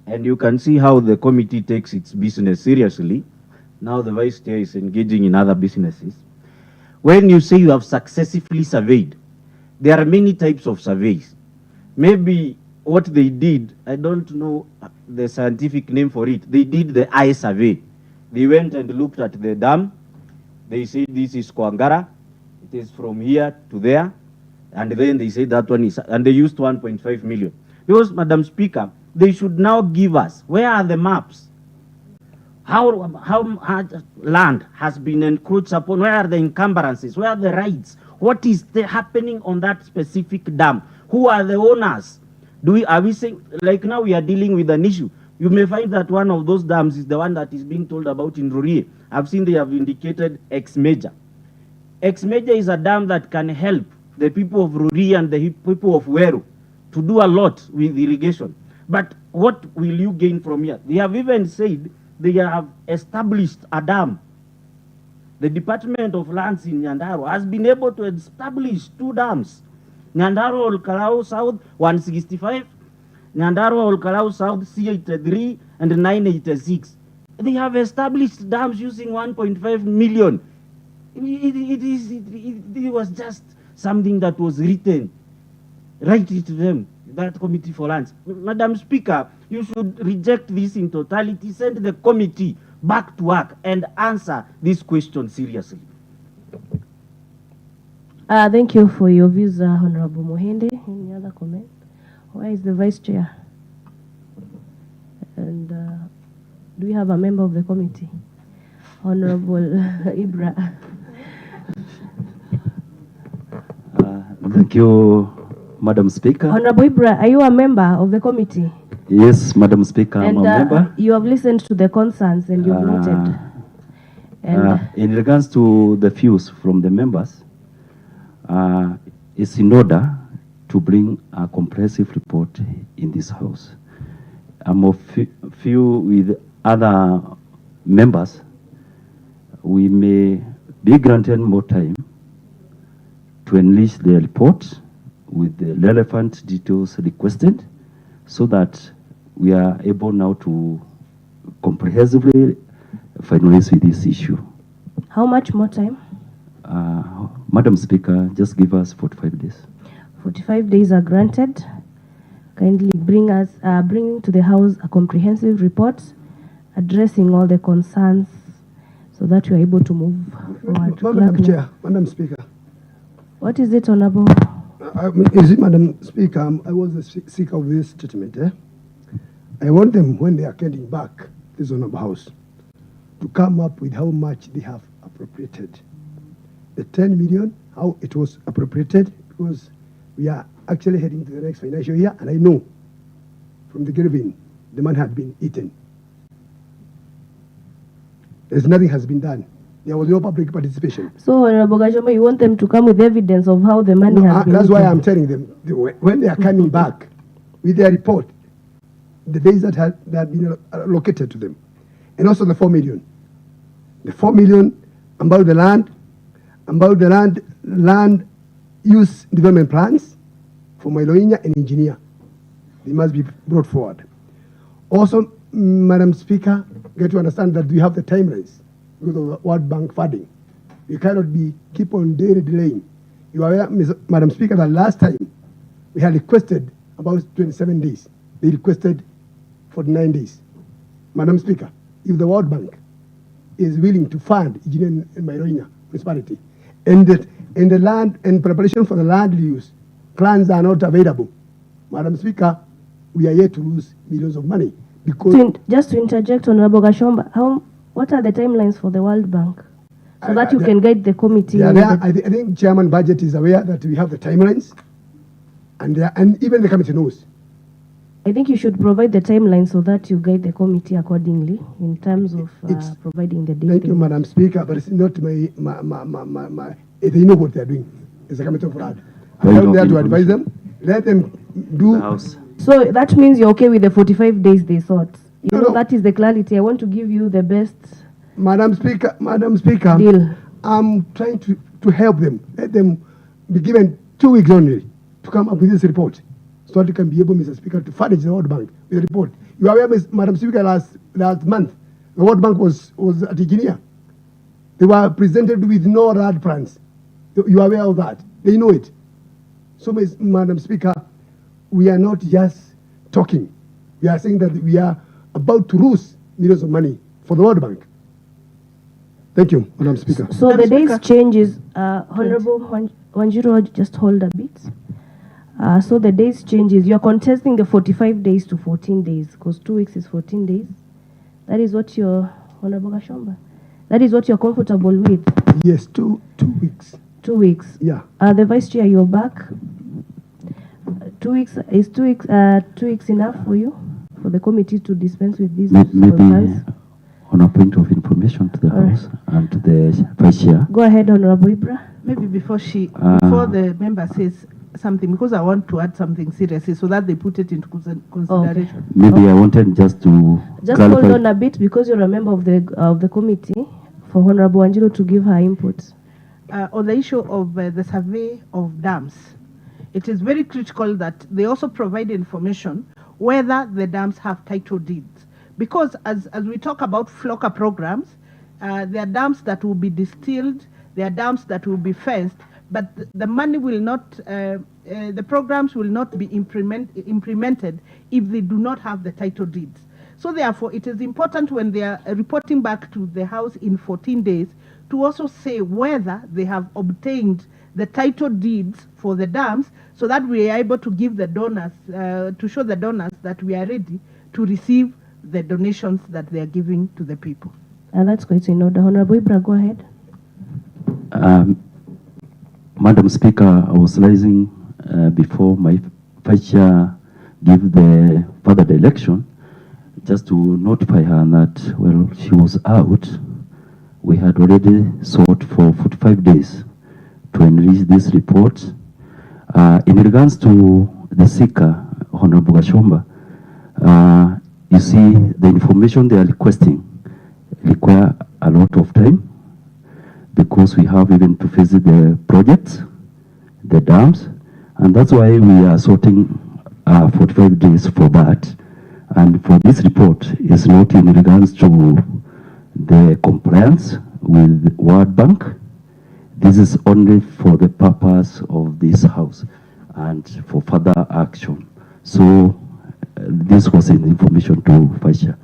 and you can see how the committee takes its business seriously, now the Vice Chair is engaging in other businesses. When you say you have successfully surveyed, there are many types of surveys. Maybe what they did, I don't know the scientific name for it, they did the eye survey. They went and looked at the dam. They said this is Kwangara, it is from here to there, and then they said that one is, and they used 1.5 million. Because, Madam Speaker, they should now give us, where are the maps? How land has been encroached upon? Where are the encumbrances? Where are the rights? What is happening on that specific dam? Who are the owners? Are we saying, like now we are dealing with an issue. You may find that one of those dams is the one that is being told about in Rurie. I've seen they have indicated X-Major. X-Major is a dam that can help the people of Rurie and the people of Weru to do a lot with irrigation. But what will you gain from here? They have even said they have established a dam. The Department of Lands in Nyandarua has been able to establish 2 dams. Nyandarua Olkalau South 165, Nyandarua Olkalau South C83 and 986. They have established dams using 1.5 million. It was just something that was written right to them, that Committee for Lands. Madam Speaker, you should reject this in totality, send the committee back to work and answer this question seriously. Thank you for your views, Honorable Mohende. Any other comment? Where is the Vice Chair? And do we have a member of the committee? Honorable Ibra. Thank you, Madam Speaker. Honorable Ibra, are you a member of the committee? Yes, Madam Speaker, I'm a member. You have listened to the concerns and you've noted. And in regards to the views from the members, it's in order to bring a comprehensive report in this House. I'm of few with other members we may be granted more time to enlist the report with the relevant details requested so that we are able now to comprehensively finalize with this issue. How much more time? Madam Speaker, just give us 45 days. 45 days are granted. Kindly bring to the House a comprehensive report addressing all the concerns so that we are able to move forward. Madam Chair, Madam Speaker. What is it, Honorable? Is it, Madam Speaker, I was the seeker of this statement. I want them, when they are getting back this Honorable House, to come up with how much they have appropriated. The 10 million, how it was appropriated, because we are actually heading to the next financial year, and I know from the Grevin, the man had been eaten. Nothing has been done. There was no public participation. So, Honorable Gashomba, you want them to come with evidence of how the money has been That's eaten? why I'm telling them, when they are coming back with their report, the days that have been allocated to them, and also the 4 million. The 4 million about the land use development plans for Mailoinya and engineer. They must be brought forward. Also, Madam Speaker, get to understand that we have the timelines because of the World Bank funding. You cannot keep on daily delaying. You are aware, Madam Speaker, that last time we had requested about 27 days. They requested 49 days. Madam Speaker, if the World Bank is willing to fund engineering in Mailoinya municipality, and the land and preparation for the land use plans are not available, Madam Speaker, we are yet to lose millions of money. Because just to interject, Honorable Gashomba, what are the timelines for the World Bank? So that you can guide the committee. I think Chairman Budget is aware that we have the timelines, and even the committee knows. I think you should provide the timeline so that you guide the committee accordingly in terms of providing the details. Thank you, Madam Speaker, but it's not they know what they're doing. It's a committee of fraud. I'm there to advise them. Let them do. So that means you're okay with the 45 days they sought. You know, that is the clarity. I want to give you the best. Madam Speaker, deal. I'm trying to help them. Let them be given 2 weeks only to come up with this report, so that you can be able, Mr. Speaker, to furnish the World Bank with a report. You are aware, Madam Speaker, last month, the World Bank was at Guinea. They were presented with no RAD plans. You are aware of that. They know it. So, Madam Speaker, we are not just talking. We are saying that we are about to lose millions of money for the World Bank. Thank you, Madam Speaker. So the days changes, Honorable Wanjiru, just hold a bit. So the days changes. You are contesting the 45 days to 14 days because 2 weeks is 14 days. That is what you're, Honorable Gashomba, that is what you're comfortable with? Yes, 2 weeks. 2 weeks. Yeah. The Vice Chair, you're back. 2 weeks, is 2 weeks, 2 weeks enough for you, for the committee to dispense with these concerns? On a point of information to the House and to the Vice Chair. Go ahead, Honorable Ibra. Maybe before the member says something, because I want to add something seriously so that they put it into consideration. Maybe I wanted just to clarify. Hold on a bit because you're a member of the committee, for Honorable Wanjiru to give her input. On the issue of the survey of dams, it is very critical that they also provide information whether the dams have title deeds. Because as we talk about FLOCA programs, there are dams that will be distilled, there are dams that will be fenced, but the money will not, the programs will not be implemented if they do not have the title deeds. So therefore, it is important when they are reporting back to the House in 14 days to also say whether they have obtained the title deeds for the dams so that we are able to give the donors, to show the donors that we are ready to receive the donations that they are giving to the people. And that's quite in order. Honorable Ibra, go ahead. Madam Speaker, I was raising before my Vice Chair give the further direction, just to notify her that, well, she was out. We had already sought for 45 days to enrich this report. In regards to the seeker, Honorable Gashomba, you see, the information they are requesting require a lot of time because we have even to visit the projects, the dams, and that's why we are sorting 45 days for that. And for this report, it's not in regards to the compliance with World Bank. This is only for the purpose of this house and for further action. So this was an information to Vice Chair.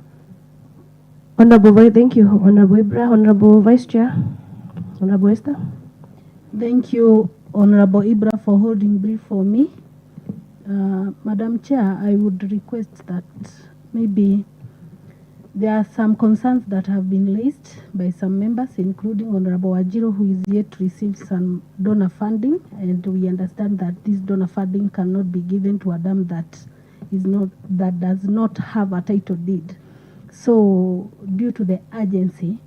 Honorable, thank you. Honorable Ibra, Honorable Vice Chair, Honorable Esther. Thank you, Honorable Ibra, for holding brief for me. Madam Chair, I would request that maybe there are some concerns that have been raised by some members, including Honorable Wajiro, who is yet to receive some donor funding, and we understand that this donor funding cannot be given to a dam that does not have a title deed. So, due to the urgency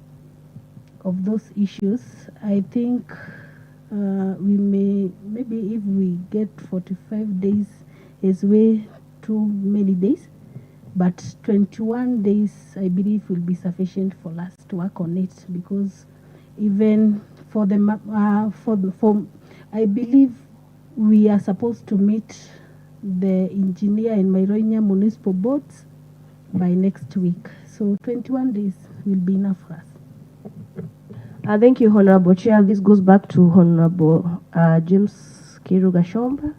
of those issues, I think we may, maybe if we get 45 days is way too many days, but 21 days I believe will be sufficient for us to work on it, because even for the I believe we are supposed to meet the engineer in Maironya municipal boards by next week. So 21 days will be enough for us. Thank you, Honorable Chair. This goes back to Honorable James Kirugashomba.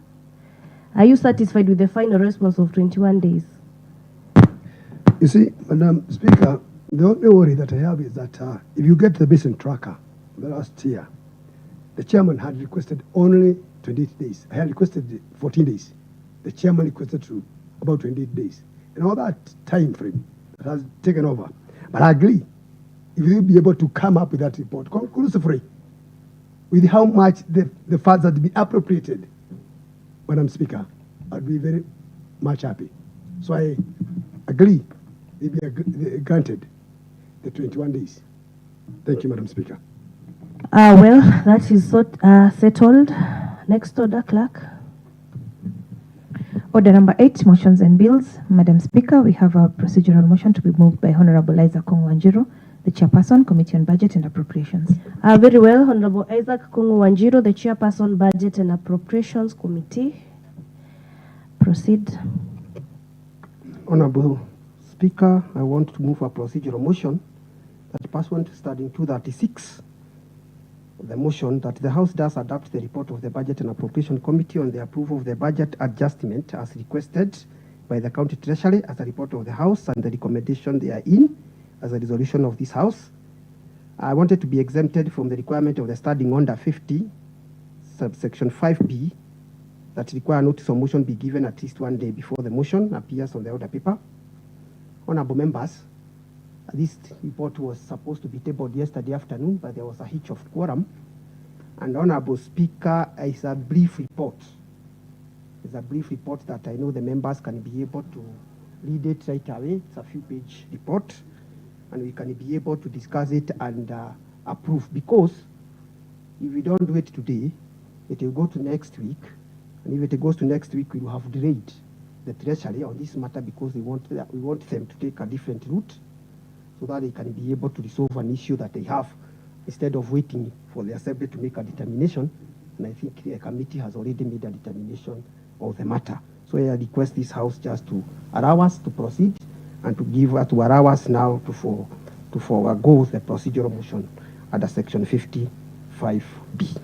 Are you satisfied with the final response of 21 days? You see, Madam Speaker, the only worry that I have is that if you get the basin tracker the last year, the chairman had requested only 28 days. I had requested 14 days. The chairman requested to about 28 days. And all that time frame that has taken over. But I agree, if you'll be able to come up with that report conclusively with how much the funds had been appropriated, Madam Speaker, I'd be very much happy. So I agree, they be granted the 21 days. Thank you, Madam Speaker. Well, that is settled. Next order, clerk. Order number 8, motions and bills. Madam Speaker, we have a procedural motion to be moved by Honorable Isaac Kongwanjiro, the Chairperson, Committee on Budget and Appropriations. Very well, Honorable Isaac Kongwanjiro, the Chairperson, Budget and Appropriations Committee. Proceed. Honorable Speaker, I want to move a procedural motion that pursuant to Study 236, the motion that the House does adopt the report of the Budget and Appropriation Committee on the approval of the budget adjustment as requested by the County Treasury as a report of the House and the recommendation therein as a resolution of this House. I wanted to be exempted from the requirement of the Standing Order 50, subsection 5B, that require notice of motion be given at least 1 day before the motion appears on the order paper. Honorable members, this report was supposed to be tabled yesterday afternoon, but there was a hitch of quorum. And Honorable Speaker, it's a brief report. It's a brief report that I know the members can be able to read it right away. It's a few-page report, and we can be able to discuss it and approve. Because if we don't do it today, it will go to next week. And if it goes to next week, we will have delayed the Treasury on this matter because we want them to take a different route so that they can be able to resolve an issue that they have instead of waiting for the Assembly to make a determination. And I think the committee has already made a determination of the matter. So I request this House just to allow us to proceed and to allow us now to forego the procedural motion under Section 55B.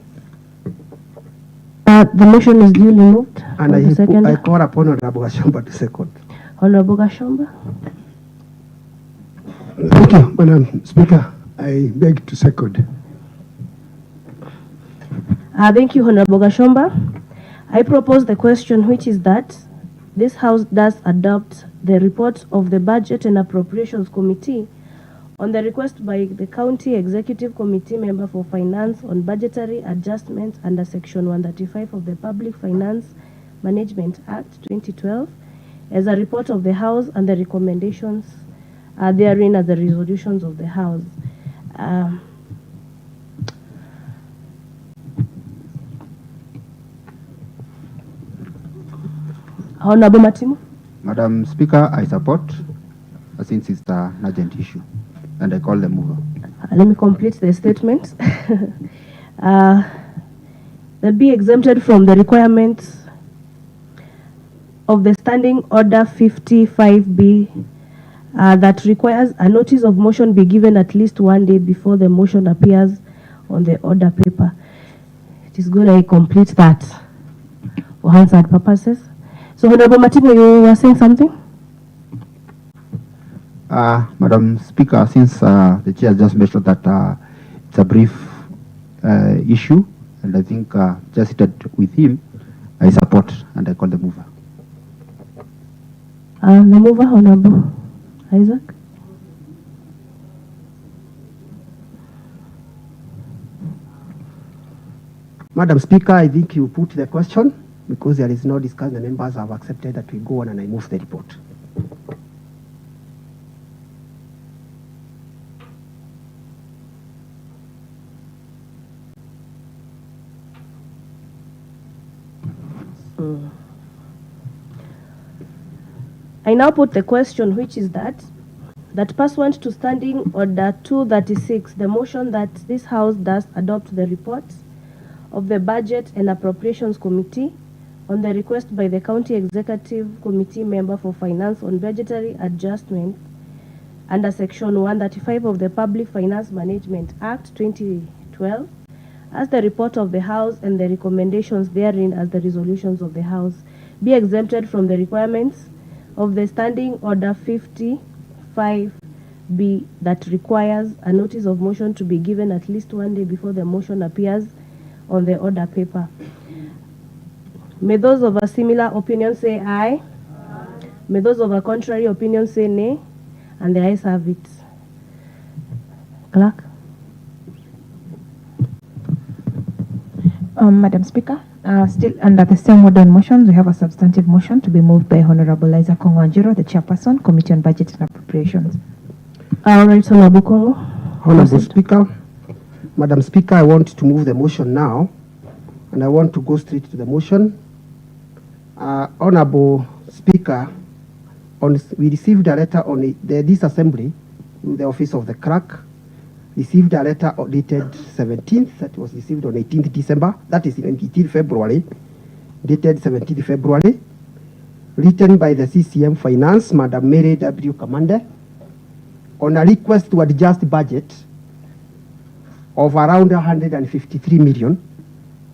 The motion is duly moved. And I call upon Honorable Gashomba to second. Honorable Gashomba. Thank you, Madam Speaker. I beg to second. Thank you, Honorable Gashomba. I propose the question, which is that this House does adopt the report of the Budget and Appropriations Committee on the request by the County Executive Committee member for Finance on budgetary adjustments under Section 135 of the Public Finance Management Act 2012 as a report of the House and the recommendations therein as the resolutions of the House. Honorable Matimu. Madam Speaker, I support since it's an urgent issue, and I call the mover. Let me complete the statement. The be exempted from the requirements of the Standing Order 55B that requires a notice of motion be given at least 1 day before the motion appears on the order paper. It is good I complete that for Hansard purposes. So, Honorable Matibo, you were saying something? Madam Speaker, since the chair just mentioned that it's a brief issue, and I think just seated with him, I support and I call the mover. The mover, Honorable Isaac. Madam Speaker, I think you put the question because there is no discussion. The members have accepted that we go on and I move the report. I now put the question, which is that pursuant to Standing Order 236, the motion that this House does adopt the reports of the Budget and Appropriations Committee on the request by the County Executive Committee member for Finance on budgetary adjustment under Section 135 of the Public Finance Management Act 2012 as the report of the House and the recommendations therein as the resolutions of the House be exempted from the requirements of the Standing Order 55B that requires a notice of motion to be given at least 1 day before the motion appears on the order paper. May those of a similar opinion say aye. May those of a contrary opinion say nay. And the ayes have it. Clerk. Madam Speaker, still under the same order on motions, we have a substantive motion to be moved by Honorable Isaac Kongwanjiro, the Chairperson, Committee on Budget and Appropriations. All right, Honorable Kongo. Honorable Speaker, Madam Speaker, I want to move the motion now, and I want to go straight to the motion. Honorable Speaker, we received a letter on this assembly, the office of the clerk, received a letter dated 17th, that was received on 18th December, that is 18th February, dated 17th February, written by the CCM Finance, Madam Mary W. Commander, on a request to adjust budget of around 153 million.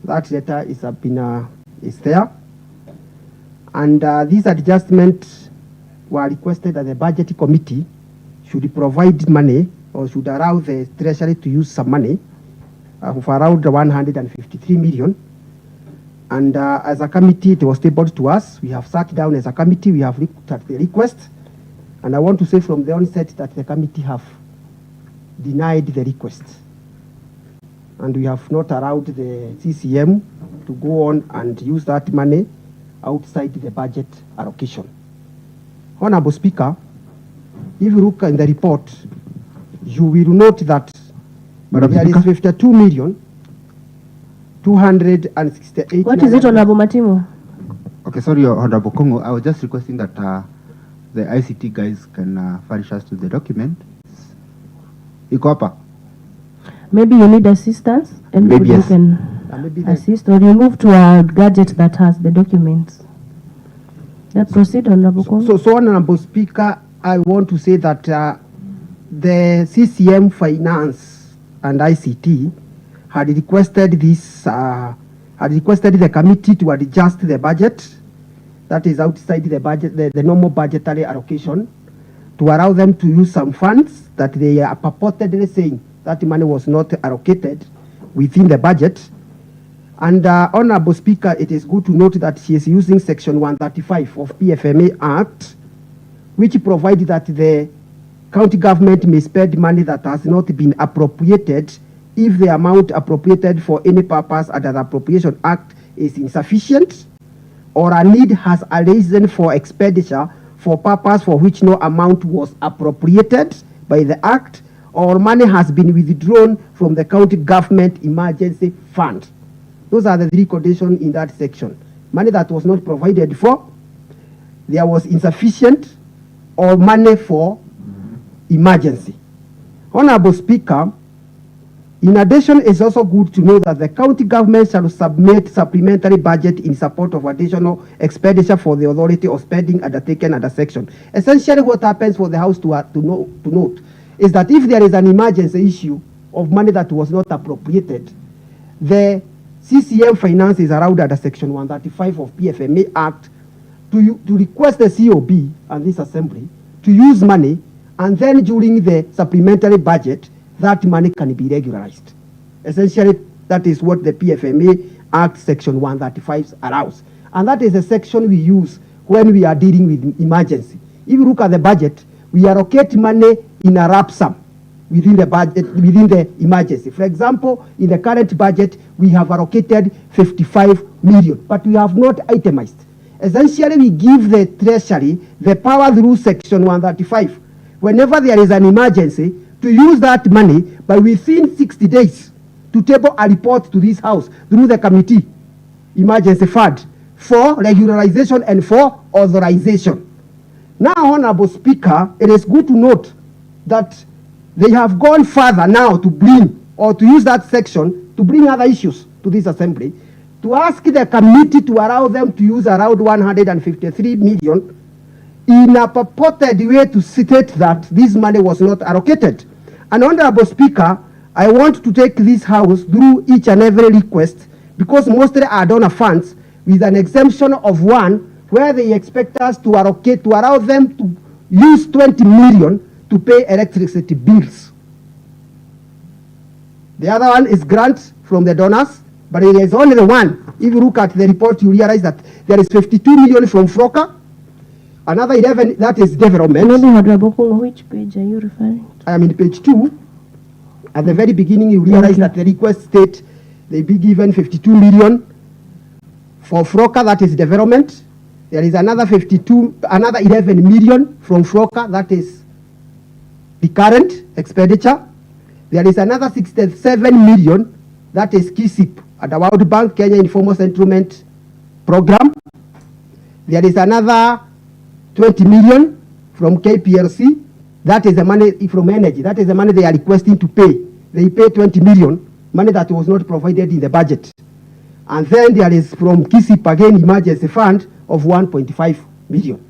That letter is there. And these adjustments were requested that the budget committee should provide money or should allow the treasury to use some money of around 153 million. And as a committee, it was tabled to us. We have sat down as a committee, we have looked at the request. And I want to say from the onset that the committee have denied the request. And we have not allowed the CCM to go on and use that money outside the budget allocation. Honorable Speaker, if you look in the report, you will note that there is 52 million 268. What is it, Honorable Matimo? Okay, sorry, Honorable Kongo. I was just requesting that the ICT guys can furnish us to the document. Iko hapa? Maybe you need assistance, and maybe you yes. can assist, or you move to a gadget that has the documents. Let's proceed, Honorable Kongo. So, Honorable Speaker, I want to say that the CCM Finance and ICT had requested this, had requested the committee to adjust the budget that is outside the budget, the normal budgetary allocation, to allow them to use some funds that they are purportedly saying that money was not allocated within the budget. And Honorable Speaker, it is good to note that she is using Section 135 of PFMA Act, which provides that the county government may spend money that has not been appropriated if the amount appropriated for any purpose under the Appropriation Act is insufficient, or a need has arisen for expenditure for purpose for which no amount was appropriated by the Act, or money has been withdrawn from the county government emergency fund. Those are the three conditions in that section. Money that was not provided for, there was insufficient, or money for emergency. Honorable Speaker, In addition, it's also good to know that the county government shall submit supplementary budget in support of additional expenditure for the authority of spending undertaken under section. Essentially, what happens for the House to note is that if there is an emergency issue of money that was not appropriated, the CCM finance is allowed under section 135 of PFMA Act to request the COB and this assembly to use money, and then during the supplementary budget, that money can be regularized. Essentially, that is what the PFMA Act section 135 allows. And that is a section we use when we are dealing with emergency. If you look at the budget, we allocate money in a lump sum within the budget, within the emergency. For example, in the current budget, we have allocated 55 million, but we have not itemized. Essentially, we give the Treasury the power through section 135, whenever there is an emergency, to use that money by within 60 days to table a report to this House through the committee emergency fund for regularization and for authorization. Now, Honorable Speaker, it is good to note that they have gone further now to bring, or to use that section to bring other issues to this assembly, to ask the committee to allow them to use around 153 million in a purported way to state that this money was not allocated. And Honorable Speaker, I want to take this House through each and every request, because mostly are donor funds, with an exemption of one where they expect us to allocate, to allow them to use 20 million to pay electricity bills. The other one is grants from the donors, but it is only the one. If you look at the report, you realize that there is 52 million from FROCA, another 11, that is development. Which page are you referring to? I am in page 2. At the very beginning, you realize that the request state they be given 52 million for FROCA, that is development. There is another 11 million from FROCA, that is the current expenditure. There is another 67 million, that is KISIP, at the World Bank, Kenya Informal Settlement Program. There is another 20 million from KPLC, that is the money from energy, that is the money they are requesting to pay. They pay 20 million, money that was not provided in the budget. And then there is from KISIP again, emergency fund of 1.5 million.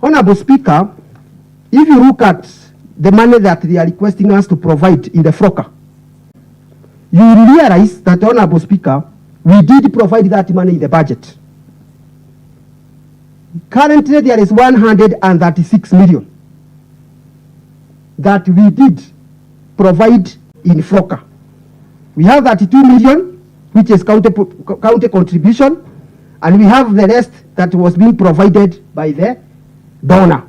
Honorable Speaker, if you look at the money that they are requesting us to provide in the FROCA, you will realize that, Honorable Speaker, we did provide that money in the budget. Currently, there is 136 million that we did provide in FROCA. We have 32 million, which is county contribution, and we have the rest that was being provided by the donor.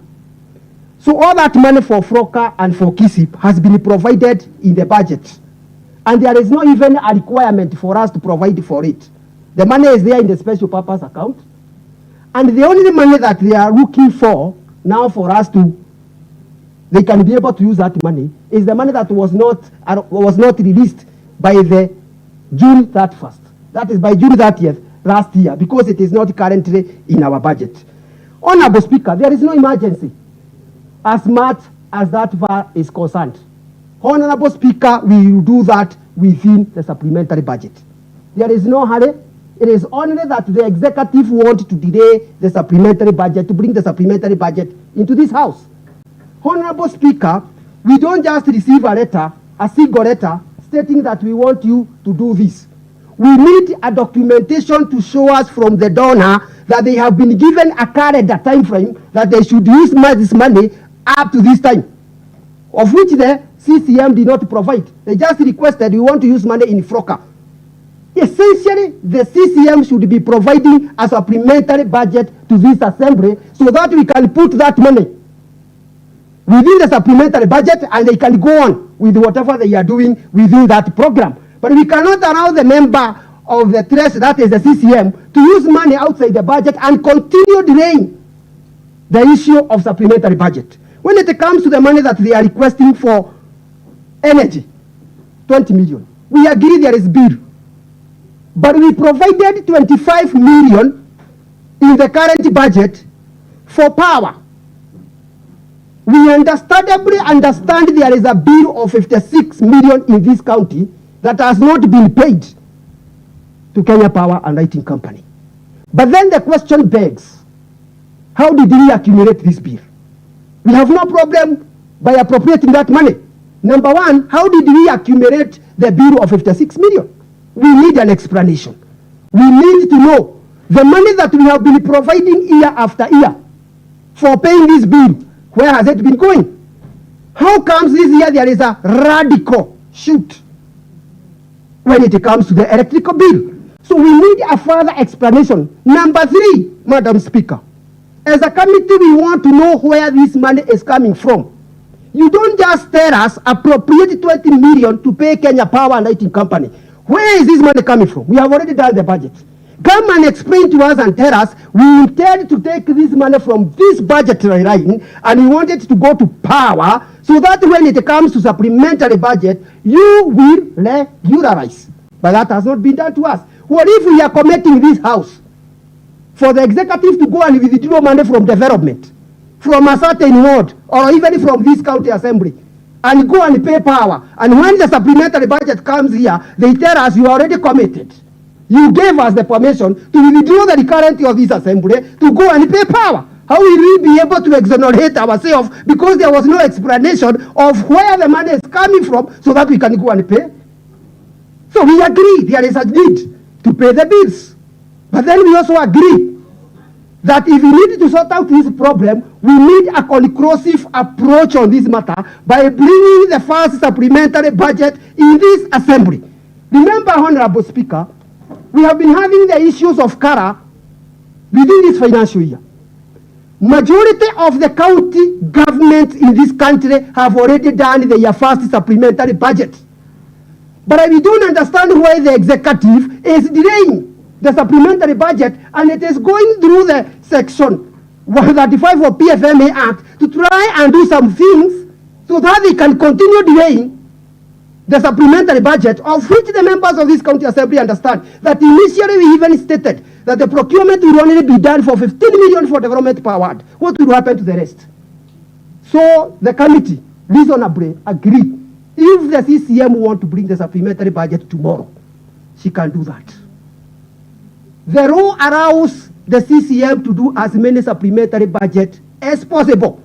So all that money for FROCA and for KISIP has been provided in the budget. And there is not even a requirement for us to provide for it. The money is there in the special purpose account. And the only money that they are looking for now for us to, they can be able to use that money, is the money that was not released by the June 31st. That is by June 30th last year, because it is not currently in our budget. Honorable Speaker, there is no emergency as much as that far is concerned. Honorable Speaker, we will do that within the supplementary budget. There is no hurry. It is only that the executive want to delay the supplementary budget, to bring the supplementary budget into this House. Honorable Speaker, we don't just receive a letter, a single letter, stating that we want you to do this. We need a documentation to show us from the donor that they have been given a calendar time frame that they should use this money up to this time, of which the CCM did not provide. They just requested, we want to use money in FROCA. Essentially, the CCM should be providing a supplementary budget to this assembly so that we can put that money within the supplementary budget and they can go on with whatever they are doing within that program. But we cannot allow the member of the Treasury, that is the CCM, to use money outside the budget and continue delaying the issue of supplementary budget. When it comes to the money that they are requesting for energy, 20 million, we agree there is bill. But we provided 25 million in the current budget for power. We understandably understand there is a bill of 56 million in this county that has not been paid to Kenya Power and Lighting Company. But then the question begs, how did we accumulate this bill? We have no problem by appropriating that money. Number one, how did we accumulate the bill of 56 million? We need an explanation. We need to know the money that we have been providing year after year for paying this bill, where has it been going? How comes this year there is a radical shoot when it comes to the electrical bill? So we need a further explanation. Number three, Madam Speaker, as a committee, we want to know where this money is coming from. You don't just tell us appropriate 20 million to pay Kenya Power and Lighting Company. Where is this money coming from? We have already done the budget. Come and explain to us and tell us we intend to take this money from this budgetary line and we want it to go to power so that when it comes to supplementary budget, you will regularize. But that has not been done to us. What if we are committing this house for the executive to go and withdraw money from development, from a certain ward, or even from this county assembly, and go and pay power? And when the supplementary budget comes here, they tell us you are already committed. You gave us the permission to withdraw the recurrent of this assembly to go and pay power. How will we be able to exonerate ourselves because there was no explanation of where the money is coming from so that we can go and pay? So we agree there is a need to pay the bills. But then we also agree that if we need to sort out this problem, we need a conclusive approach on this matter by bringing the first supplementary budget in this assembly. Remember, Honorable Speaker, we have been having the issues of CARA within this financial year. Majority of the county governments in this country have already done their first supplementary budget. But we don't understand why the executive is delaying the supplementary budget and it is going through the section 135 of PFMA Act to try and do some things so that they can continue delaying the supplementary budget, of which the members of this county assembly understand that initially we even stated that the procurement will only be done for 15 million for development per ward. What will happen to the rest? So the committee reasonably agreed. If the CCM want to bring the supplementary budget tomorrow, she can do that. The law allows the CCM to do as many supplementary budget as possible.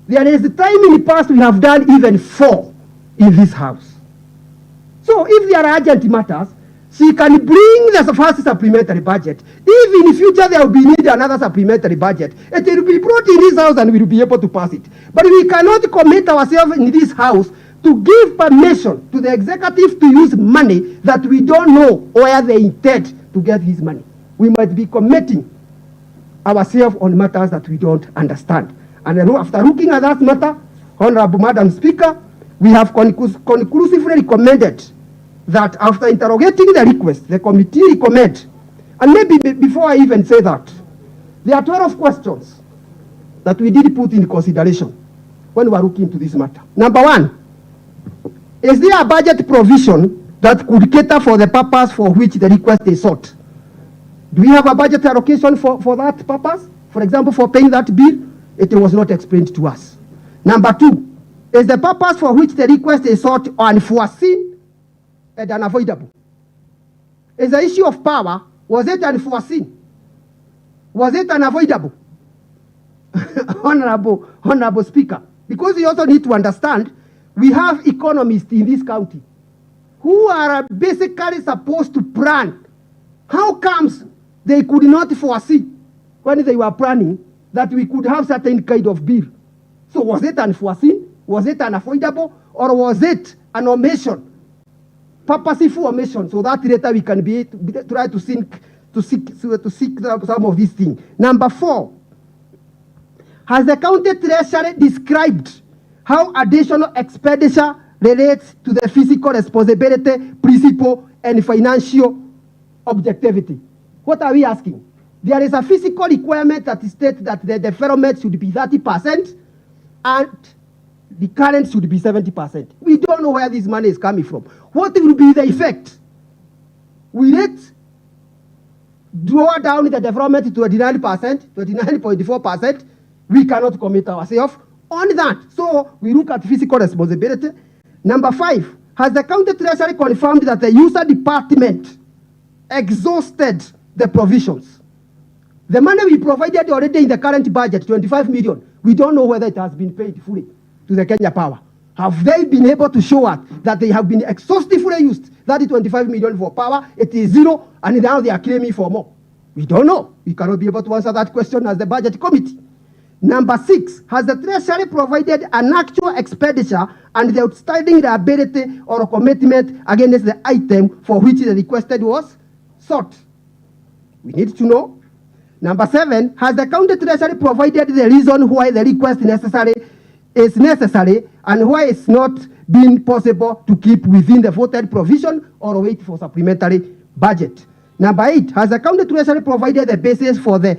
There is a time in the past we have done even 4 in this house. So if there are urgent matters, she can bring the first supplementary budget. If in the future there will be need another supplementary budget, it will be brought in this house and we will be able to pass it. But we cannot commit ourselves in this house to give permission to the executive to use money that we don't know where they intend to get his money. We might be committing ourselves on matters that we don't understand. And after looking at that matter, Honorable Madam Speaker, we have conclusively recommended that after interrogating the request, the committee recommend, and maybe before I even say that, there are 12 questions that we did put in consideration when we are looking into this matter. Number one, is there a budget provision that could cater for the purpose for which the request is sought? Do we have a budget allocation for that purpose? For example, for paying that bill? It was not explained to us. Number two, is the purpose for which the request is sought unforeseen and unavoidable? Is the issue of power, was it unforeseen? Was it unavoidable? Honorable Speaker, because we also need to understand, we have economists in this county who are basically supposed to plan. How comes they could not foresee when they were planning that we could have certain kind of bill? So was it unforeseen? Was it unavoidable? Or was it an omission? Purposeful omission, so that later we can try to seek some of these things. Number four, has the county treasury described how additional expenditure relates to the fiscal responsibility principle and financial objectivity? What are we asking? There is a physical requirement that states that the deferment should be 30% and the current should be 70%. We don't know where this money is coming from. What will be the effect? Will it draw down the deferment to 29%, 29.4%? We cannot commit ourselves. on that. So we look at fiscal responsibility. Number 5, has the county treasury confirmed that the user department exhausted the provisions? The money we provided already in the current budget, 25 million, we don't know whether it has been paid fully to the Kenya Power. Have they been able to show us that they have been exhaustively used? That is 25 million for power, it is 0, and now they are claiming for more. We don't know. We cannot be able to answer that question as the budget committee. Number 6, has the treasury provided an actual expenditure and the outstanding liability or commitment against the item for which the requested was sought? We need to know. Number 7, has the county treasury provided the reason why the request is necessary and why it's not been possible to keep within the voted provision or wait for supplementary budget? Number 8, has the county treasury provided the basis for the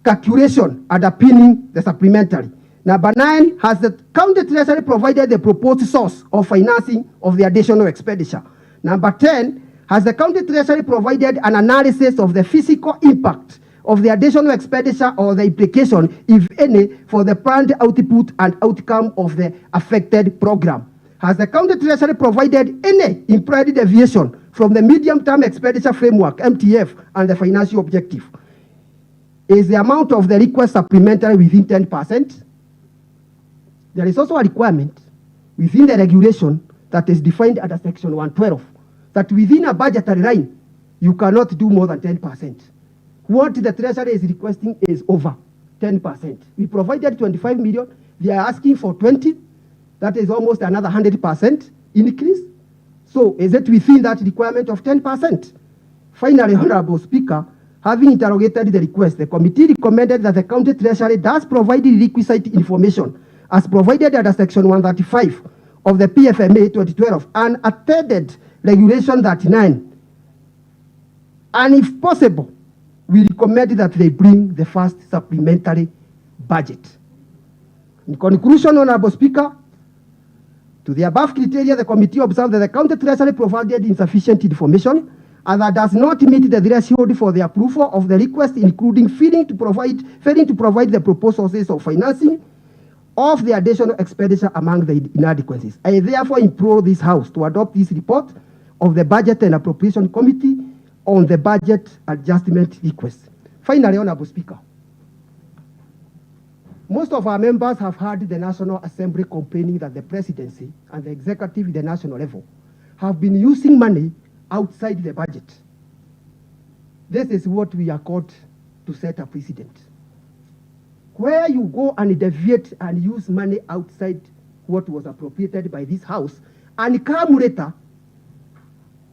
calculation underpinning the supplementary? Number 9, has the county treasury provided the proposed source of financing of the additional expenditure? Number 10, has the county treasury provided an analysis of the physical impact of the additional expenditure or the implication, if any, for the planned output and outcome of the affected program? Has the county treasury provided any implied deviation from the medium-term expenditure framework, MTF, and the financial objective? Is the amount of the request supplementary within 10%? There is also a requirement within the regulation that is defined under section 112 that within a budgetary line, you cannot do more than 10%. What the treasury is requesting is over 10%. We provided 25 million. They are asking for 20. That is almost another 100% increase. So is it within that requirement of 10%? Finally, Honorable Speaker, having interrogated the request, the committee recommended that the county treasury does provide the requisite information as provided under section 135 of the PFMA 2012 and attended regulation 39. And if possible, we recommend that they bring the first supplementary budget. In conclusion, Honorable Speaker, to the above criteria, the committee observed that the county treasury provided insufficient information and that does not meet the threshold for the approval of the request, including failing to provide the proposed sources of financing of the additional expenditure among the inadequacies. I therefore implore this House to adopt this report of the Budget and Appropriation Committee on the budget adjustment request. Finally, Honorable Speaker, most of our members have heard the National Assembly complaining that the presidency and the executive at the national level have been using money outside the budget. This is what we are called to set a precedent. Where you go and deviate and use money outside what was appropriated by this House and come later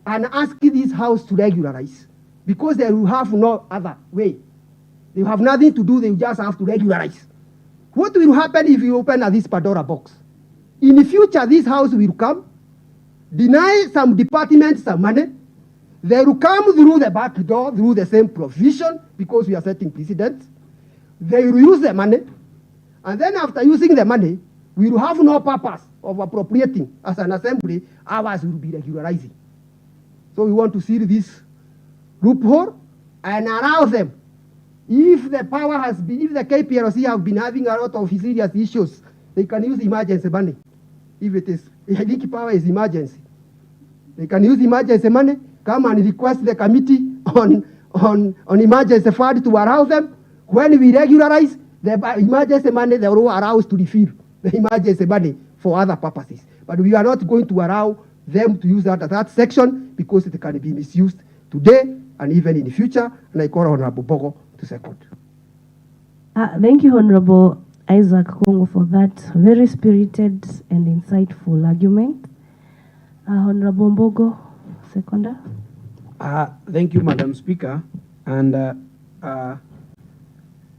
and ask this House to regularize, because they will have no other way. They have nothing to do, they will just have to regularize. What will happen if you open this Pandora box? In the future, this House will come, deny some departments some money. They will come through the back door, through the same provision, because we are setting precedents. They will use the money, and then after using the money, we will have no purpose of appropriating as an assembly. Ours will be regularizing. So we want to seal this loophole and allow them. If the power has been, if the KPLC have been having a lot of serious issues, they can use emergency money. If it is, I think power is emergency. They can use emergency money, come and request the committee on emergency fund to allow them. When we regularize the emergency money, they will allow us to refill the emergency money for other purposes. But we are not going to allow them to use that section because it can be misused today and even in the future. And I call Honorable Bogo to second. Thank you, Honorable Isaac Kongo, for that very spirited and insightful argument. Honorable Mbogo, seconder. Thank you, Madam Speaker. And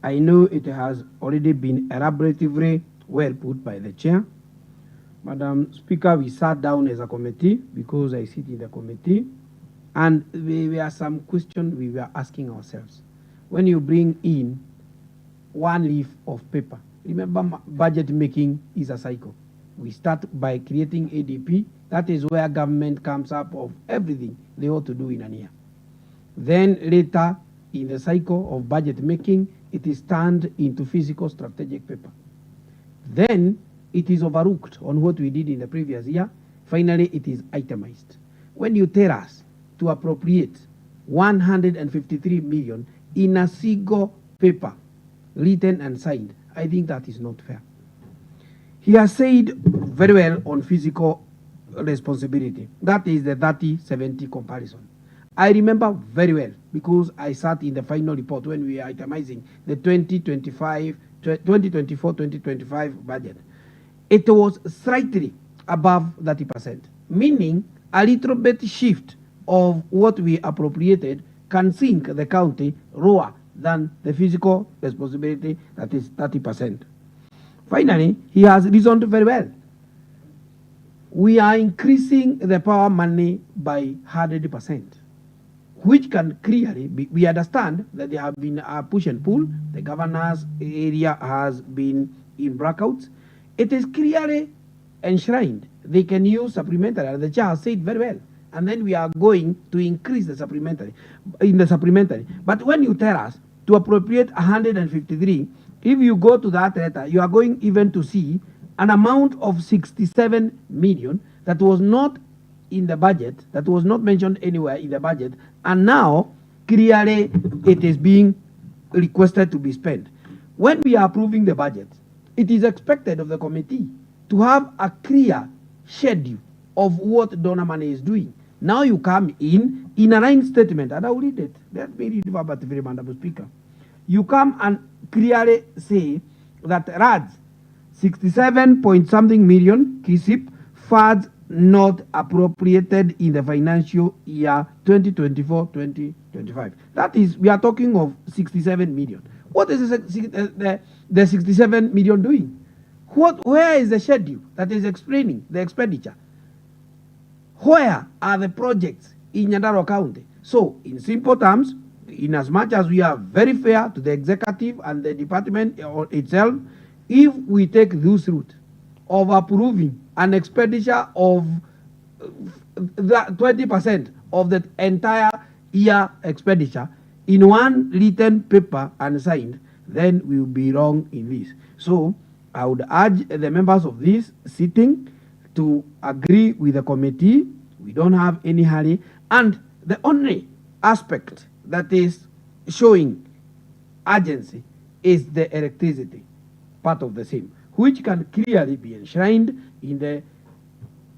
I know it has already been elaboratively well put by the chair. Madam Speaker, we sat down as a committee because I sit in the committee, and there were some questions we were asking ourselves. When you bring in one leaf of paper, remember budget making is a cycle. We start by creating ADP. That is where government comes up of everything they ought to do in a year. Then later in the cycle of budget making, it is turned into physical strategic paper. Then it is overlooked on what we did in the previous year. Finally, it is itemized. When you tell us to appropriate 153 million in a single paper, written and signed, I think that is not fair. He has said very well on physical responsibility. That is the 30-70 comparison. I remember very well because I sat in the final report when we were itemizing the 2024-2025 budget. It was slightly above 30%, meaning a little bit shift of what we appropriated can sink the county lower than the physical responsibility, that is 30%. Finally, he has reasoned very well. We are increasing the power money by 100%, which can clearly be, we understand that there have been a push and pull. The governor's area has been in blackouts. It is clearly enshrined. They can use supplementary, and the chair has said very well. And then we are going to increase the supplementary, But when you tell us to appropriate 153, if you go to that letter, you are going even to see an amount of 67 million that was not in the budget, that was not mentioned anywhere in the budget, and now clearly it is being requested to be spent. When we are approving the budget, it is expected of the committee to have a clear schedule of what donor money is doing. Now you come in a line statement, and I will read it. Let me read it verbatim, Madam Speaker. You come and clearly say that RADS 67 point something million KISIP funds not appropriated in the financial year 2024-2025. That is, we are talking of 67 million. What is the 67 million doing? Where is the schedule that is explaining the expenditure? Where are the projects in Nyandarua County? So, in simple terms, in as much as we are very fair to the executive and the department itself, if we take this route of approving an expenditure of 20% of the entire year expenditure in one written paper and signed, then we will be wrong in this. So I would urge the members of this sitting to agree with the committee. We don't have any hurry, and the only aspect that is showing urgency is the electricity part of the same, which can clearly be enshrined in the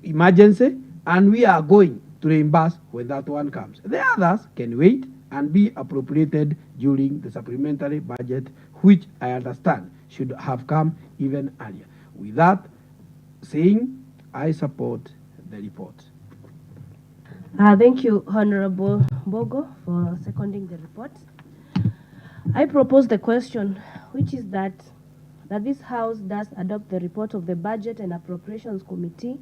emergency, and we are going to reimburse when that one comes. The others can wait and be appropriated during the supplementary budget, which I understand should have come even earlier. With that saying, I support the report. Thank you, Honorable Bogo, for seconding the report. I propose the question, which is that this House does adopt the report of the Budget and Appropriations Committee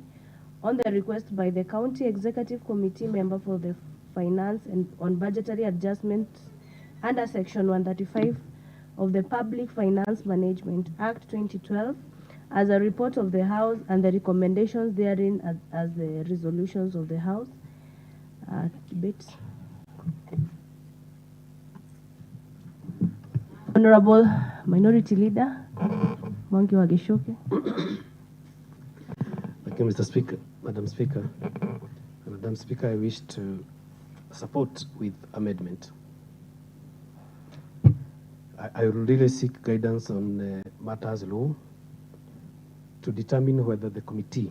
on the request by the County Executive Committee member for the Finance and on Budgetary Adjustments under Section 135 of the Public Finance Management Act 2012 as a report of the House and the recommendations therein as the resolutions of the House. Debate. Honorable Minority Leader, Mwangi Wageshoke. Thank you, Mr. Speaker. Madam Speaker. Madam Speaker, I wish to support with amendment. I will really seek guidance on matters law to determine whether the committee,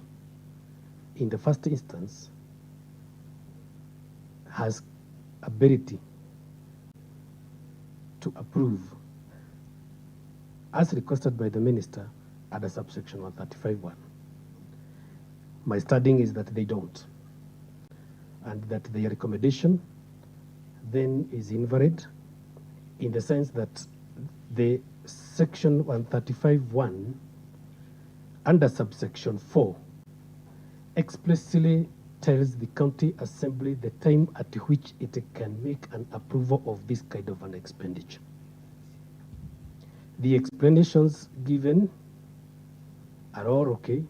in the first instance, has ability to approve as requested by the minister under subsection 135(1). My studying is that they don't, and that their recommendation then is invalid in the sense that the section 135(1) under subsection 4 explicitly tells the county assembly the time at which it can make an approval of this kind of an expenditure. The explanations given are all okay.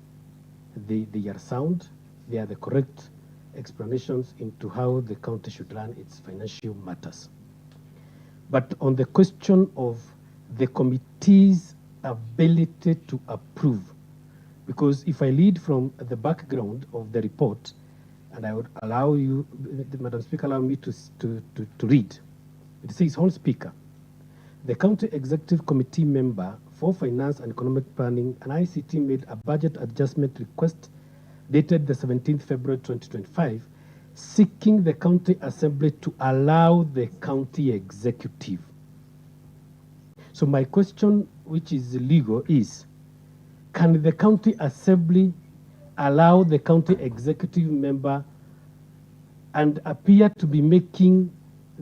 They are sound. They are the correct explanations into how the county should run its financial matters. But on the question of the committee's ability to approve. Because if I lead from the background of the report, and I would allow you, Madam Speaker, allow me to read. It says, Honorable Speaker, the County Executive Committee member for Finance and Economic Planning and ICT made a budget adjustment request dated the 17th February 2025, seeking the County Assembly to allow the County Executive. So my question, which is legal, is, can the County Assembly allow the County Executive member and appear to be making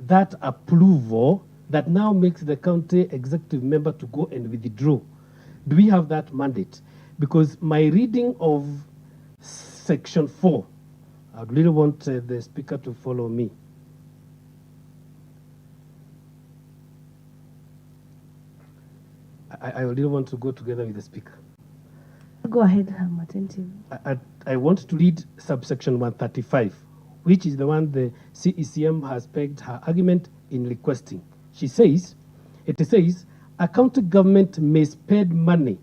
that approval that now makes the County Executive member to go and withdraw? Do we have that mandate? Because my reading of Section 4, I really want the Speaker to follow me. I really want to go together with the Speaker. Go ahead, I'm attentive. I want to read subsection 135, which is the one the CECM has pegged her argument in requesting. It says, a county government may spend money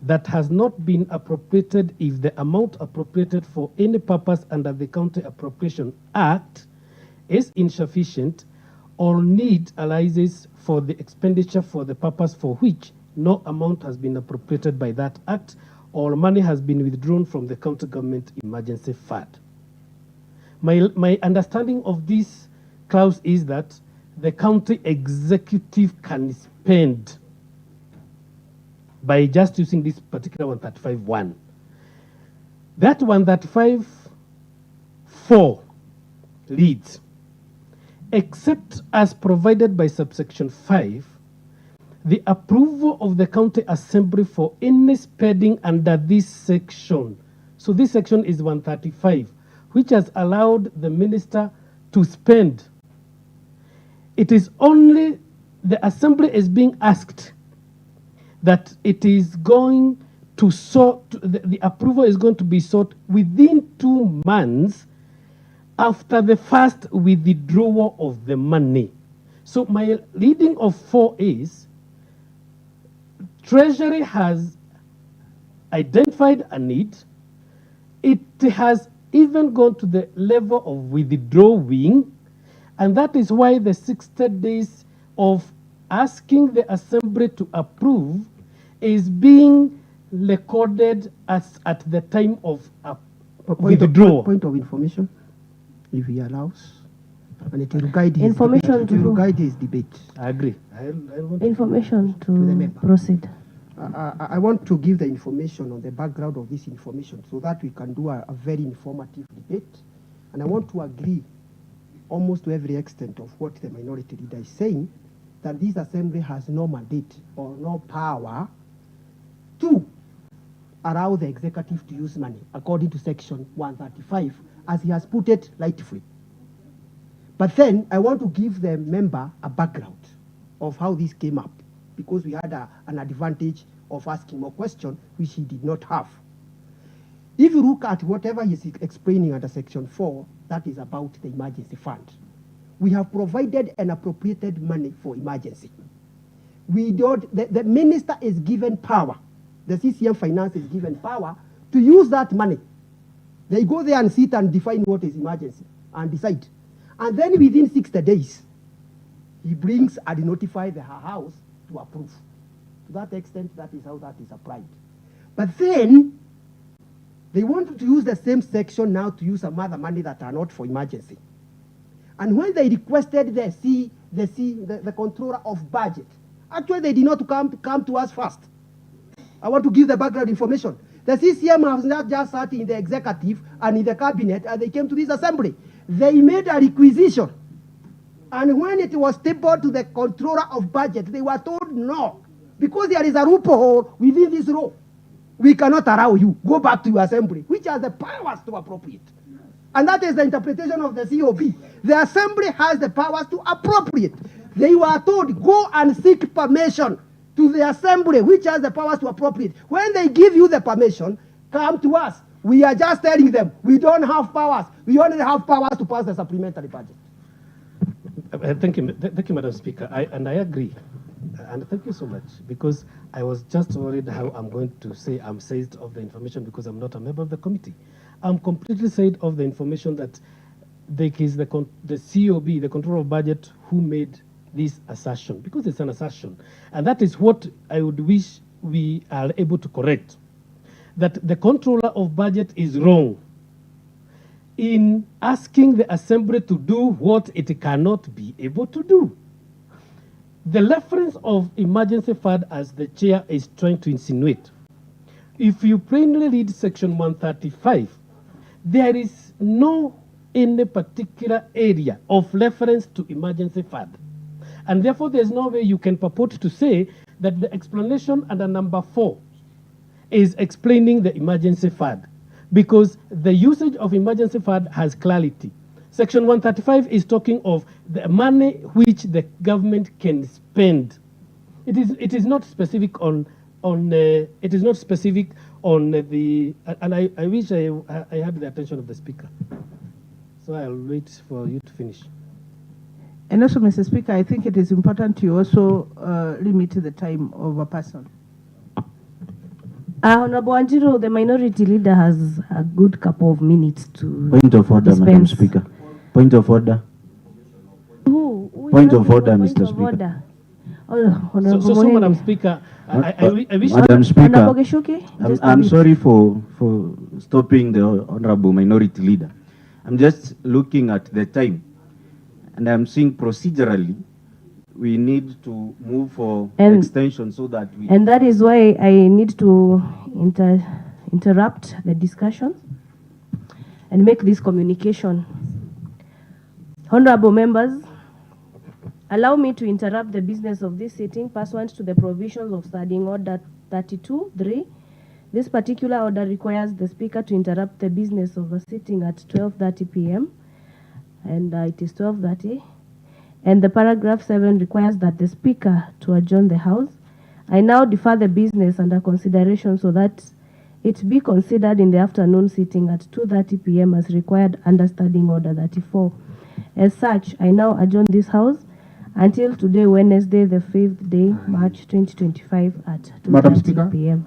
that has not been appropriated if the amount appropriated for any purpose under the County Appropriation Act is insufficient or need arises for the expenditure for the purpose for which no amount has been appropriated by that act or money has been withdrawn from the county government emergency fund. My understanding of this clause is that the county executive can spend by just using this particular 135.1. That 135.4 reads, except as provided by subsection 5, the approval of the County Assembly for any spending under this section. So this section is 135, which has allowed the minister to spend. It is only the Assembly is being asked that it is going to sort, the approval is going to be sought within 2 months after the first withdrawal of the money. So my reading of 4 is, Treasury has identified a need. It has even gone to the level of withdrawing, and that is why the 60 days of asking the Assembly to approve is being recorded as at the time of withdrawal. Point of information, if he allows, and it will guide his Information debate. It will guide his debate. I agree. Information to proceed. I want to give the information on the background of this information so that we can do a very informative debate. And I want to agree almost to every extent of what the minority leader is saying, that this assembly has no mandate or no power to allow the executive to use money according to section 135, as he has put it rightfully. But then I want to give the member a background of how this came up, because we had an advantage of asking more questions, which he did not have. If you look at whatever he is explaining under section 4, that is about the emergency fund. We have provided and appropriated money for emergency. We don't, the minister is given power, the CCM Finance is given power to use that money. They go there and sit and define what is emergency and decide. And then within 60 days, he brings and notifies the House to approve. To that extent, that is how that is applied. But then, they want to use the same section now to use some other money that are not for emergency. And when they requested the controller of budget, actually they did not come to us first. I want to give the background information. The CCM has not just sat in the executive and in the cabinet, and they came to this assembly. They made a requisition. And when it was tabled to the controller of budget, they were told no, because there is a loophole within this law. We cannot allow you. Go back to your assembly, which has the powers to appropriate. And that is the interpretation of the COB. The assembly has the powers to appropriate. They were told, go and seek permission to the assembly, which has the powers to appropriate. When they give you the permission, come to us. We are just telling them, we don't have powers. We only have powers to pass the supplementary budget. Thank you, Madam Speaker. I agree. And thank you so much, because I was just worried how I'm going to say I'm seized of the information because I'm not a member of the committee. I'm completely seized of the information that it is the COB, the Controller of Budget, who made this assertion, because it's an assertion. And that is what I would wish we are able to correct, that the Controller of Budget is wrong in asking the Assembly to do what it cannot be able to do. The reference of emergency fund, as the chair is trying to insinuate, if you plainly read section 135, there is no any particular area of reference to emergency fund. And therefore, there's no way you can purport to say that the explanation under number 4 is explaining the emergency fund, because the usage of emergency fund has clarity. Section 135 is talking of the money which the government can spend. It is not specific on the, and I wish I had the attention of the speaker. So I'll wait for you to finish. And also, Mr. Speaker, I think it is important to also limit the time of a person. Honorable Anjiro, the minority leader has a good couple of minutes to Point of order, Madam Speaker. Point of order. Point of order, Mr. Speaker. So, Madam Speaker, I wish... Madam Speaker, I'm sorry for stopping the Honorable Minority Leader. I'm just looking at the time, and I'm seeing procedurally we need to move for extension so that we... And that is why I need to interrupt the discussion and make this communication. Honorable members, allow me to interrupt the business of this sitting pursuant to the provisions of Standing Order 32(3). This particular order requires the Speaker to interrupt the business of the sitting at 12:30 p.m. and it is 12:30. And the paragraph 7 requires that the Speaker to adjourn the House. I now defer the business under consideration so that it be considered in the afternoon sitting at 2:30 p.m. as required under Standing Order 34. As such, I now adjourn this House until today, Wednesday, the 5th day, March 2025 at 2:30 p.m.